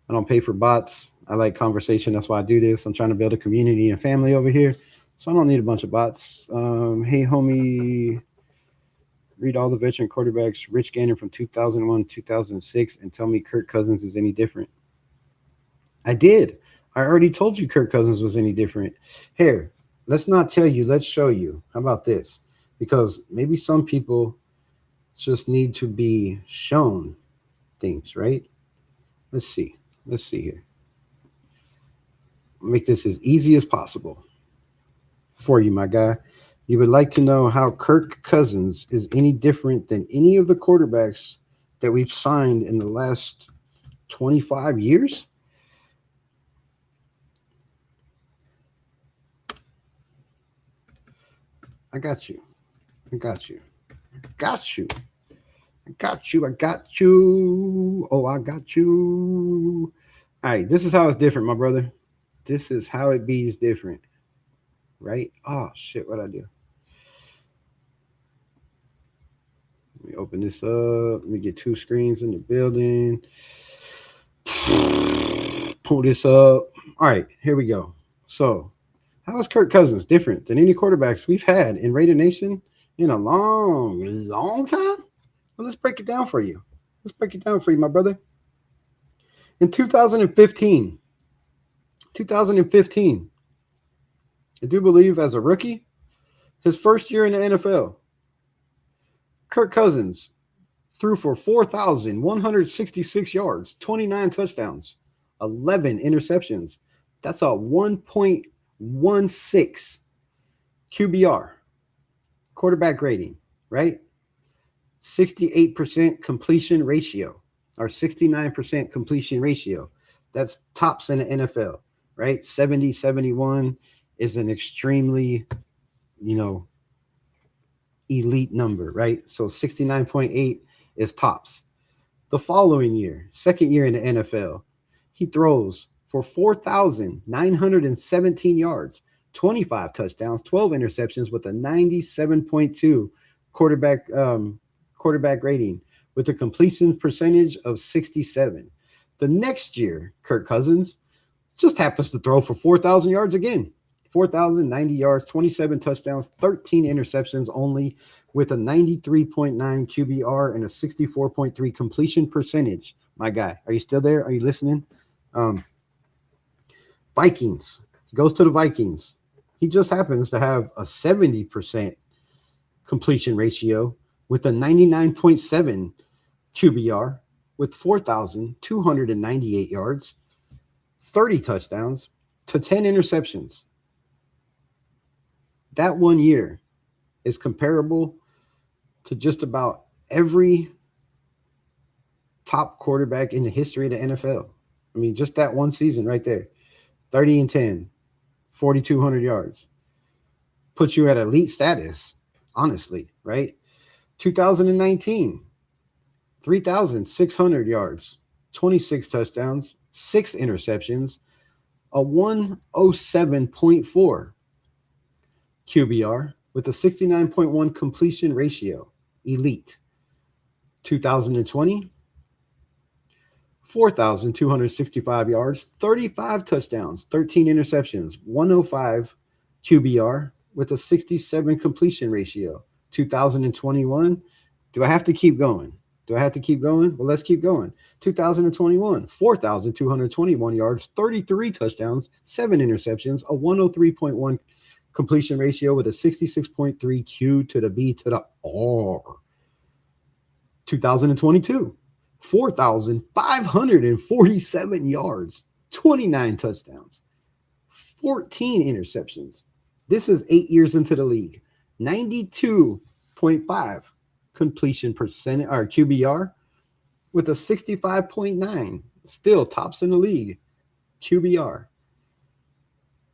I don't pay for bots. I like conversation. That's why I do this. I'm trying to build a community and family over here. So I don't need a bunch of bots. Hey, homie, read all the veteran quarterbacks, Rich Gannon from 2001 to 2006, and tell me Kirk Cousins is any different. I did. I already told you Kirk Cousins was any different. Here, let's not tell you. Let's show you. How about this? Because maybe some people just need to be shown things, right? Let's see. Let's see here. Make this as easy as possible for you, my guy. You would like to know how Kirk Cousins is any different than any of the quarterbacks that we've signed in the last 25 years? I got you. I got you. Got you. I got you. I got you. Oh, I got you. All right. This is how it's different, my brother. This is how it be's different. Right? Oh, shit. What'd I do? Let me open this up. Let me get 2 screens in the building. Pull this up. All right. Here we go. So How is Kirk Cousins different than any quarterbacks we've had in Raider Nation in a long, long time? Well, let's break it down for you. Let's break it down for you, my brother. In 2015, I do believe as a rookie, his first year in the NFL, Kirk Cousins threw for 4,166 yards, 29 touchdowns, 11 interceptions. That's a 1.16 QBR, quarterback rating, right? 68% completion ratio or 69% completion ratio. That's tops in the NFL, right? 70, 71 is an extremely, you know, elite number, right? So 69.8 is tops. The following year, second year in the NFL, he throws for 4,917 yards, 25 touchdowns, 12 interceptions with a 97.2 quarterback quarterback rating with a completion percentage of 67. The next year, Kirk Cousins just happens to throw for 4,000 yards again. 4,090 yards, 27 touchdowns, 13 interceptions only with a 93.9 QBR and a 64.3 completion percentage. My guy, are you still there? Are you listening? Um, Vikings. He goes to the Vikings. He just happens to have a 70% completion ratio with a 99.7 QBR with 4,298 yards, 30 touchdowns to 10 interceptions. That 1 year is comparable to just about every top quarterback in the history of the NFL. I mean, just that one season right there. 30 and 10, 4,200 yards. Puts you at elite status, honestly, right? 2019, 3,600 yards, 26 touchdowns, 6 interceptions, a 107.4 QBR with a 69.1 completion ratio, elite. 2020, 4,265 yards, 35 touchdowns, 13 interceptions, 105 QBR with a 67 completion ratio. 2021, do I have to keep going? Do I have to keep going? Well, let's keep going. 2021, 4,221 yards, 33 touchdowns, 7 interceptions, a 103.1 completion ratio with a 66.3 Q to the B to the R. 2022, 4,547 yards, 29 touchdowns, 14 interceptions. This is 8 years into the league. 92.5 completion percent or QBR with a 65.9. Still tops in the league. QBR.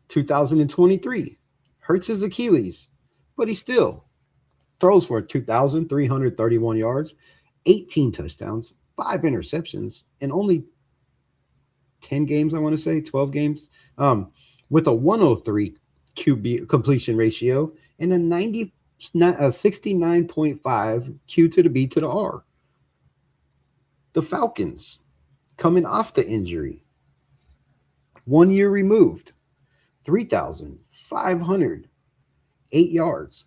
2023 hurts his Achilles, but he still throws for 2,331 yards, 18 touchdowns, 5 interceptions, and only 10 games, I want to say, 12 games, with a 103 QB completion ratio and a 69.5 Q to the B to the R. The Falcons coming off the injury, 1 year removed, 3,508 yards.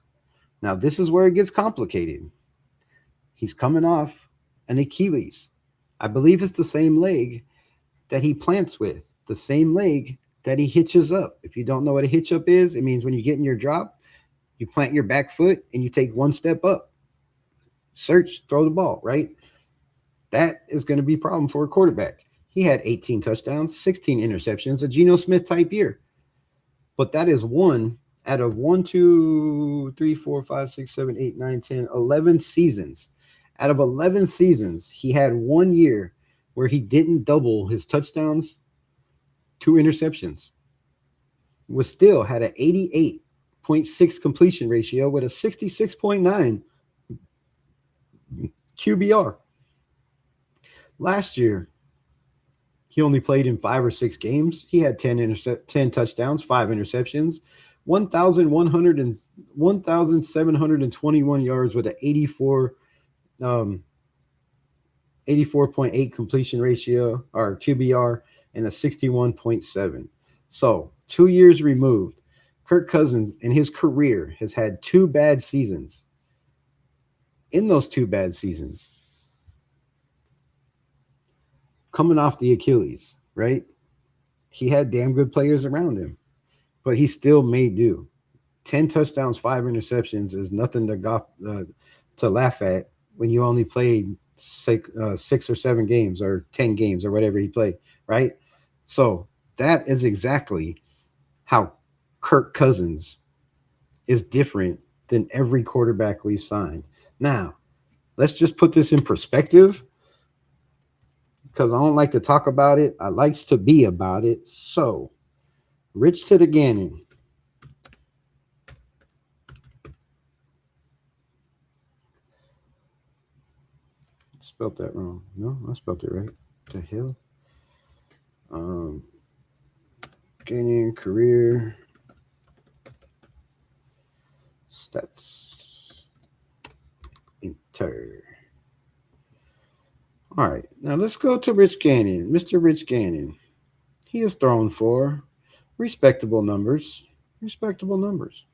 Now, this is where it gets complicated. He's coming off an Achilles. I believe it's the same leg that he plants with, the same leg that he hitches up. If you don't know what a hitch up is, it means when you get in your drop, you plant your back foot and you take one step up. Search, throw the ball, right? That is going to be a problem for a quarterback. He had 18 touchdowns, 16 interceptions, a Geno Smith type year. But that is one out of 1, 2, 3, 4, 5, 6, 7, 8, 9, 10, 11 seasons. Out of 11 seasons, he had 1 year where he didn't double his touchdowns, 2 interceptions. Was still had an 88.6 completion ratio with a 66.9 QBR. Last year, he only played in 5 or 6 games. He had 10 touchdowns, 5 interceptions, 1,721 yards with an 84.8 completion ratio or QBR and a 61.7. So 2 years removed. Kirk Cousins in his career has had 2 bad seasons. In those 2 bad seasons, coming off the Achilles, right? He had damn good players around him, but he still made do. 10 touchdowns, 5 interceptions is nothing to laugh at when you only played 6 or 7 games or 10 games or whatever he played, right? So that is exactly how Kirk Cousins is different than every quarterback we've signed. Now, let's just put this in perspective because I don't like to talk about it. I likes to be about it. So, Rich to the Gannon. Spelled that wrong. No, I spelled it right. What the hell? Gannon career stats. Enter. All right, now let's go to Rich Gannon. Mr. Rich Gannon. He is thrown for respectable numbers. Respectable numbers.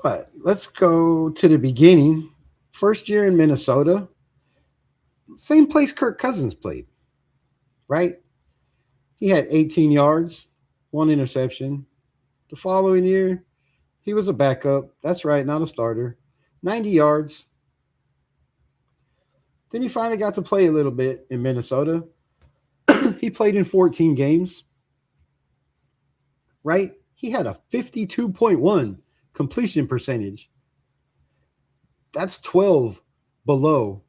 But let's go to the beginning. First year in Minnesota, same place Kirk Cousins played, right? He had 18 yards, 1 interception. The following year, he was a backup. That's right, not a starter. 90 yards. Then he finally got to play a little bit in Minnesota. He played in 14 games, right? He had a 52.1 completion percentage. That's 12 below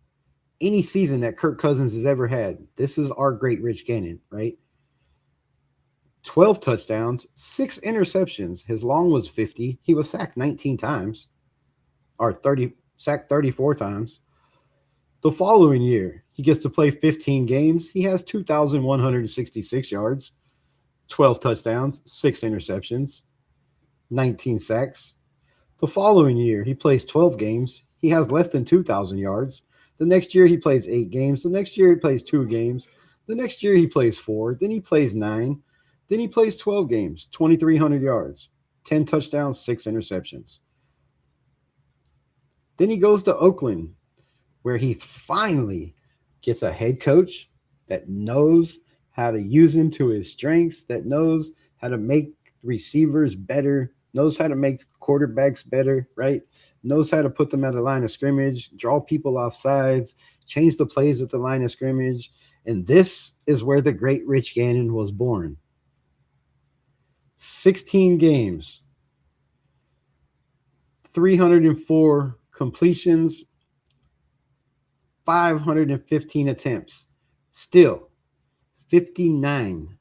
any season that Kirk Cousins has ever had. This is our great Rich Gannon, right? 12 touchdowns, 6 interceptions. His long was 50. He was sacked 19 times, or sacked 34 times. The following year, he gets to play 15 games. He has 2,166 yards, 12 touchdowns, 6 interceptions, 19 sacks. The following year, he plays 12 games. He has less than 2,000 yards. The next year, he plays 8 games. The next year, he plays 2 games. The next year, he plays 4. Then he plays 9. Then he plays 12 games, 2,300 yards, 10 touchdowns, 6 interceptions. Then he goes to Oakland, where he finally gets a head coach that knows how to use him to his strengths, that knows how to make receivers better, knows how to make quarterbacks better, right? Knows how to put them at the line of scrimmage, draw people off sides, change the plays at the line of scrimmage. And this is where the great Rich Gannon was born. 16 games, 304 completions, 515 attempts. Still, 59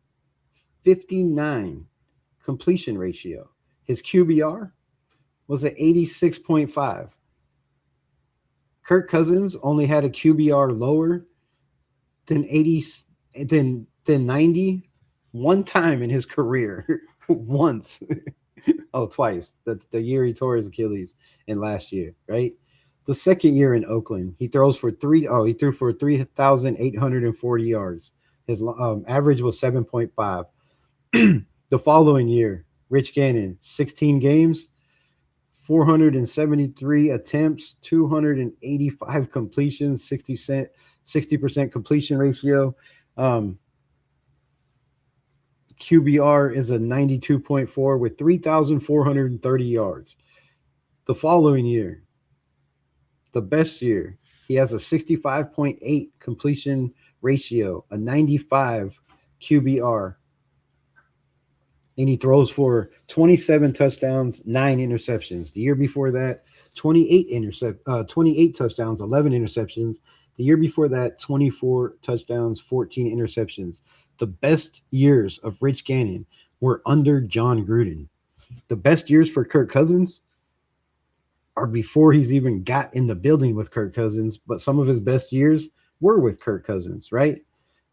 completion ratio. His QBR was at 86.5. Kirk Cousins only had a QBR lower than 90 one time in his career. Once. Twice. The year he tore his Achilles and last year, right? The second year in Oakland, he threw for 3,840 yards. His average was 7.5. The following year, Rich Gannon, 16 games, 473 attempts, 285 completions, 60% completion ratio. QBR is a 92.4 with 3,430 yards. The following year, the best year, he has a 65.8 completion ratio, a 95 QBR, and he throws for 27 touchdowns, 9 interceptions. The year before that, 28 touchdowns, 11 interceptions. The year before that, 24 touchdowns, 14 interceptions. The best years of Rich Gannon were under John Gruden. The best years for Kirk Cousins are before he's even got in the building with Kirk Cousins, but some of his best years were with Kirk Cousins, right?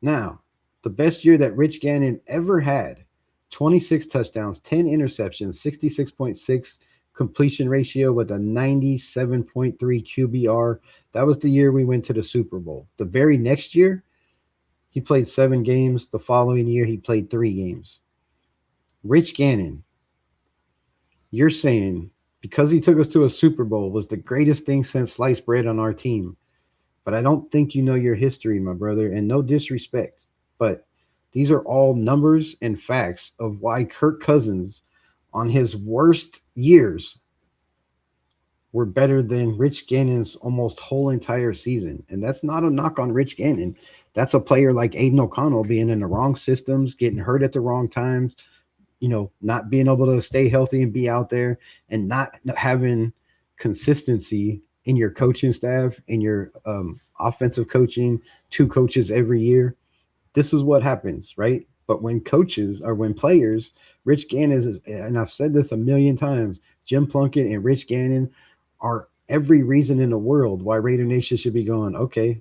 Now, the best year that Rich Gannon ever had, 26 touchdowns, 10 interceptions, 66.6 completion ratio with a 97.3 QBR. That was the year we went to the Super Bowl. The very next year, He played 7 games. The following year, he played 3 games. Rich Gannon, you're saying because he took us to a Super Bowl was the greatest thing since sliced bread on our team. But I don't think you know your history, my brother, and no disrespect. But these are all numbers and facts of why Kirk Cousins, on his worst years, were better than Rich Gannon's almost whole entire season. And that's not a knock on Rich Gannon. That's a player like Aiden O'Connell being in the wrong systems, getting hurt at the wrong times, not being able to stay healthy and be out there, and not having consistency in your coaching staff, in your offensive coaching, 2 coaches every year. This is what happens, right? But when coaches or when players, Rich Gannon is, and I've said this a million times, Jim Plunkett and Rich Gannon are every reason in the world why Raider Nation should be going, okay,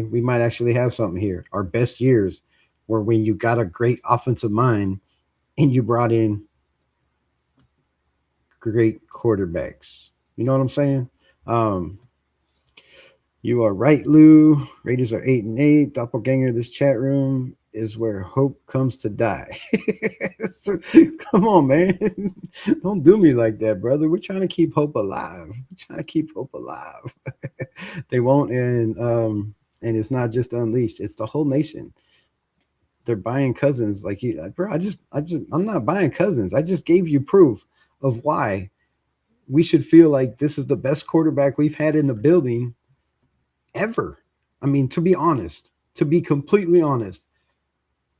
we might actually have something here. Our best years were when you got a great offensive mind and you brought in great quarterbacks. You know what I'm saying? You are right, Lou. Raiders are 8-8. Doppelganger, this chat room is where hope comes to die. So, come on, man. Don't do me like that, brother. We're trying to keep hope alive. They won't, and it's not just Unleashed. It's the whole nation. They're buying Cousins like you, bro. I'm not buying Cousins. I just gave you proof of why we should feel like this is the best quarterback we've had in the building ever. I mean, to be completely honest,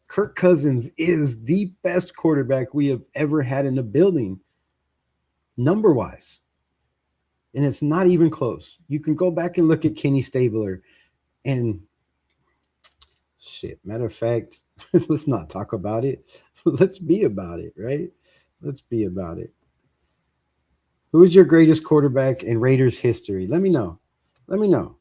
Kirk Cousins is the best quarterback we have ever had in the building, number wise. And it's not even close. You can go back and look at Kenny Stabler and shit. Matter of fact, let's not talk about it. Let's be about it, right? Let's be about it. Who is your greatest quarterback in Raiders history? Let me know. Let me know.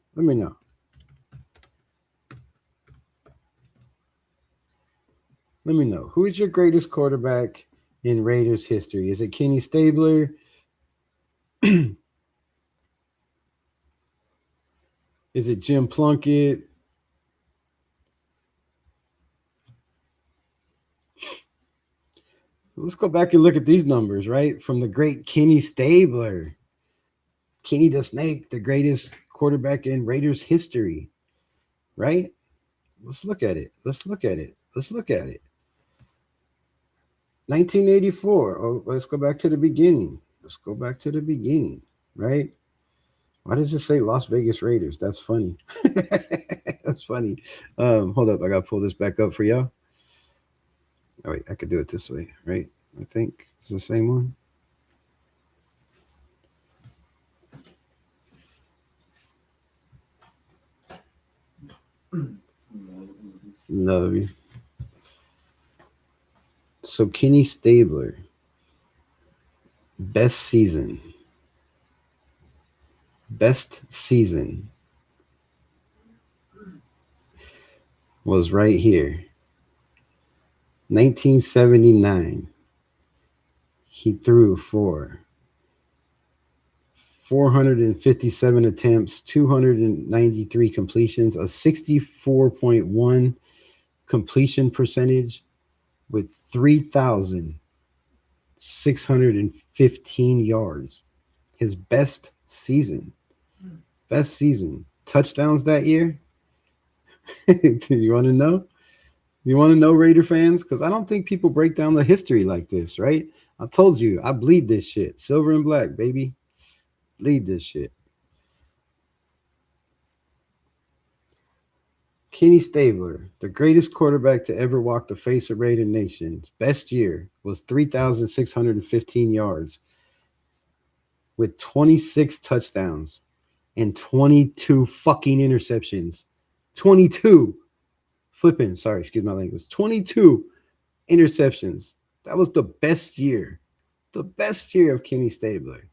Who is your greatest quarterback in Raiders history? Is it Kenny Stabler? Is it Jim Plunkett? Let's go back and look at these numbers, right? From the great Kenny Stabler. Kenny the Snake, the greatest quarterback in Raiders history, right? Let's look at it. 1984. Oh, let's go back to the beginning. Right? Why does it say Las Vegas Raiders? That's funny. That's funny. Hold up. I got to pull this back up for y'all. Oh, wait. I could do it this way, right? I think it's the same one. Love you. So Kenny Stabler, best season was right here. 1979. He threw for 457 attempts, 293 completions, a 64.1 completion percentage with 3,615 yards. His best season. Touchdowns that year? Do you want to know? You want to know, Raider fans? Because I don't think people break down the history like this, right? I told you, I bleed this shit. Silver and black, baby. Bleed this shit. Kenny Stabler, the greatest quarterback to ever walk the face of Raider Nation. Best year was 3,615 yards with 26 touchdowns and 22 fucking interceptions. 22. Flipping, sorry, excuse my language. 22 interceptions. That was the best year. The best year of Kenny Stabler.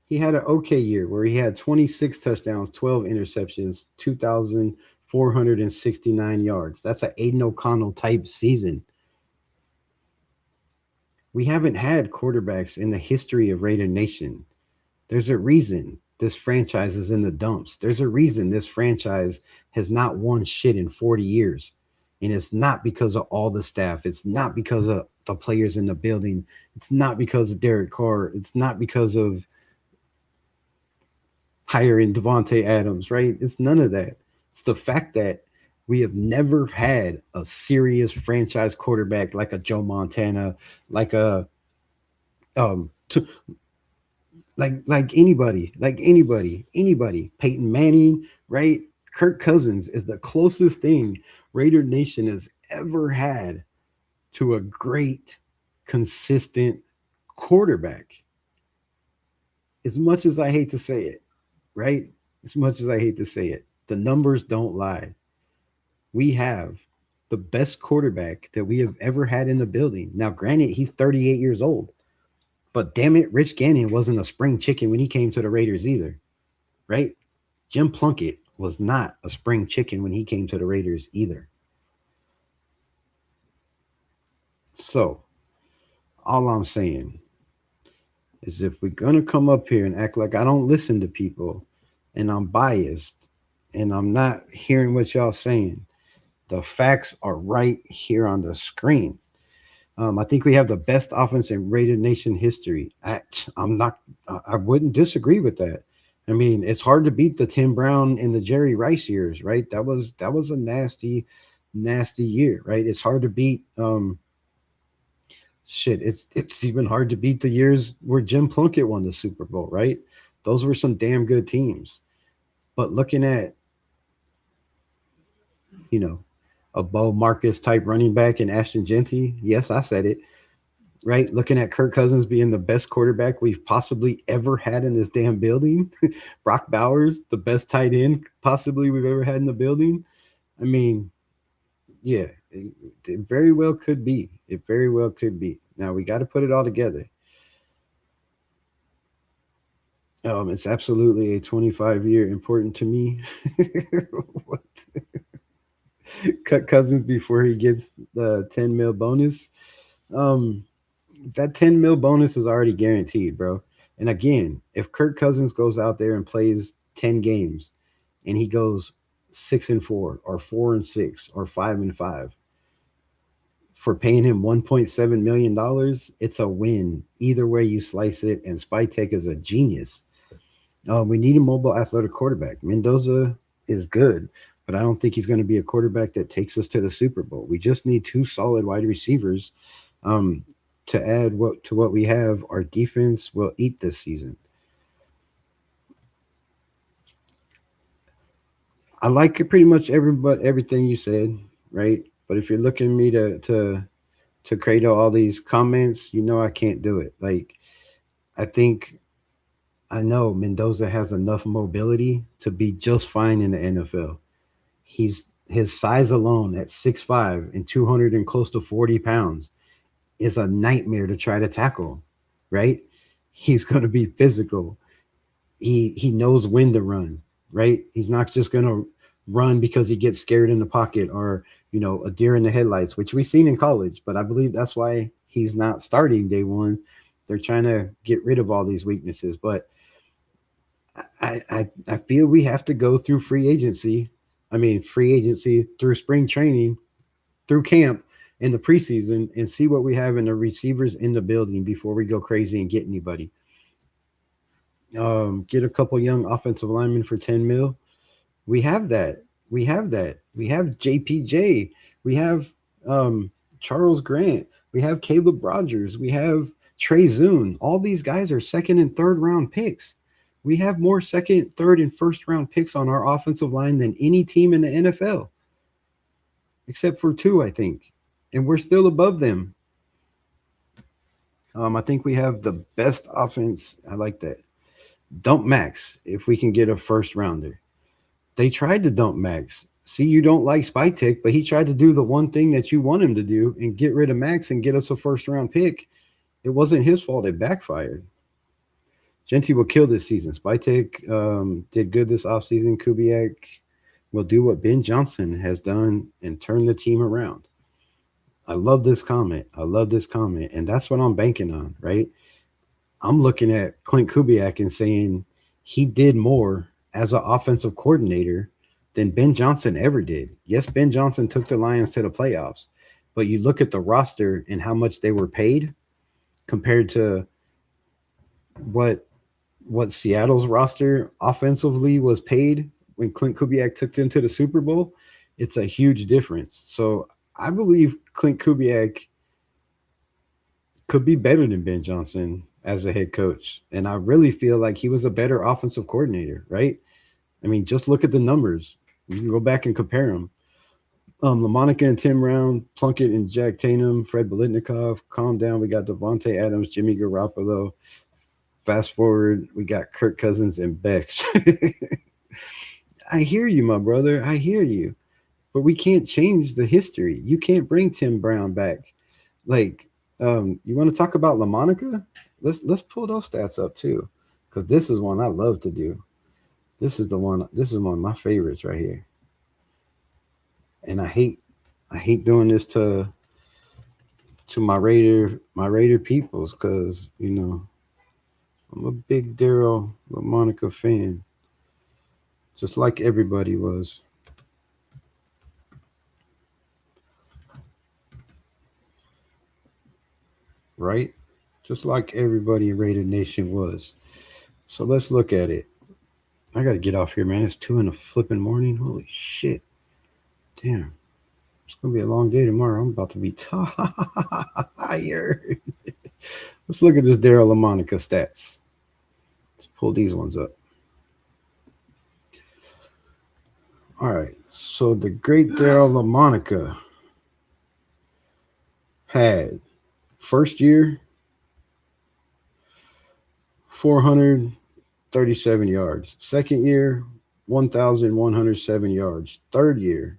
He had an okay year where he had 26 touchdowns, 12 interceptions, 2,469 yards. That's an Aiden O'Connell type season. We haven't had quarterbacks in the history of Raider Nation. There's a reason this franchise is in the dumps. There's a reason this franchise has not won shit in 40 years. And it's not because of all the staff. It's not because of the players in the building. It's not because of Derek Carr. It's not because of hiring Devontae Adams, right? It's none of that. It's the fact that we have never had a serious franchise quarterback like a Joe Montana, like a to, anybody, Peyton Manning, right? Kirk Cousins is the closest thing Raider Nation has ever had to a great, consistent quarterback. As much as I hate to say it, right? As much as I hate to say it, the numbers don't lie. We have the best quarterback that we have ever had in the building. Now, granted, he's 38 years old, but damn it, Rich Gannon wasn't a spring chicken when he came to the Raiders either, right? Jim Plunkett was not a spring chicken when he came to the Raiders either. So, all I'm saying is if we're going to come up here and act like I don't listen to people and I'm biased and I'm not hearing what y'all saying, the facts are right here on the screen. I think we have the best offense in Raider Nation history. I wouldn't disagree with that. I mean, it's hard to beat the Tim Brown and the Jerry Rice years, right? That was a nasty, nasty year, right? It's hard to beat. It's even hard to beat the years where Jim Plunkett won the Super Bowl, right? Those were some damn good teams. But looking at, a Bo Marcus type running back in Ashton Genty, yes, I said it, right? Looking at Kirk Cousins being the best quarterback we've possibly ever had in this damn building. Brock Bowers, the best tight end possibly we've ever had in the building. I mean, yeah, it very well could be. It very well could be. Now we got to put it all together. It's absolutely a 25-year important to me. What? Cut Cousins before he gets the 10 mil bonus. That 10 mil bonus is already guaranteed, bro. And again, if Kirk Cousins goes out there and plays 10 games and he goes 6-4 or 4-6 or 5-5 for paying him $1.7 million, it's a win either way you slice it. And Spytek is a genius. We need a mobile athletic quarterback. Mendoza is good, but I don't think he's going to be a quarterback that takes us to the Super Bowl. We just need two solid wide receivers to add to what we have. Our defense will eat this season. I like pretty much everything you said, right? But if you're looking me to create all these comments, I can't do it. Like, I know Mendoza has enough mobility to be just fine in the NFL. His size alone at 6'5" and 200 and close to 40 pounds is a nightmare to try to tackle, right? He's going to be physical. He knows when to run, right? He's not just going to run because he gets scared in the pocket or, a deer in the headlights, which we've seen in college. But I believe that's why he's not starting day one. They're trying to get rid of all these weaknesses. But I feel we have to go through free agency through spring training, through camp, in the preseason, and see what we have in the receivers in the building before we go crazy and get anybody. Get a couple young offensive linemen for 10 mil. We have that. We have JPJ. We have Charles Grant. We have Caleb Rogers. We have Trey Zune. All these guys are second and third round picks. We have more second, third, and first round picks on our offensive line than any team in the NFL, except for two, I think. And we're still above them. I think we have the best offense. I like that. Dump Max if we can get a first rounder. They tried to dump Max. See, you don't like Spytek, but he tried to do the one thing that you want him to do and get rid of Max and get us a first round pick. It wasn't his fault. It backfired. Genty will kill this season. Spytek did good this offseason. Kubiak will do what Ben Johnson has done and turn the team around. I love this comment. And that's what I'm banking on, right? I'm looking at Clint Kubiak and saying he did more as an offensive coordinator than Ben Johnson ever did. Yes, Ben Johnson took the Lions to the playoffs, but you look at the roster and how much they were paid compared to what Seattle's roster offensively was paid when Clint Kubiak took them to the Super Bowl. It's a huge difference. So I believe Clint Kubiak could be better than Ben Johnson as a head coach. And I really feel like he was a better offensive coordinator, right? I mean, just look at the numbers. You can go back and compare them. LaMonica and Tim Brown, Plunkett and Jack Tatum, Fred Biletnikoff. Calm down. We got Devontae Adams, Jimmy Garoppolo. Fast forward, we got Kirk Cousins and Beck. I hear you, my brother. I hear you. But we can't change the history. You can't bring Tim Brown back. Like, you want to talk about LaMonica? Let's pull those stats up too, because this is one I love to do. This is one of my favorites right here. And I hate doing this to my Raider peoples, because I'm a big Daryl LaMonica fan, just like everybody was. Right? Just like everybody in Raider Nation was. So let's look at it. I got to get off here, man. It's 2 in the flipping morning. Holy shit. Damn. It's going to be a long day tomorrow. I'm about to be tired. Let's look at this Daryl LaMonica stats. Let's pull these ones up. All right. So the great Daryl LaMonica had first year 437 yards. Second year 1,107 yards. Third year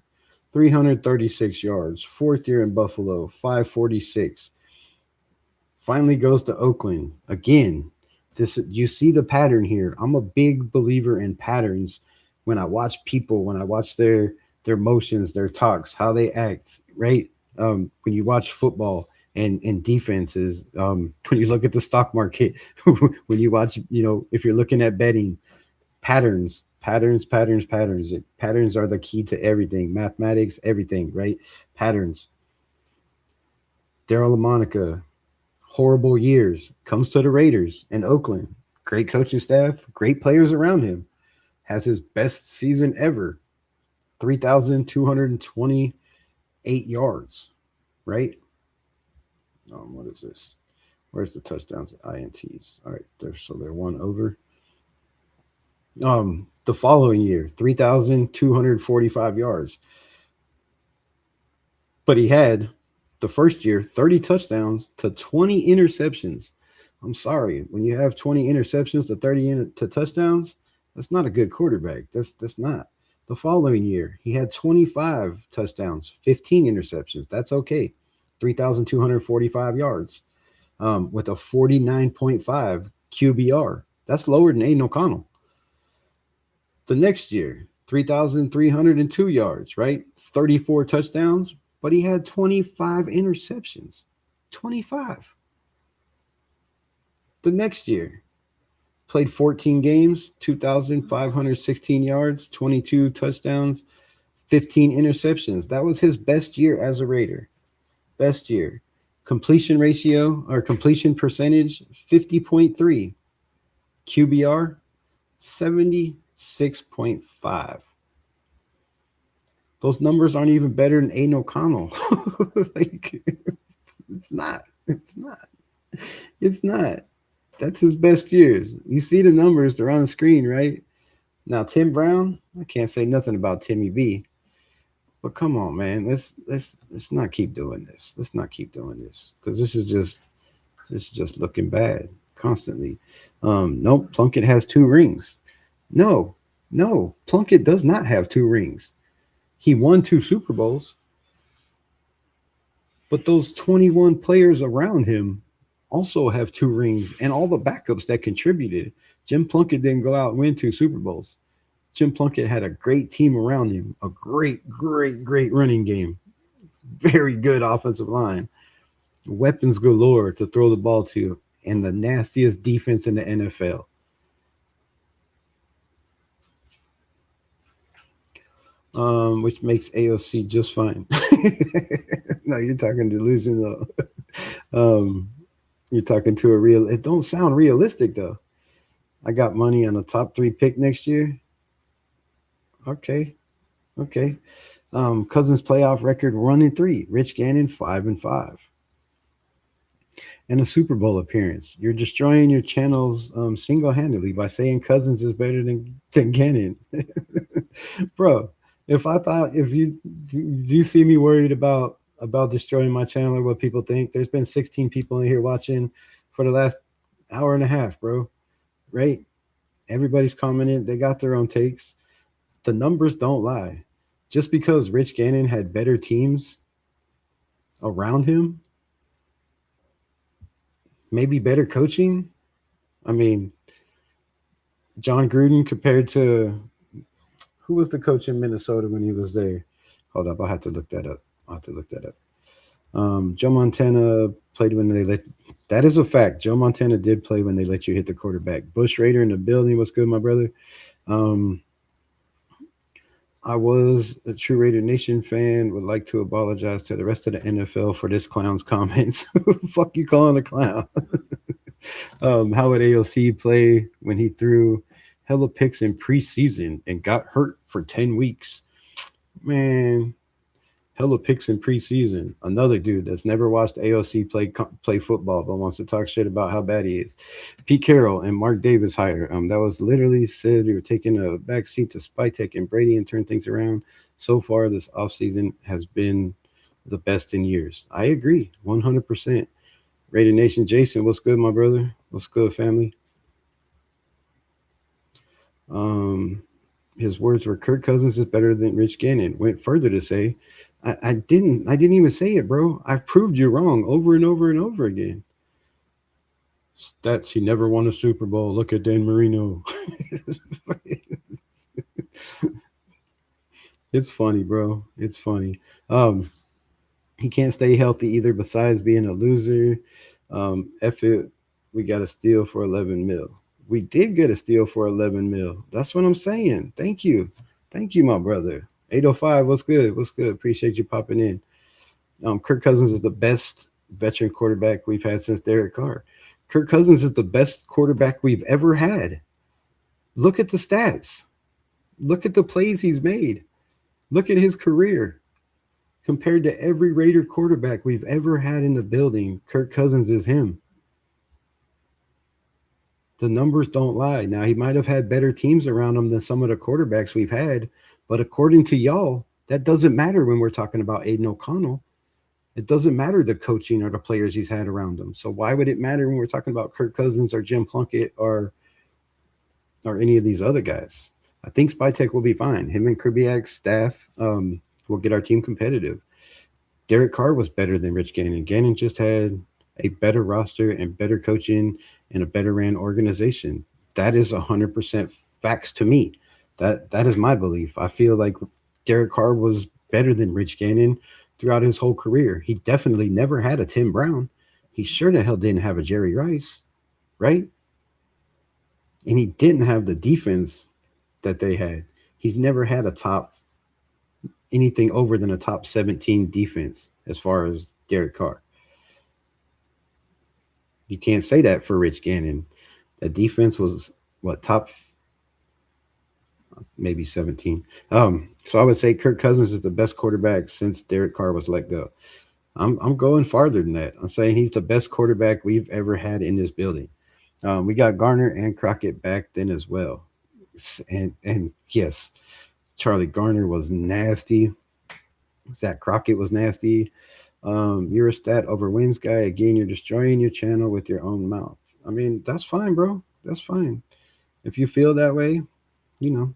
336 yards. Fourth year in Buffalo 546. Finally goes to Oakland again. You see the pattern here. I'm a big believer in patterns when I watch people, when I watch their motions, their talks, how they act, right? When you watch football and defenses, when you look at the stock market, when you watch, if you're looking at betting, patterns are the key to everything. Mathematics, everything, right? Patterns. Daryl LaMonica, horrible years, comes to the Raiders in Oakland. Great coaching staff, great players around him. Has his best season ever. 3,228 yards, right? What is this? Where's the touchdowns? INTs. All right, they're one over. The following year, 3,245 yards. But he had the first year 30 touchdowns to 20 interceptions. I'm sorry, when you have 20 interceptions to 30 to touchdowns, that's not a good quarterback. That's not. The following year, he had 25 touchdowns, 15 interceptions. That's okay. 3,245 yards with a 49.5 QBR. That's lower than Aiden O'Connell. The next year, 3,302 yards, right? 34 touchdowns, but he had 25 interceptions. 25. The next year, played 14 games, 2,516 yards, 22 touchdowns, 15 interceptions. That was his best year as a Raider. Best year. Completion ratio or completion percentage, 50.3. QBR, 76.5. Those numbers aren't even better than Aiden O'Connell. It's not. That's his best years. You see the numbers, they're on the screen, right? Now, Tim Brown, I can't say nothing about Timmy B. But come on, man. Let's not keep doing this. Let's not keep doing this. Because this is just looking bad constantly. Nope, Plunkett has 2 rings. No, Plunkett does not have 2 rings. He won 2 Super Bowls. But those 21 players around him also have 2 rings, and all the backups that contributed. Jim Plunkett didn't go out and win 2 Super Bowls. Jim Plunkett had a great team around him, a great running game, very good offensive line, weapons galore to throw the ball to, and the nastiest defense in the NFL. which makes AOC just fine. No, you're talking delusional. um, you're talking to a real. It don't sound realistic though. I got money on a top three pick next year. Okay, okay. Cousins playoff record 1-3. Rich Gannon 5-5. And a Super Bowl appearance. You're destroying your channels single handedly by saying Cousins is better than Gannon. Bro, if I thought if you do you see me worried about destroying my channel or what people think, there's been 16 people in here watching for the last hour and a half, bro. Right? Everybody's commenting, they got their own takes. The numbers don't lie. Just because Rich Gannon had better teams around him, maybe better coaching. I mean, John Gruden compared to who was the coach in Minnesota when he was there? Hold up, I'll have to look that up. I'll have to look that up. Joe Montana played when they let. That is a fact. Joe Montana did play when they let you hit the quarterback. Bush Raider in the building. What's good, my brother? Um, I was a true Raider Nation fan. Would like to apologize to the rest of the NFL for this clown's comments. Fuck you calling a clown. How would AOC play when he threw hella picks in preseason and got hurt for 10 weeks? Man, hella picks in preseason. Another dude that's never watched AOC play football but wants to talk shit about how bad he is. Pete Carroll and Mark Davis hire. That was literally said you were taking a backseat to Spytek and Brady and turn things around. So far, this offseason has been the best in years. I agree, 100%. Raider Nation Jason, what's good, my brother? What's good, family? His words were Kirk Cousins is better than Rich Gannon. Went further to say, I didn't even say it, bro. I proved you wrong over and over and over again. Stats, he never won a Super Bowl. Look at Dan Marino. It's funny, bro. It's funny. He can't stay healthy either, besides being a loser. F it, we got a steal for 11 mil. We did get a steal for 11 mil. That's what I'm saying. Thank you. Thank you, my brother. 805, what's good? What's good? Appreciate you popping in. Kirk Cousins is the best veteran quarterback we've had since Derek Carr. Kirk Cousins is the best quarterback we've ever had. Look at the stats. Look at the plays he's made. Look at his career. Compared to every Raider quarterback we've ever had in the building, Kirk Cousins is him. The numbers don't lie. Now, he might have had better teams around him than some of the quarterbacks we've had, but according to y'all, that doesn't matter when we're talking about Aiden O'Connell. It doesn't matter the coaching or the players he's had around him. So why would it matter when we're talking about Kirk Cousins or Jim Plunkett or any of these other guys? I think Spytek will be fine. Him and Kubiak's staff will get our team competitive. Derek Carr was better than Rich Gannon. Gannon just had a better roster and better coaching and a better ran organization. That is 100% facts to me. That is my belief. I feel like Derek Carr was better than Rich Gannon throughout his whole career. He definitely never had a Tim Brown. He sure the hell didn't have a Jerry Rice, right? And he didn't have the defense that they had. He's never had a top anything over than a top 17 defense as far as Derek Carr. You can't say that for Rich Gannon. The defense was what, top maybe 17. So I would say Kirk Cousins is the best quarterback since Derek Carr was let go. I'm going farther than that. I'm saying he's the best quarterback we've ever had in this building. We got Garner and Crockett back then as well. And yes, Charlie Garner was nasty. Zach Crockett was nasty. You're a stat over wins guy. Again, you're destroying your channel with your own mouth. I mean, that's fine, bro. That's fine. If you feel that way, you know,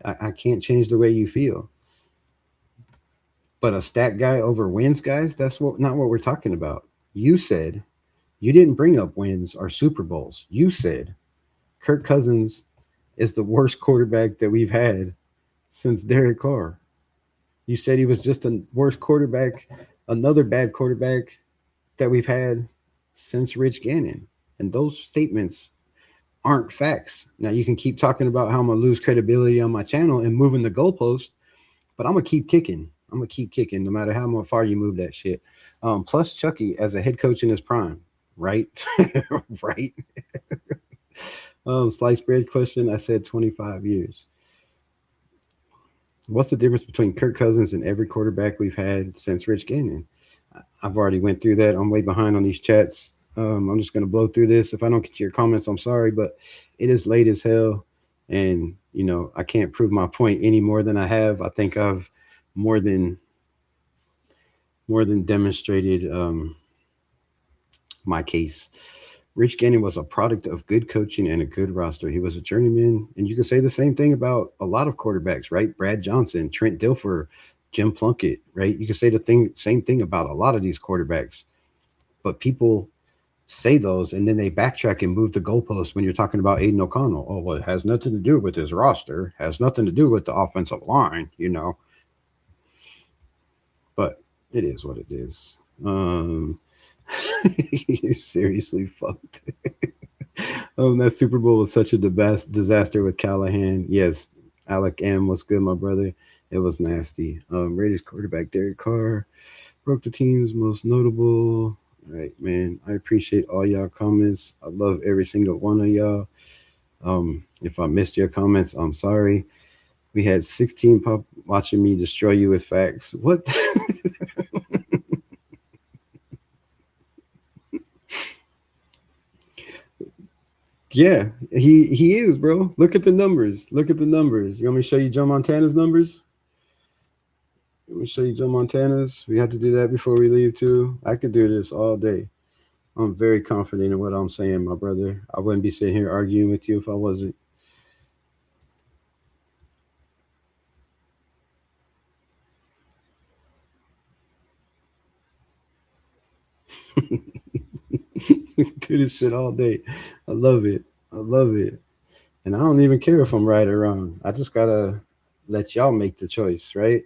I can't change the way you feel. But a stat guy over wins guys, that's not what we're talking about. You said you didn't bring up wins or Super Bowls. You said Kirk Cousins is the worst quarterback that we've had since Derek Carr. You said he was just a worst quarterback, another bad quarterback that we've had since Rich Gannon. And those statements aren't facts. Now, you can keep talking about how I'm going to lose credibility on my channel and moving the goalpost, But I'm gonna keep kicking. I'm gonna keep kicking no matter how far you move that shit. Plus Chucky as a head coach in his prime, right? Right. Sliced bread question. I said 25 years. What's the difference between Kirk Cousins and every quarterback we've had since Rich Gannon? I've already went through that. I'm way behind on these chats. I'm just gonna blow through this. If I don't get to your comments, I'm sorry, but it is late as hell, and I can't prove my point any more than I have. I think I've more than demonstrated my case. Rich Gannon was a product of good coaching and a good roster. He was a journeyman, and you can say the same thing about a lot of quarterbacks, right? Brad Johnson, Trent Dilfer, Jim Plunkett, right? You can say the same thing about a lot of these quarterbacks, but people say those and then they backtrack and move the goalpost when you're talking about Aiden O'Connell. Oh, well, it has nothing to do with his roster, has nothing to do with the offensive line. But it is what it is. You're seriously fucked. That Super Bowl was such a disaster with Callahan. Yes, Alec M was good, my brother. It was nasty. Raiders quarterback Derek Carr broke the team's most notable. All right, man. I appreciate all y'all comments. I love every single one of y'all. If I missed your comments, I'm sorry. We had 16 pop watching me destroy you with facts. What? Yeah, he is, bro. Look at the numbers. Look at the numbers. You want me to show you Joe Montana's numbers? Let me show you Joe Montana's. We have to do that before we leave too. I could do this all day. I'm very confident in what I'm saying, my brother. I wouldn't be sitting here arguing with you if I wasn't. Do this shit all day. I love it. I love it. And I don't even care if I'm right or wrong. I just gotta let y'all make the choice, right?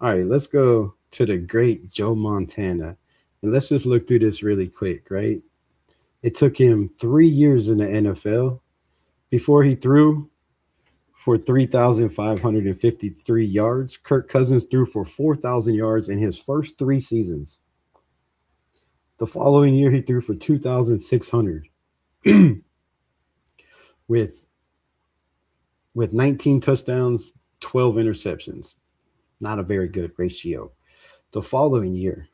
All right, let's go to the great Joe Montana. And let's just look through this really quick, right? It took him 3 years in the NFL before he threw for 3,553 yards. Kirk Cousins threw for 4,000 yards in his first 3 seasons. The following year, he threw for 2,600 with 19 touchdowns, 12 interceptions. Not a very good ratio. The following year,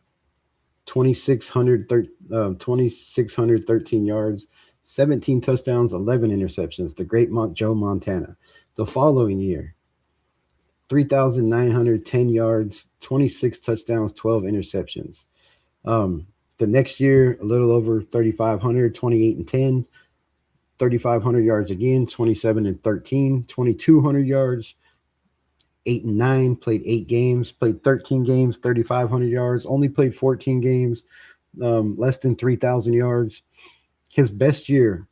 2,613 yards, 17 touchdowns, 11 interceptions. The great Joe Montana. The following year, 3,910 yards, 26 touchdowns, 12 interceptions. The next year, a little over 3,500, 28 and 10, 3,500 yards again, 27 and 13, 2,200 yards, 8 and 9, played 8 games, played 13 games, 3,500 yards, only played 14 games, less than 3,000 yards. His best year,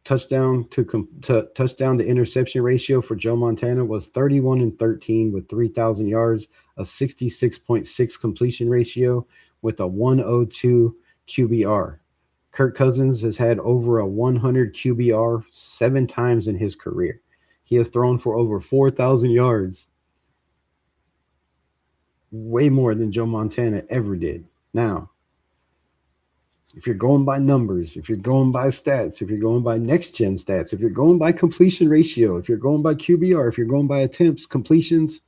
touchdown to interception ratio for Joe Montana was 31 and 13 with 3,000 yards, a 66.6 completion ratio with a 102 QBR. Kirk Cousins has had over a 100 QBR 7 times in his career. He has thrown for over 4,000 yards, way more than Joe Montana ever did. Now, if you're going by numbers, if you're going by stats, if you're going by next gen stats, if you're going by completion ratio, if you're going by QBR, if you're going by attempts, completions,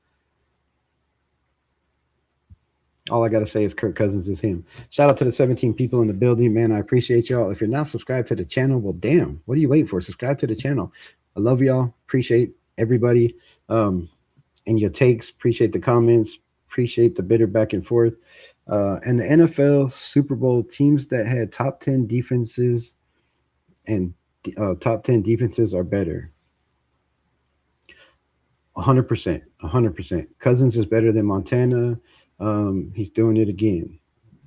all I got to say is Kirk Cousins is him. Shout out to the 17 people in the building, man. I appreciate y'all. If you're not subscribed to the channel, well, damn, what are you waiting for? Subscribe to the channel. I love y'all. Appreciate everybody and your takes. Appreciate the comments. Appreciate the bitter back and forth. And the NFL Super Bowl teams that had top 10 defenses and top 10 defenses are better. 100%. 100%. Cousins is better than Montana. He's doing it again.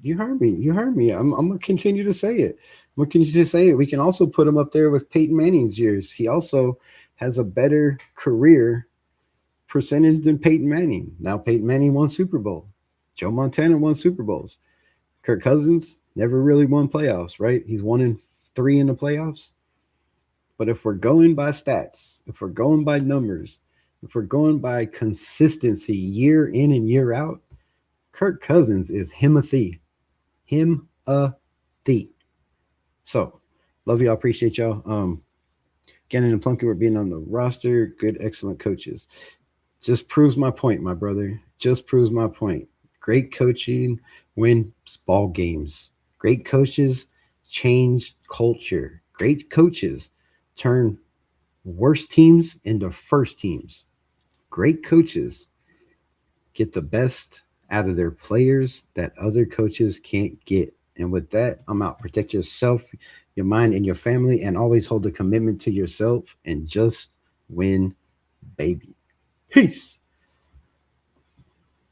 You heard me. You heard me. I'm going to continue to say it. I'm going to continue to say it. We can also put him up there with Peyton Manning's years. He also has a better career percentage than Peyton Manning. Now, Peyton Manning won Super Bowl. Joe Montana won Super Bowls. Kirk Cousins never really won playoffs, right? He's 1-3 in the playoffs. But if we're going by stats, if we're going by numbers, If we're going by consistency year in and year out, Kirk Cousins is him a thief. Him a thief. So, love y'all. Appreciate y'all. Gannon and Plunkett were being on the roster. Good, excellent coaches. Just proves my point, my brother. Just proves my point. Great coaching wins ball games. Great coaches change culture. Great coaches turn worst teams into first teams. Great coaches get the best out of their players that other coaches can't get. And with that, I'm out. Protect yourself, your mind, and your family, and always hold a commitment to yourself and just win, baby. Peace.